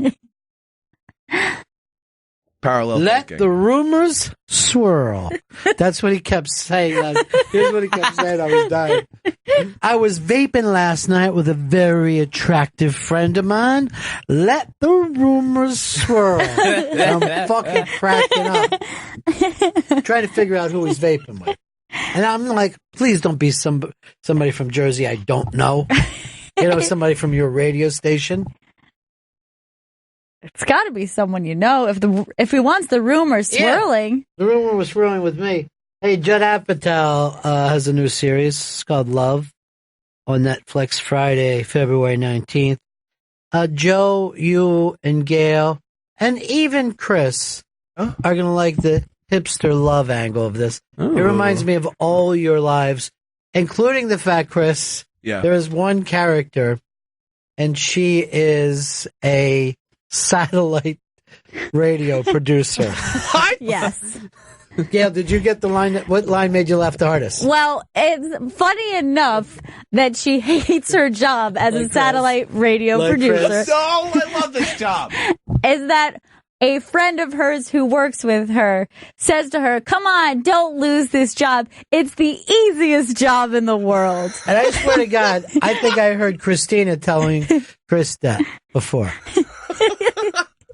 Parallel Let thinking. the rumors swirl. That's what he kept saying. Here's what he kept saying. I was dying. I was vaping last night with a very attractive friend of mine. Let the rumors swirl. And I'm fucking cracking up. Trying to figure out who he's vaping with. And I'm like, please don't be somebody from Jersey I don't know. Somebody from your radio station. It's got to be someone you know. If he wants the rumor swirling. Yeah, the rumor was swirling with me. Hey, Judd Apatow has a new series. It's called Love on Netflix Friday, February 19th. Joe, you, and Gail, and even Chris are going to like the hipster love angle of this. Ooh. It reminds me of all your lives, including the fact, Chris, there is one character, and she is a satellite radio producer. What? Yes. Gail, did you get the line? What line made you laugh the hardest? Well, it's funny enough that she hates her job as a satellite radio producer. Oh, I love this job. Is that a friend of hers who works with her says to her, come on, don't lose this job. It's the easiest job in the world. And I swear to God, I think I heard Christina telling Chris that before.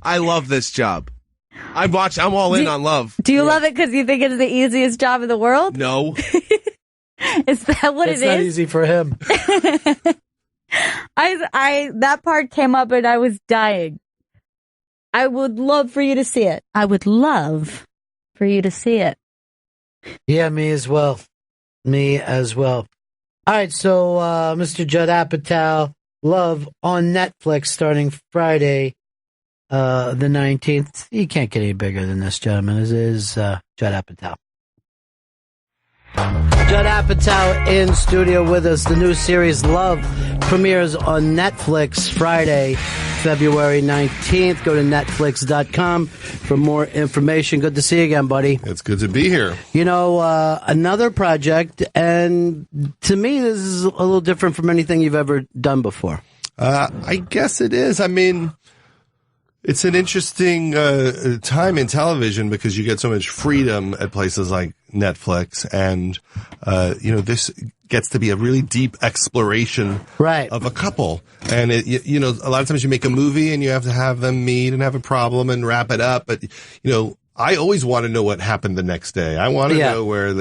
I love this job. I'm all in on Love. Do you love it because you think it's the easiest job in the world? No. Is that what it's it is? It's not easy for him. That part came up and I was dying. I would love for you to see it. I would love for you to see it. Yeah, me as well. All right, so Mr. Judd Apatow, Love on Netflix starting Friday, the 19th. You can't get any bigger than this, gentlemen. This is Judd Apatow. Judd Apatow in studio with us. The new series Love premieres on Netflix Friday, February 19th. Go to Netflix.com for more information. Good to see you again, buddy. It's good to be here. You know, another project, and to me, this is a little different from anything you've ever done before. I guess it is. I mean, it's an interesting time in television because you get so much freedom at places like Netflix, and this gets to be a really deep exploration of a couple. And a lot of times you make a movie and you have to have them meet and have a problem and wrap it up. But I always want to know what happened the next day. I want to know where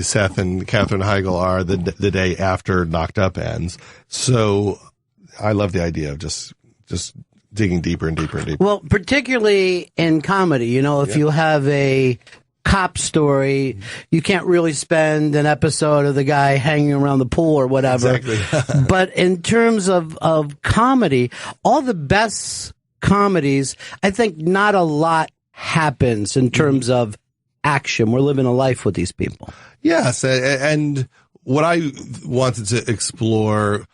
Seth and Katherine Heigl are the day after Knocked Up ends. So I love the idea of just digging deeper and deeper and deeper. Well, particularly in comedy, if you have a cop story, you can't really spend an episode of the guy hanging around the pool or whatever. Exactly. But in terms of comedy, all the best comedies, I think not a lot happens in terms of action. We're living a life with these people. Yes. And what I wanted to explore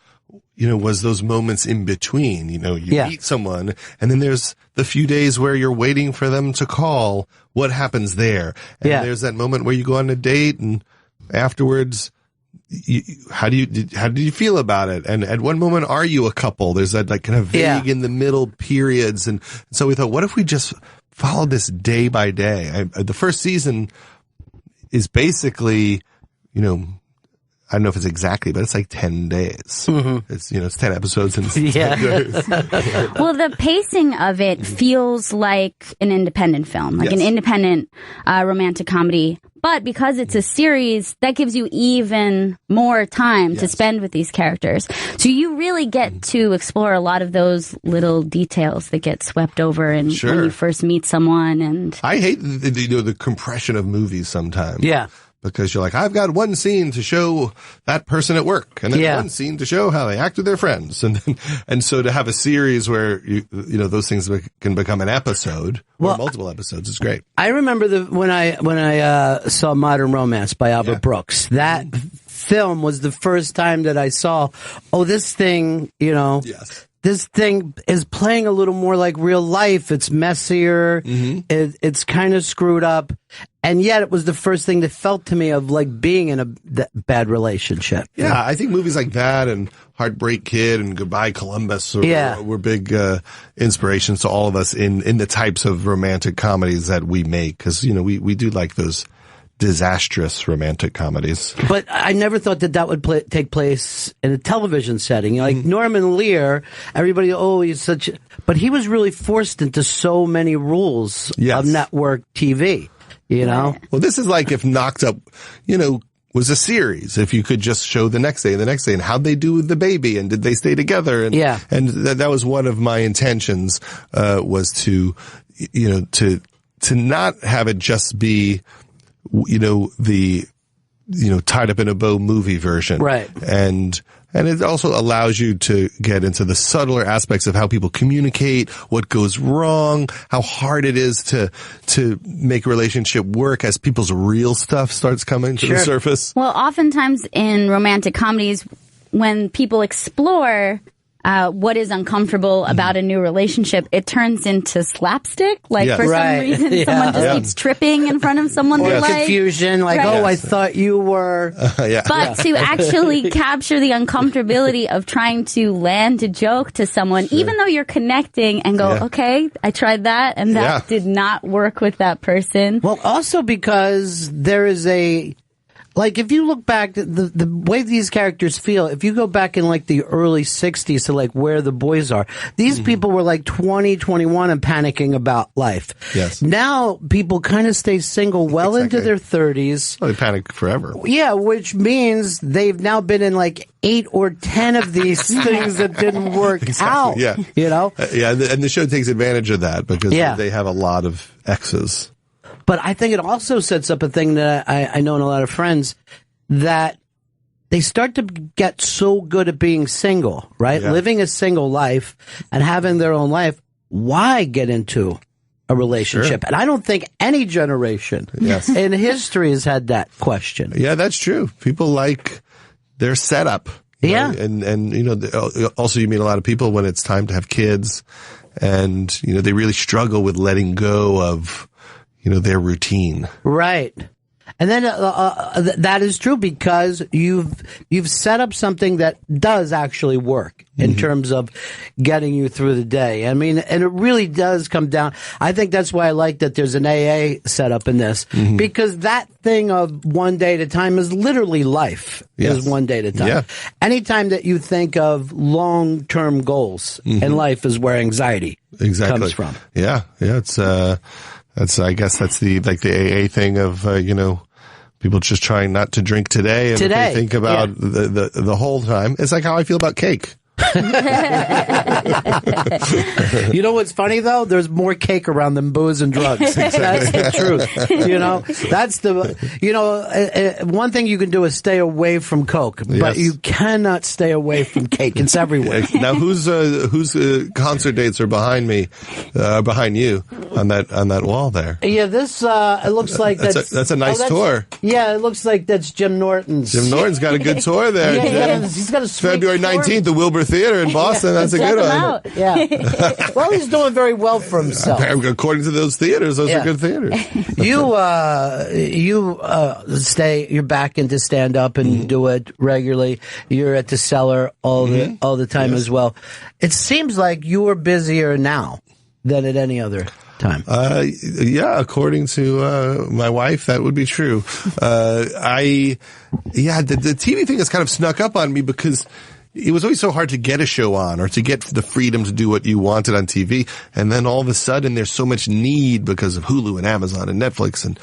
was those moments in between. You meet someone, and then there's the few days where you're waiting for them to call. What happens there? And there's that moment where you go on a date, and afterwards, how did you feel about it? And at one moment, are you a couple? There's that kind of vague in the middle periods, and so we thought, what if we just followed this day by day? The first season is basically, I don't know if it's exactly, but it's like 10 days. Mm-hmm. It's 10 episodes in 10 days. Well, the pacing of it feels like an independent film, like an independent romantic comedy. But because it's a series, that gives you even more time to spend with these characters. So you really get to explore a lot of those little details that get swept over when you first meet someone. And I hate the compression of movies sometimes. Yeah. Because you're like, I've got one scene to show that person at work, and then one scene to show how they act with their friends, and so to have a series where those things can become an episode or multiple episodes is great. I remember when I saw Modern Romance by Albert Brooks. That film was the first time that I saw, this thing, this thing is playing a little more like real life. It's messier. Mm-hmm. It's kind of screwed up. And yet it was the first thing that felt to me of like being in a bad relationship. Yeah, I think movies like that and Heartbreak Kid and Goodbye Columbus were big inspirations to all of us in the types of romantic comedies that we make. Because, we do like those disastrous romantic comedies. But I never thought that would take place in a television setting. Like Norman Lear, everybody, he's such... But he was really forced into so many rules of network TV. Well, this is like if Knocked Up, was a series. If you could just show the next day, and how'd they do with the baby, and did they stay together? And and that was one of my intentions, was to not have it just be, the tied up in a bow movie version, right? And it also allows you to get into the subtler aspects of how people communicate, what goes wrong, how hard it is to make a relationship work as people's real stuff starts coming to the surface. Well, oftentimes in romantic comedies, when people explore what is uncomfortable about a new relationship, it turns into slapstick. Like for some reason, someone just keeps tripping in front of someone they like. Confusion, like, I thought you were. But to actually capture the uncomfortability of trying to land a joke to someone, even though you're connecting and go, okay, I tried that and that did not work with that person. Well, also because there is like, if you look back, the way these characters feel, if you go back in, like, the early 60s to, like, where the boys are, these people were, like, 20, 21 and panicking about life. Yes. Now, people kind of stay single well into their 30s. Well, they panic forever. Yeah, which means they've now been in, like, 8 or 10 of these things that didn't work out. Yeah. And the show takes advantage of that because they have a lot of exes. But I think it also sets up a thing that I know in a lot of friends, that they start to get so good at being single, right? Yeah. Living a single life and having their own life. Why get into a relationship? Sure. And I don't think any generation in history has had that question. Yeah, that's true. People like their setup. Yeah. Right? And, you know, also you meet a lot of people when it's time to have kids, and, you know, they really struggle with letting go of, you know, their routine. Right. And then that is true because you've set up something that does actually work in terms of getting you through the day. I mean, and it really does come down. I think that's why I like that there's an AA set up in this, because that thing of one day at a time is literally life. Is one day at a time. Yeah. Anytime that you think of long-term goals in life is where anxiety comes from. Yeah. Yeah. I guess that's the AA thing of, you know, people just trying not to drink today. And if they think about the whole time, it's like how I feel about cake. You know what's funny though? There's more cake around than booze and drugs. That's the truth. You know, that's one thing you can do is stay away from Coke, but you cannot stay away from cake. It's everywhere. Now, whose concert dates are behind me, behind you on that wall there? Yeah, this it looks like that's a nice tour. Yeah, it looks like that's Jim Norton's. Jim Norton's got a good tour there. Yeah, he's got a February 19th, the Wilbur Theater in Boston. That's a good one. Yeah. Well, he's doing very well for himself. According to those theaters, those are good theaters. You're back into stand up and do it regularly. You're at the Cellar all the time as well. It seems like you are busier now than at any other time. Yeah, according to my wife, that would be true. The TV thing has kind of snuck up on me because it was always so hard to get a show on or to get the freedom to do what you wanted on TV. And then all of a sudden there's so much need because of Hulu and Amazon and Netflix and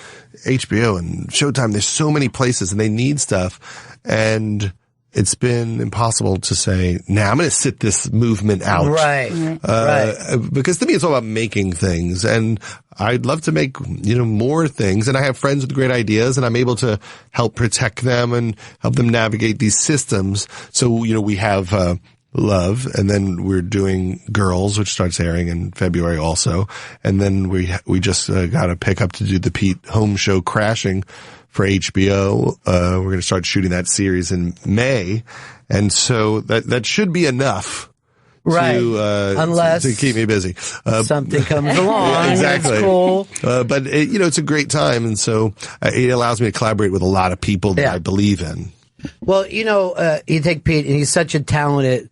HBO and Showtime. There's so many places and they need stuff. And it's been impossible to say, I'm going to sit this movement out. Right. Because to me, it's all about making things. And I'd love to make, more things. And I have friends with great ideas and I'm able to help protect them and help them navigate these systems. So, we have, Love, and then we're doing Girls, which starts airing in February also. And then we just got a pickup to do the Pete Holmes show Crashing for HBO. We're going to start shooting that series in May. And so that should be enough. Right. Unless to keep me busy. Something comes along. Yeah, exactly. It's cool. But it's a great time. And so it allows me to collaborate with a lot of people that I believe in. Well, you take Pete and he's such a talented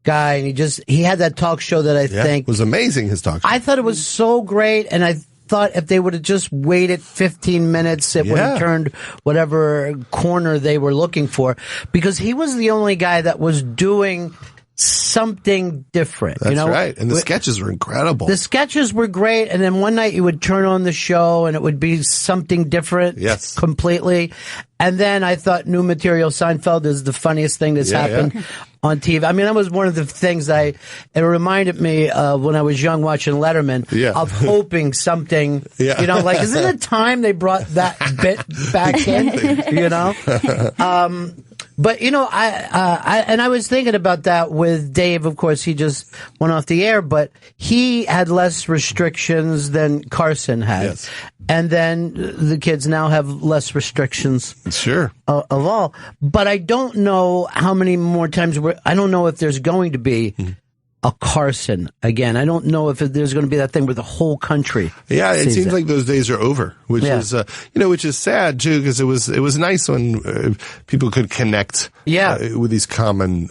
guy, and he had that talk show that I think was amazing. His talk show. I thought it was so great, and I thought if they would have just waited 15 minutes, it would have turned whatever corner they were looking for, because he was the only guy that was doing something different. That's right. And the sketches were incredible. The sketches were great, and then one night you would turn on the show and it would be something different completely. And then I thought new material Seinfeld is the funniest thing that's happened on TV. I mean, that was one of the things it reminded me of when I was young watching Letterman of hoping something, like, isn't it time they brought that bit back in, But, I was thinking about that with Dave. Of course, he just went off the air, but he had less restrictions than Carson had. Yes. And then the kids now have less restrictions. Sure. Of all. But I don't know how many more times I don't know if there's going to be a Carson again. I don't know if there's going to be that thing where the whole country. Yeah, it seems like those days are over, which is, which is sad too, because it was nice when people could connect with these common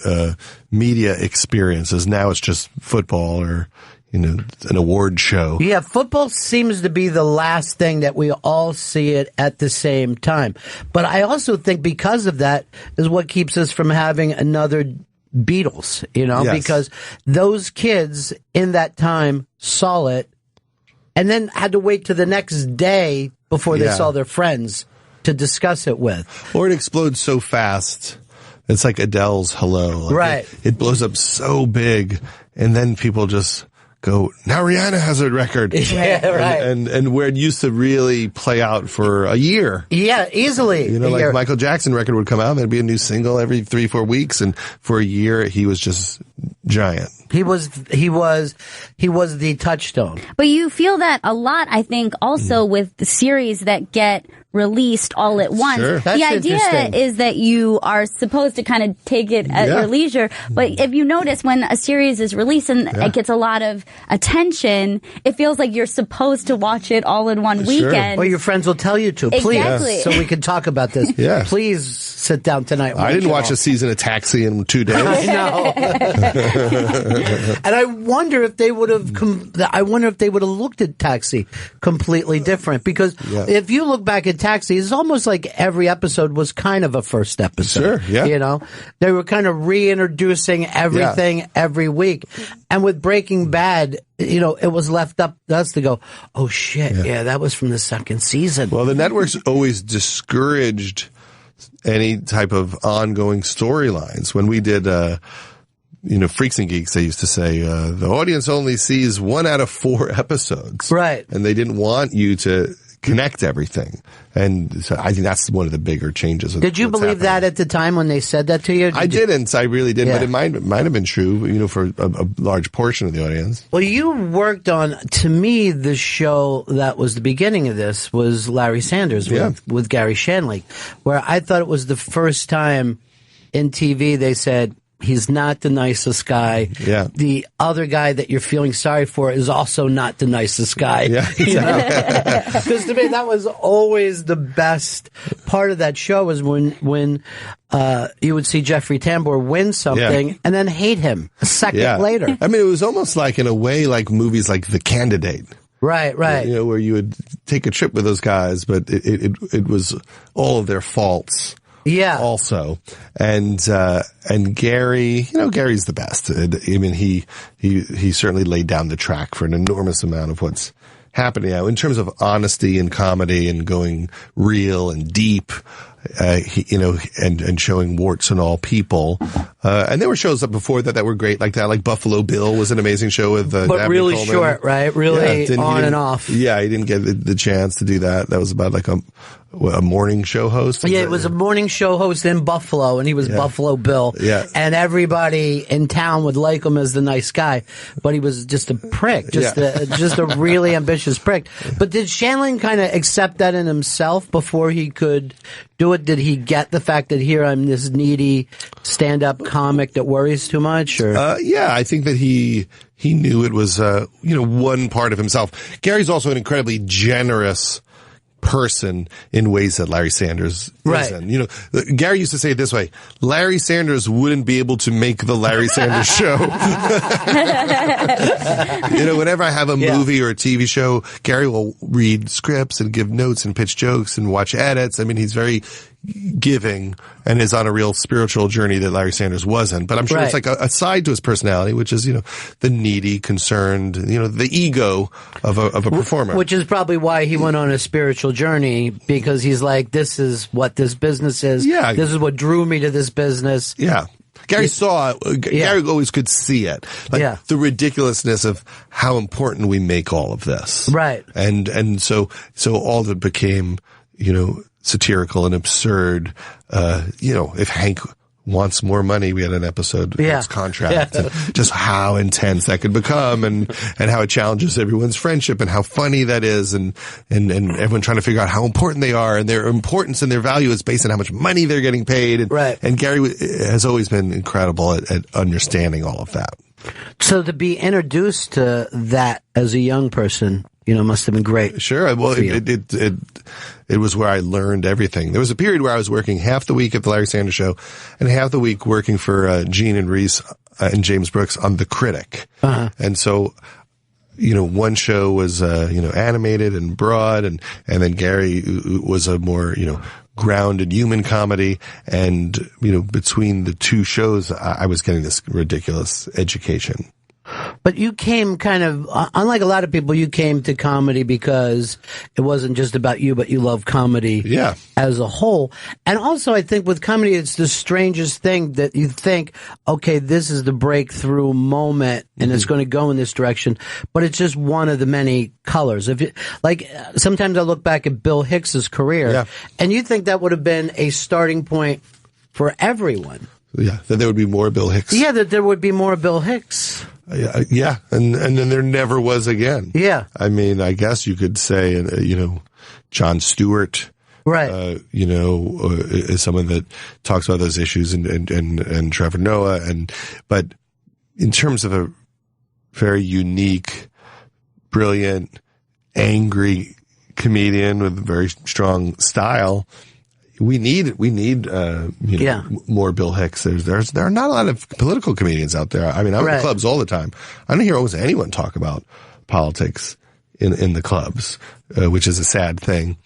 media experiences. Now it's just football or an award show. Yeah, football seems to be the last thing that we all see it at the same time. But I also think because of that is what keeps us from having another Beatles, because those kids in that time saw it and then had to wait to the next day before they saw their friends to discuss it with. Or it explodes so fast. It's like Adele's Hello. It blows up so big, and then people just go, now Rihanna has a record. Yeah, right. And where it used to really play out for a year. Yeah, easily. You know, like Michael Jackson record would come out, there'd be a new single every 3-4 weeks, and for a year he was just giant. He was the touchstone. But you feel that a lot, I think, also with the series that get released all at once. Sure. The idea is that you are supposed to kind of take it at your leisure. But if you notice, when a series is released and it gets a lot of attention, it feels like you're supposed to watch it all in one weekend. Well, your friends will tell you to. Please. Exactly. So we can talk about this. Yeah. Please sit down tonight. I didn't watch a season of Taxi in 2 days. I know. And I wonder if they would have looked at Taxi completely different, because if you look back at Taxi, it's almost like every episode was kind of a first episode. Sure, yeah. You know, they were kind of reintroducing everything every week. And with Breaking Bad, you know, it was left up to us to go, oh shit, that was from the second season. Well, the networks always discouraged any type of ongoing storylines. When we did, Freaks and Geeks, they used to say, the audience only sees 1 out of 4 episodes. Right. And they didn't want you to connect everything. And so I think that's one of the bigger changes. Did you believe that at the time when they said that to you? I didn't. I really didn't. But it might have been true, you know, for a large portion of the audience. Well, you worked on, to me, the show that was the beginning of this was Larry Sanders with Gary Shandling, where I thought it was the first time in TV they said, he's not the nicest guy. Yeah. The other guy that you're feeling sorry for is also not the nicest guy. Yeah. Because to me, that was always the best part of that show, was when you would see Jeffrey Tambor win something and then hate him a second later. I mean, it was almost like, in a way, like movies like The Candidate. Right, right. You know, where you would take a trip with those guys, but it was all of their faults. Yeah. Also, and Gary, you know, Gary's the best. I mean, he certainly laid down the track for an enormous amount of what's happening now in terms of honesty and comedy and going real and deep. And showing warts and all people. And there were shows up before that were great like that. Like Buffalo Bill was an amazing show with but Dabney really Coleman. Short, right? Really on and off. Yeah, he didn't get the chance to do that. That was about like a morning show host. Yeah, it was a morning show host in Buffalo, and he was Buffalo Bill. Yeah. And everybody in town would like him as the nice guy, but he was just a prick, just a really ambitious prick. But did Shandling kind of accept that in himself before he could do it? Did he get the fact that here I'm this needy stand-up comic that worries too much? Or yeah, I think that he knew it was one part of himself. Gary's also an incredibly generous person in ways that Larry Sanders isn't. You know, Gary used to say it this way: Larry Sanders wouldn't be able to make the Larry Sanders show. You know, whenever I have a movie or a TV show, Gary will read scripts and give notes and pitch jokes and watch edits. I mean, he's very giving and is on a real spiritual journey that Larry Sanders wasn't. But I'm sure it's like a side to his personality, which is, you know, the needy, concerned, you know, the ego of a performer. Which is probably why he went on a spiritual journey, because he's like, this is what this business is. Yeah. This is what drew me to this business. Yeah. Gary saw it. Gary always could see it. Like the ridiculousness of how important we make all of this. Right. And so all of it became, you know, satirical and absurd. You know, if Hank wants more money, we had an episode of his contract, and just how intense that could become, and how it challenges everyone's friendship, and how funny that is, and everyone trying to figure out how important they are, and their importance and their value is based on how much money they're getting paid. And Gary has always been incredible at understanding all of that. So to be introduced to that as a young person, you know, must have been great. Sure. Well, it was where I learned everything. There was a period where I was working half the week at the Larry Sanders Show and half the week working for Gene and Reese and James Brooks on The Critic. And so, you know, one show was, animated and broad, and then Gary was a more, grounded human comedy. And, between the two shows, I was getting this ridiculous education. But you came kind of, unlike a lot of people, you came to comedy because it wasn't just about you, but you love comedy as a whole. And also, I think with comedy, it's the strangest thing that you think, okay, this is the breakthrough moment and it's going to go in this direction, but it's just one of the many colors. If you, like, sometimes I look back at Bill Hicks's career and you think that would have been a starting point for everyone. Yeah, that there would be more Bill Hicks. Yeah, that there would be more Bill Hicks. Yeah, and then there never was again. Yeah. I mean, I guess you could say, Jon Stewart, right? Is someone that talks about those issues, and Trevor Noah, but in terms of a very unique, brilliant, angry comedian with a very strong style. We need more Bill Hicks. There are not a lot of political comedians out there. I mean, I'm in clubs all the time. I don't hear almost anyone talk about politics in the clubs, which is a sad thing.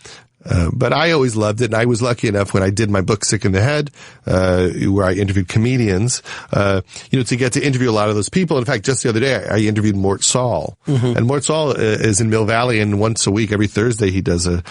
But I always loved it, and I was lucky enough when I did my book Sick in the Head, where I interviewed comedians, to get to interview a lot of those people. In fact, just the other day, I interviewed Mort Saul. Mm-hmm. And Mort Saul is in Mill Valley, and once a week, every Thursday, he does a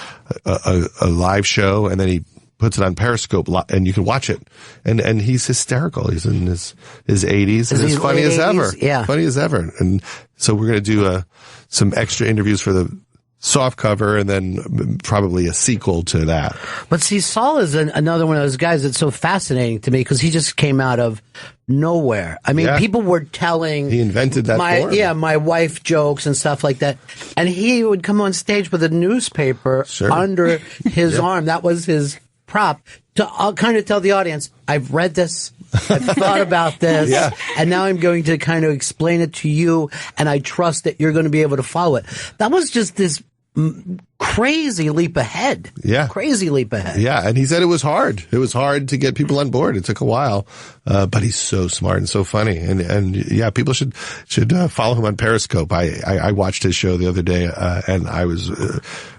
live show, and then he puts it on Periscope, and you can watch it. And he's hysterical. He's in his 80s, and he's funny as ever. Yeah. Funny as ever. And so we're going to do some extra interviews for the soft cover, and then probably a sequel to that. But see, Saul is another one of those guys that's so fascinating to me because he just came out of nowhere. I mean, people were telling... He invented that form. Yeah, my wife jokes and stuff like that. And he would come on stage with a newspaper under his arm. That was his prop to kind of tell the audience, I've read this, I've thought about this, and now I'm going to kind of explain it to you, and I trust that you're going to be able to follow it. That was just this crazy leap ahead. Yeah. Crazy leap ahead. Yeah, and he said it was hard. It was hard to get people on board. It took a while, but he's so smart and so funny. And yeah, people should follow him on Periscope. I watched his show the other day, and I was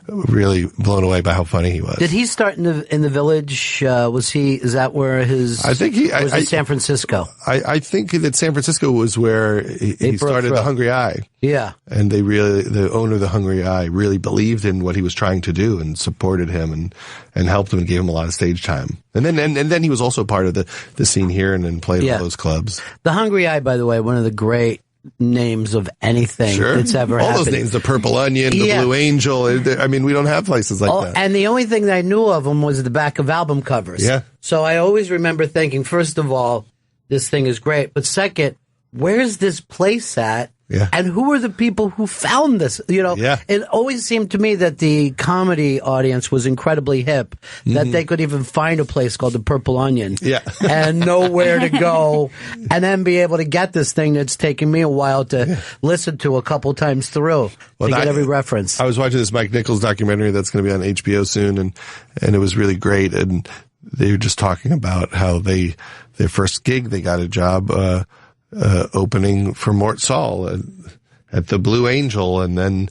really blown away by how funny he was. Did he start in the Village? Is that where his? I think he. Was it San Francisco? I think that San Francisco was where he started the Hungry Eye. Yeah, and the owner of the Hungry Eye really believed in what he was trying to do and supported him and helped him and gave him a lot of stage time. And then he was also part of the scene here and played in all those clubs. The Hungry Eye, by the way, one of the great names of anything that's ever happened. All those names, the Purple Onion, the Blue Angel. I mean, we don't have places like that. And the only thing that I knew of them was the back of album covers. Yeah. So I always remember thinking, first of all, this thing is great. But second, where's this place at? Yeah. And who are the people who found this? It always seemed to me that the comedy audience was incredibly hip, that they could even find a place called the Purple Onion and know where to go and then be able to get this thing that's taken me a while to listen to a couple times through to get every reference. I was watching this Mike Nichols documentary that's going to be on HBO soon, and it was really great. And they were just talking about how their first gig, they got a job opening for Mort Saul at the Blue Angel, and then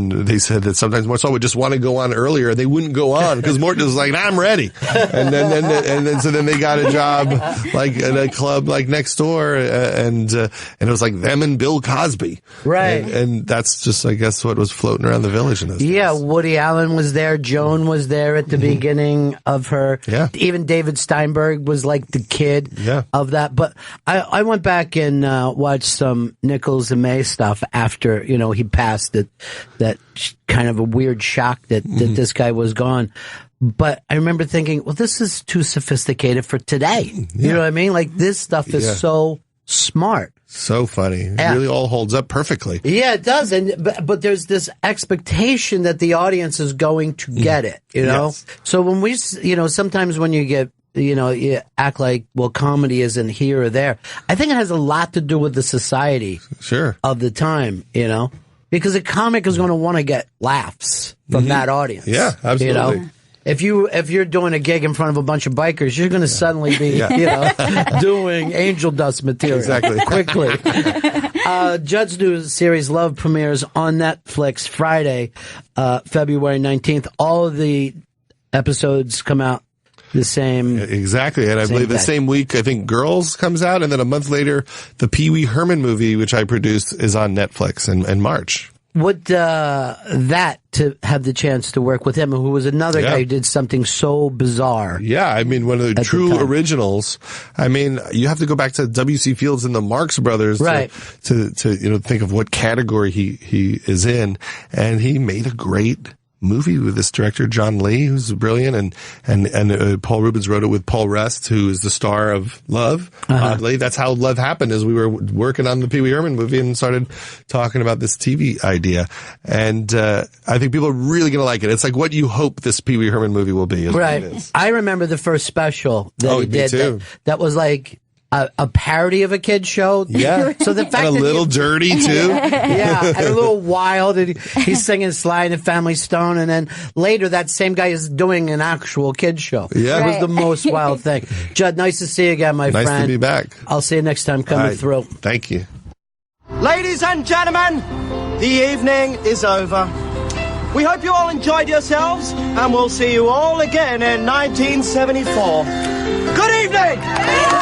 they said that sometimes Mort Saul would just want to go on earlier, and they wouldn't go on because Mort was like, "I'm ready," and then they got a job like in a club like next door, and it was like them and Bill Cosby, right? And that's just, I guess, what was floating around the Village in those days. Yeah, Woody Allen was there, Joan was there at the beginning of her. Yeah, even David Steinberg was like the kid of that. But I went back and watched some Nichols and May stuff after he passed, that kind of a weird shock that this guy was gone. But I remember thinking, well, this is too sophisticated for today. You know what I mean? Like, this stuff is so smart, so funny. It really all holds up perfectly. Yeah, it does. But there's this expectation that the audience is going to get it. Yes. So when we sometimes when you get you act like, well, comedy isn't here or there. I think it has a lot to do with the society of the time, because a comic is going to want to get laughs from that audience. Yeah, absolutely. If you're doing a gig in front of a bunch of bikers, you're going to suddenly be, doing angel dust material quickly. Judd's new series Love premieres on Netflix Friday, February 19th. All of the episodes come out The same. Exactly. And I believe the same week, I think Girls comes out. And then a month later, the Pee Wee Herman movie, which I produced, is on Netflix in March. Would that to have the chance to work with him, who was another guy who did something so bizarre? Yeah, I mean, one of the true originals. I mean, you have to go back to W.C. Fields and the Marx Brothers to think of what category he is in, and he made a great movie with this director John Lee, who's brilliant, and Paul Rubens wrote it with Paul Rest, who is the star of Love. Oddly, that's how Love happened, is we were working on the Pee Wee Herman movie and started talking about this TV idea. And I think people are really going to like it. It's like what you hope this Pee Wee Herman movie will be. Right. I remember the first special that he did. Too. That was like a parody of a kid's show. Yeah. So the fact and a little dirty too. Yeah, and a little wild. And he's singing Sly and the Family Stone, and then later that same guy is doing an actual kid's show. Yeah. It was the most wild thing. Judd, nice to see you again, my friend. Nice to be back. I'll see you next time coming through. Thank you. Ladies and gentlemen, the evening is over. We hope you all enjoyed yourselves, and we'll see you all again in 1974. Good evening!